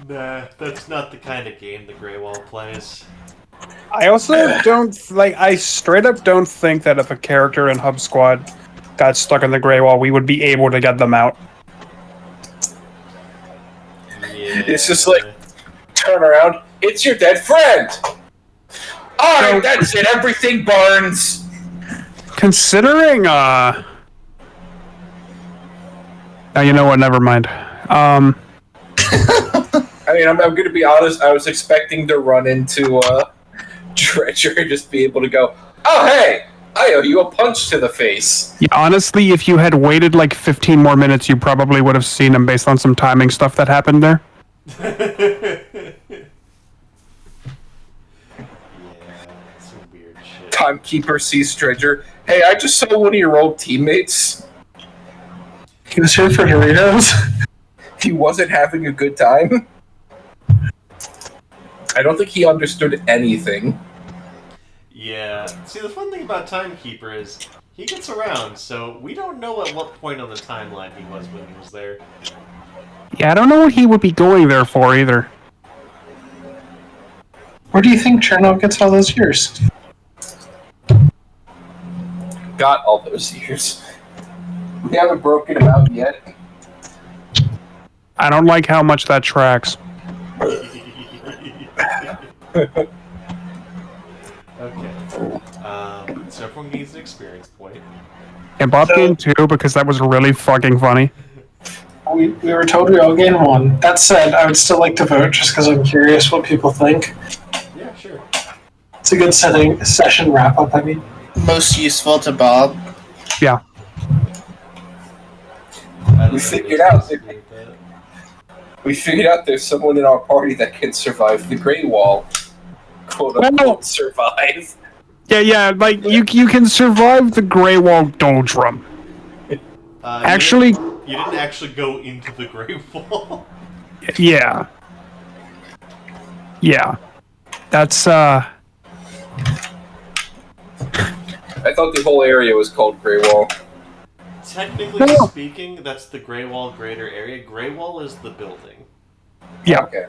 Nah, that's not the kind of game the Grey Wall plays. I also I straight up don't think that if a character in Hubsquad got stuck in the Grey Wall, we would be able to get them out. Yeah. It's just like, turn around, it's your dead friend! Alright, that's it, everything burns! Considering, now, you know what, never mind. I mean, I'm going to be honest, I was expecting to run into Dredger and just be able to go, oh, hey, I owe you a punch to the face. Yeah, honestly, if you had waited like 15 more minutes, you probably would have seen him based on some timing stuff that happened there. Yeah, some weird shit. Timekeeper sees Dredger. Hey, I just saw one of your old teammates. He was here for Doritos. He wasn't having a good time. I don't think he understood anything. Yeah. See, the fun thing about Timekeeper is he gets around, so we don't know at what point on the timeline he was when he was there. Yeah, I don't know what he would be going there for either. Where do you think Cherno gets all those years? Got all those years. We haven't broken him out yet. I don't like how much that tracks. Okay. So everyone gains an experience point. And Bob gained 2 because that was really fucking funny. We were told we all gain 1. That said, I would still like to vote just because I'm curious what people think. Yeah, sure. It's a good session wrap up, I mean. Most useful to Bob. Yeah. We figured out there's someone in our party that can survive the Grey Wall. Quote unquote survive. Yeah, like, you can survive the Grey Wall doldrum. Actually... You didn't actually go into the Grey Wall. Yeah. Yeah. That's, I thought the whole area was called Grey Wall. Technically speaking, that's the Grey Wall greater area. Grey Wall is the building. Yeah. Okay.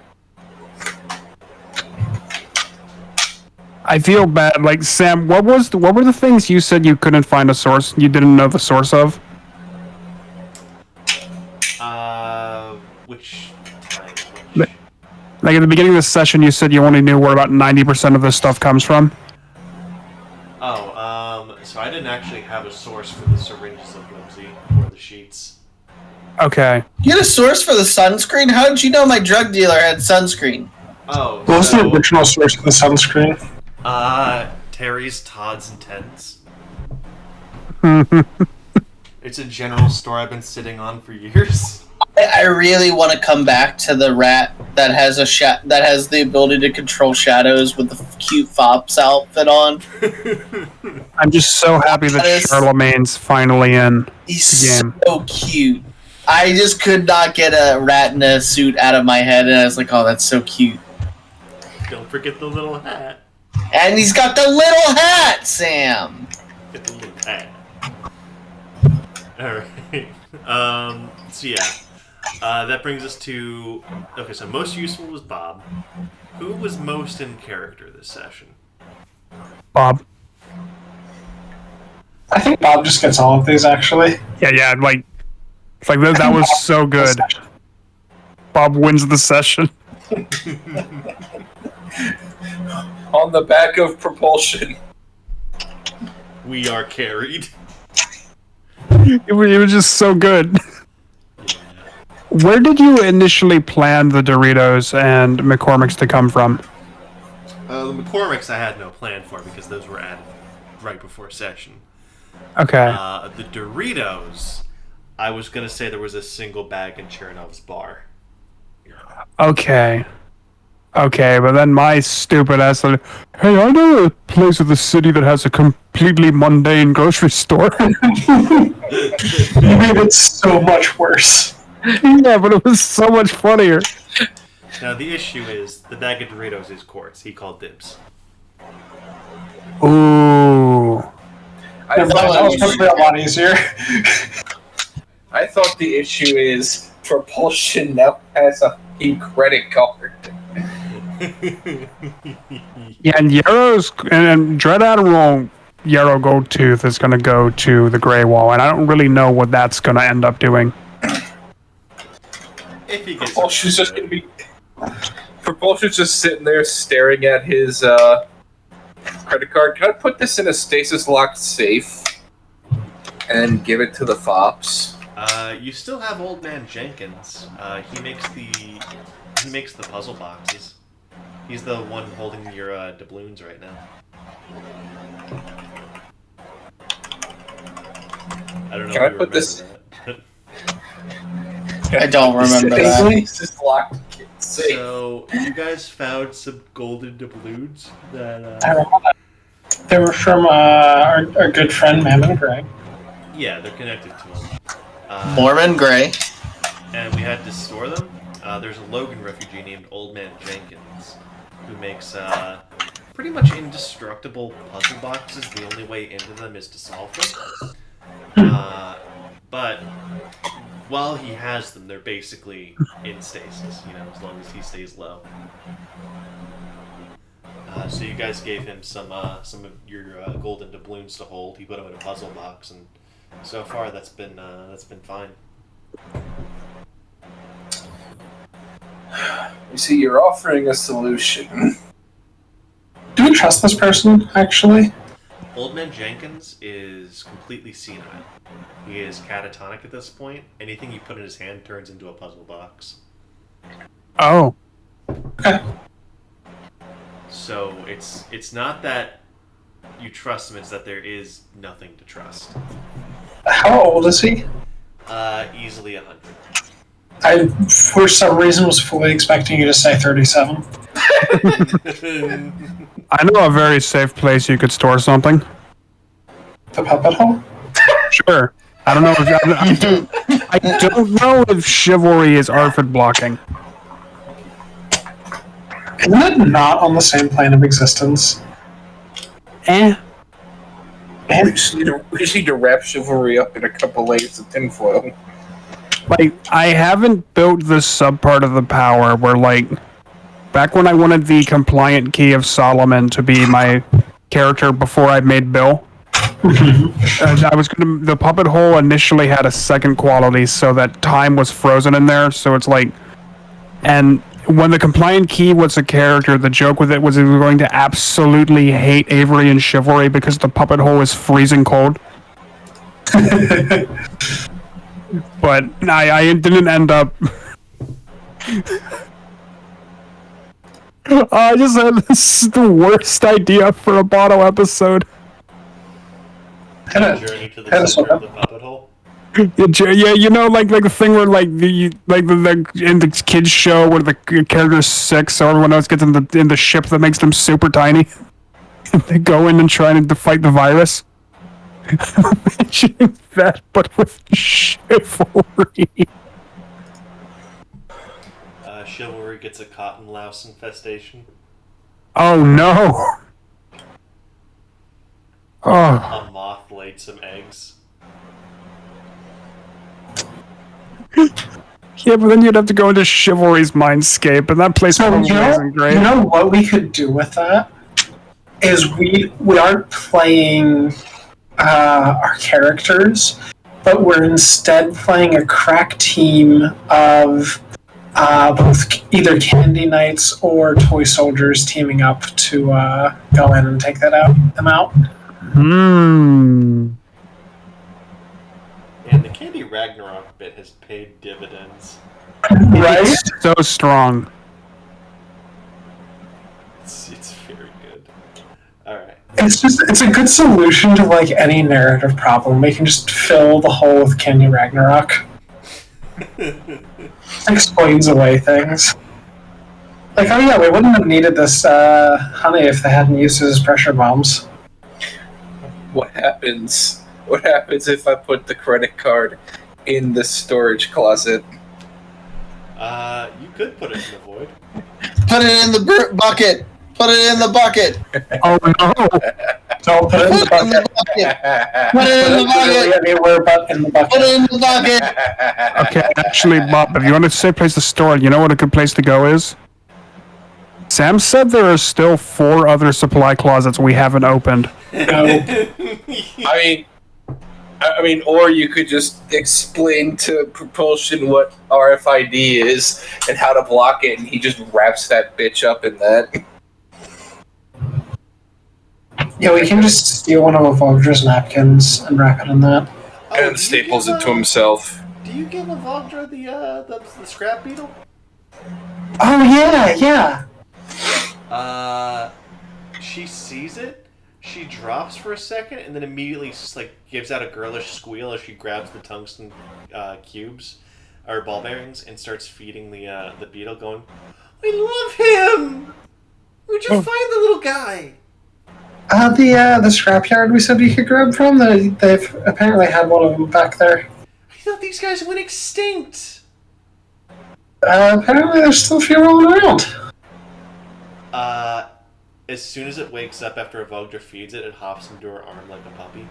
I feel bad. Like, Sam, what were the things you said you couldn't find a source? You didn't know the source of? Which time? Like, at the beginning of the session, you said you only knew where about 90% of this stuff comes from. Oh, so I didn't actually have a source for the syringes of Whimsy or the sheets. Okay. You had a source for the sunscreen? How did you know my drug dealer had sunscreen? Oh, What was the original source of the sunscreen? Terry's, Todd's, and Ted's. It's a general store I've been sitting on for years. I really want to come back to the rat that has that has the ability to control shadows with the cute Fops outfit on. I'm just so happy that Charlemagne's finally in He's the game. so cute. I just could not get a rat in a suit out of my head, and I was like, oh, that's so cute. Don't forget the little hat. And he's got the little hat, Sam! Get the little hat. Alright. So yeah. That brings us to... Okay, so most useful was Bob. Who was most in character this session? Bob. I think Bob just gets all of these, actually. Yeah, like that was so good. Bob wins the session. On the back of Propulsion. We are carried. It was just so good. Where did you initially plan the Doritos and McCormick's to come from? The McCormick's I had no plan for because those were added right before session. Okay. The Doritos, I was going to say there was a single bag in Chernov's bar. Okay. Okay, but then my stupid ass like, hey, I know a place in the city that has a completely mundane grocery store. You made it so much worse. Yeah, but it was so much funnier. Now the issue is the bag of Doritos is Quartz. He called dibs. Ooh. Never mind, that was supposed to be a lot easier. I thought the issue is Propulsion now has a credit card. Yeah, and Yarrow's and Dread Admiral Yarrow Goldtooth is going to go to the Grey Wall, and I don't really know what that's going to end up doing. If he gets Propulsion's just gonna be. Propulsion's just sitting there staring at his credit card. Can I put this in a stasis locked safe and give it to the fops? You still have Old Man Jenkins. He makes the puzzle boxes. He's the one holding your doubloons right now. I don't know. Can I if you put this? that. I don't remember that. Stasis locked safe. So you guys found some golden doubloons that. I remember that. They were from our good friend Mammon Greg. Yeah, they're connected to him. Mormon Gray. And we had to store them. There's a Logan refugee named Old Man Jenkins who makes pretty much indestructible puzzle boxes. The only way into them is to solve them. But while he has them, they're basically in stasis, as long as he stays low. So you guys gave him some of your golden doubloons to hold. He put them in a puzzle box, and so far that's been fine. You see, you're offering a solution. Do we trust this person, actually? Old Man Jenkins is completely senile. He is catatonic at this point. Anything you put in his hand turns into a puzzle box. Oh. Okay. So it's not that you trust him, it's that there is nothing to trust. How old is he? Easily 100. I, for some reason, was fully expecting you to say 37. I know a very safe place you could store something. The puppet hole? Sure. I don't know if I don't know if chivalry is Arfid blocking. Isn't it not on the same plane of existence? Eh. We just need to wrap chivalry up in a couple layers of tinfoil. Like, I haven't built this subpart of the power where, like, back when I wanted the compliant key of Solomon to be my character before I made Bill, the puppet hole initially had a second quality so that time was frozen in there, so it's like, and when the compliant key was a character, the joke with it was we were going to absolutely hate Avery and Chivalry because the puppet hole is freezing cold. But I didn't end up. I just had the worst idea for a bottle episode. Journey to the center of the puppet hole. Yeah, like the thing where the in the kids show where the character's sick, so everyone else gets in the ship that makes them super tiny. They go in and try to fight the virus. Imagine that, but with chivalry. Chivalry gets a cotton louse infestation. Oh no! Oh. A moth laid some eggs. Yeah, but then you'd have to go into Chivalry's mindscape, and that place probably isn't great. You know what we could do with that? Is we aren't playing our characters, but we're instead playing a crack team of both either Candy Knights or Toy Soldiers teaming up to go in and take them out. Hmm. And the Candy Ragnarok bit has paid dividends. Right? So strong. It's very good. Alright. It's a good solution to like any narrative problem. We can just fill the hole with Candy Ragnarok. Explains away things. Like, oh yeah, we wouldn't have needed this honey if they hadn't used it as pressure bombs. What happens? What happens if I put the credit card in the storage closet? You could put it in the void. Put it in the bucket. Put it in the bucket. Oh no! Don't put it in the Put it in the bucket. bucket. Put it in the Literally bucket. anywhere but in the Put bucket. it in the bucket. Okay, actually, Bob, if you want a safe place to store it, you know what a good place to go is? Sam said there are still 4 other supply closets we haven't opened. No. I mean, or you could just explain to Propulsion what RFID is and how to block it, and he just wraps that bitch up in that. Yeah, we can just steal one of Avogdra's napkins and wrap it in that. Oh, And staples it to himself. Do you give Avogdra the scrap beetle? Oh yeah. She sees it, she drops for a second, and then immediately just, like, gives out a girlish squeal as she grabs the tungsten cubes, or ball bearings, and starts feeding the beetle, going, "I love him! Where'd you find the little guy?" The scrapyard we said we could grab from. They've apparently had one of them back there. I thought these guys went extinct! Apparently there's still a few rolling around. As soon as it wakes up after Avogdra feeds it, it hops into her arm like a puppy.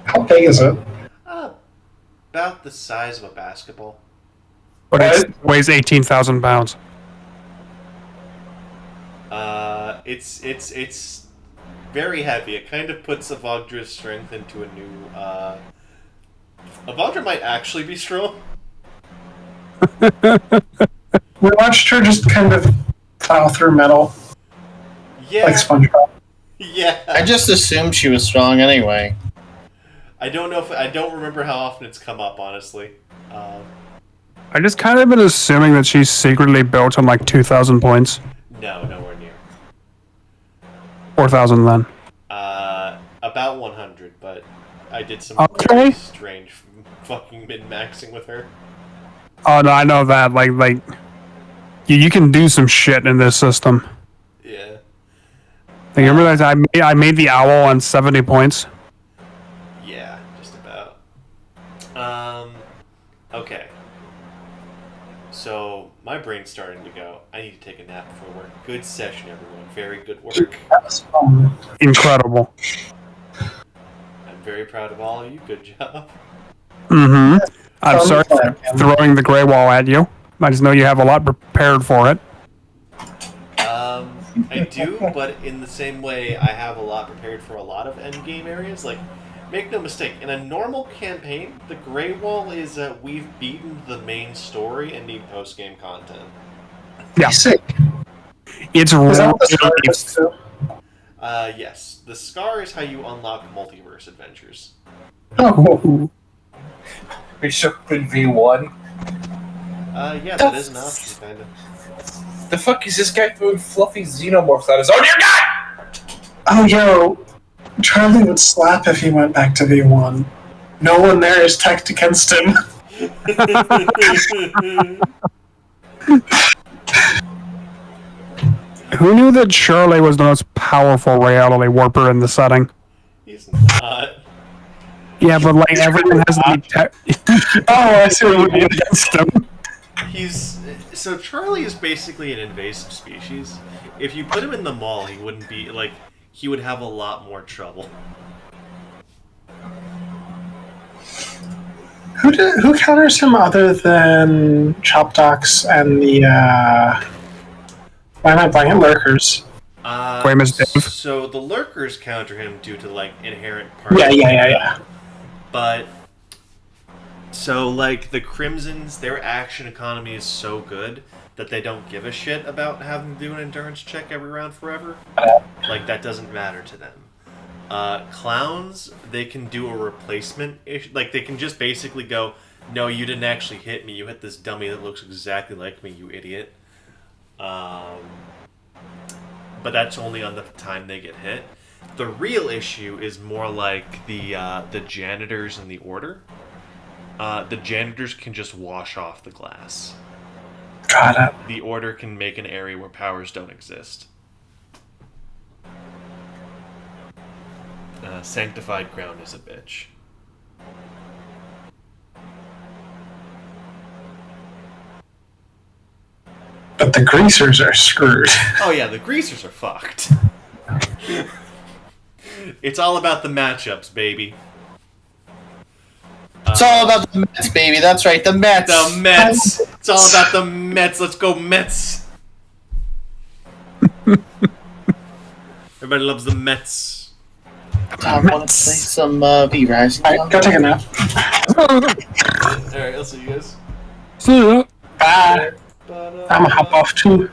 How big is it? About the size of a basketball. But it weighs 18,000 pounds. It's very heavy. It kind of puts Avogdra's strength into a new. Avogdra might actually be strong. We watched her just kind of plow through metal Yeah. like SpongeBob. Yeah. I just assumed she was strong anyway. I don't know if I don't remember how often it's come up, honestly. I just kind of been assuming that she's secretly built on like 2,000 points. No, nowhere near. 4,000 then. About 100, but I did some Okay. very strange fucking min-maxing with her. Oh no, I know that. Like, you can do some shit in this system. Yeah. Like, remember that I made the owl on 70 points? Yeah, just about. Okay. So, my brain's starting to go. I need to take a nap before work. Good session, everyone. Very good work. Incredible. I'm very proud of all of you. Good job. Mm-hmm. I'm Fun sorry for plan. throwing the gray wall at you. I just know you have a lot prepared for it. I do, but in the same way, I have a lot prepared for a lot of endgame areas. Like, make no mistake, in a normal campaign, the Grey Wall is we've beaten the main story and need post-game content. Yeah. Sick. It's Is that really what the scar is too? Yes. The Scar is how you unlock multiverse adventures. Oh, cool. We should in V1. Yeah, that is an option, kind of. The fuck is this guy throwing fluffy xenomorphs at us? Oh dear God! Oh, yo, Charlie would slap if he went back to V1. No one there is teched against him. Who knew that Charlie was the most powerful reality warper in the setting? He's not. Yeah, but like everyone has to be Oh, I see what you mean. against him. So Charlie is basically an invasive species. If you put him in the mall, he wouldn't be, like, he would have a lot more trouble. Who counters him other than Chop Docks and the, why am I blanking? Lurkers. Famous Dave. So the lurkers counter him due to, like, inherent parts. Yeah. But so, like, the Crimsons, their action economy is so good that they don't give a shit about having to do an endurance check every round forever. Like, that doesn't matter to them. Clowns, they can do a replacement. Like, they can just basically go, "No, you didn't actually hit me. You hit this dummy that looks exactly like me, you idiot." But that's only on the time they get hit. The real issue is more like the janitors in the Order. The janitors can just wash off the glass. Got it. The Order can make an area where powers don't exist. Sanctified ground is a bitch. But the greasers are screwed. Oh yeah, the greasers are fucked. It's all about the matchups, baby. It's all about the Mets, baby. That's right, the Mets. The Mets. It's all about the Mets. Let's go Mets. Everybody loves the Mets. I want to play some V-Rising. Alright, go take a nap. Alright, I'll see you guys. See ya. Bye. I'm gonna hop off too.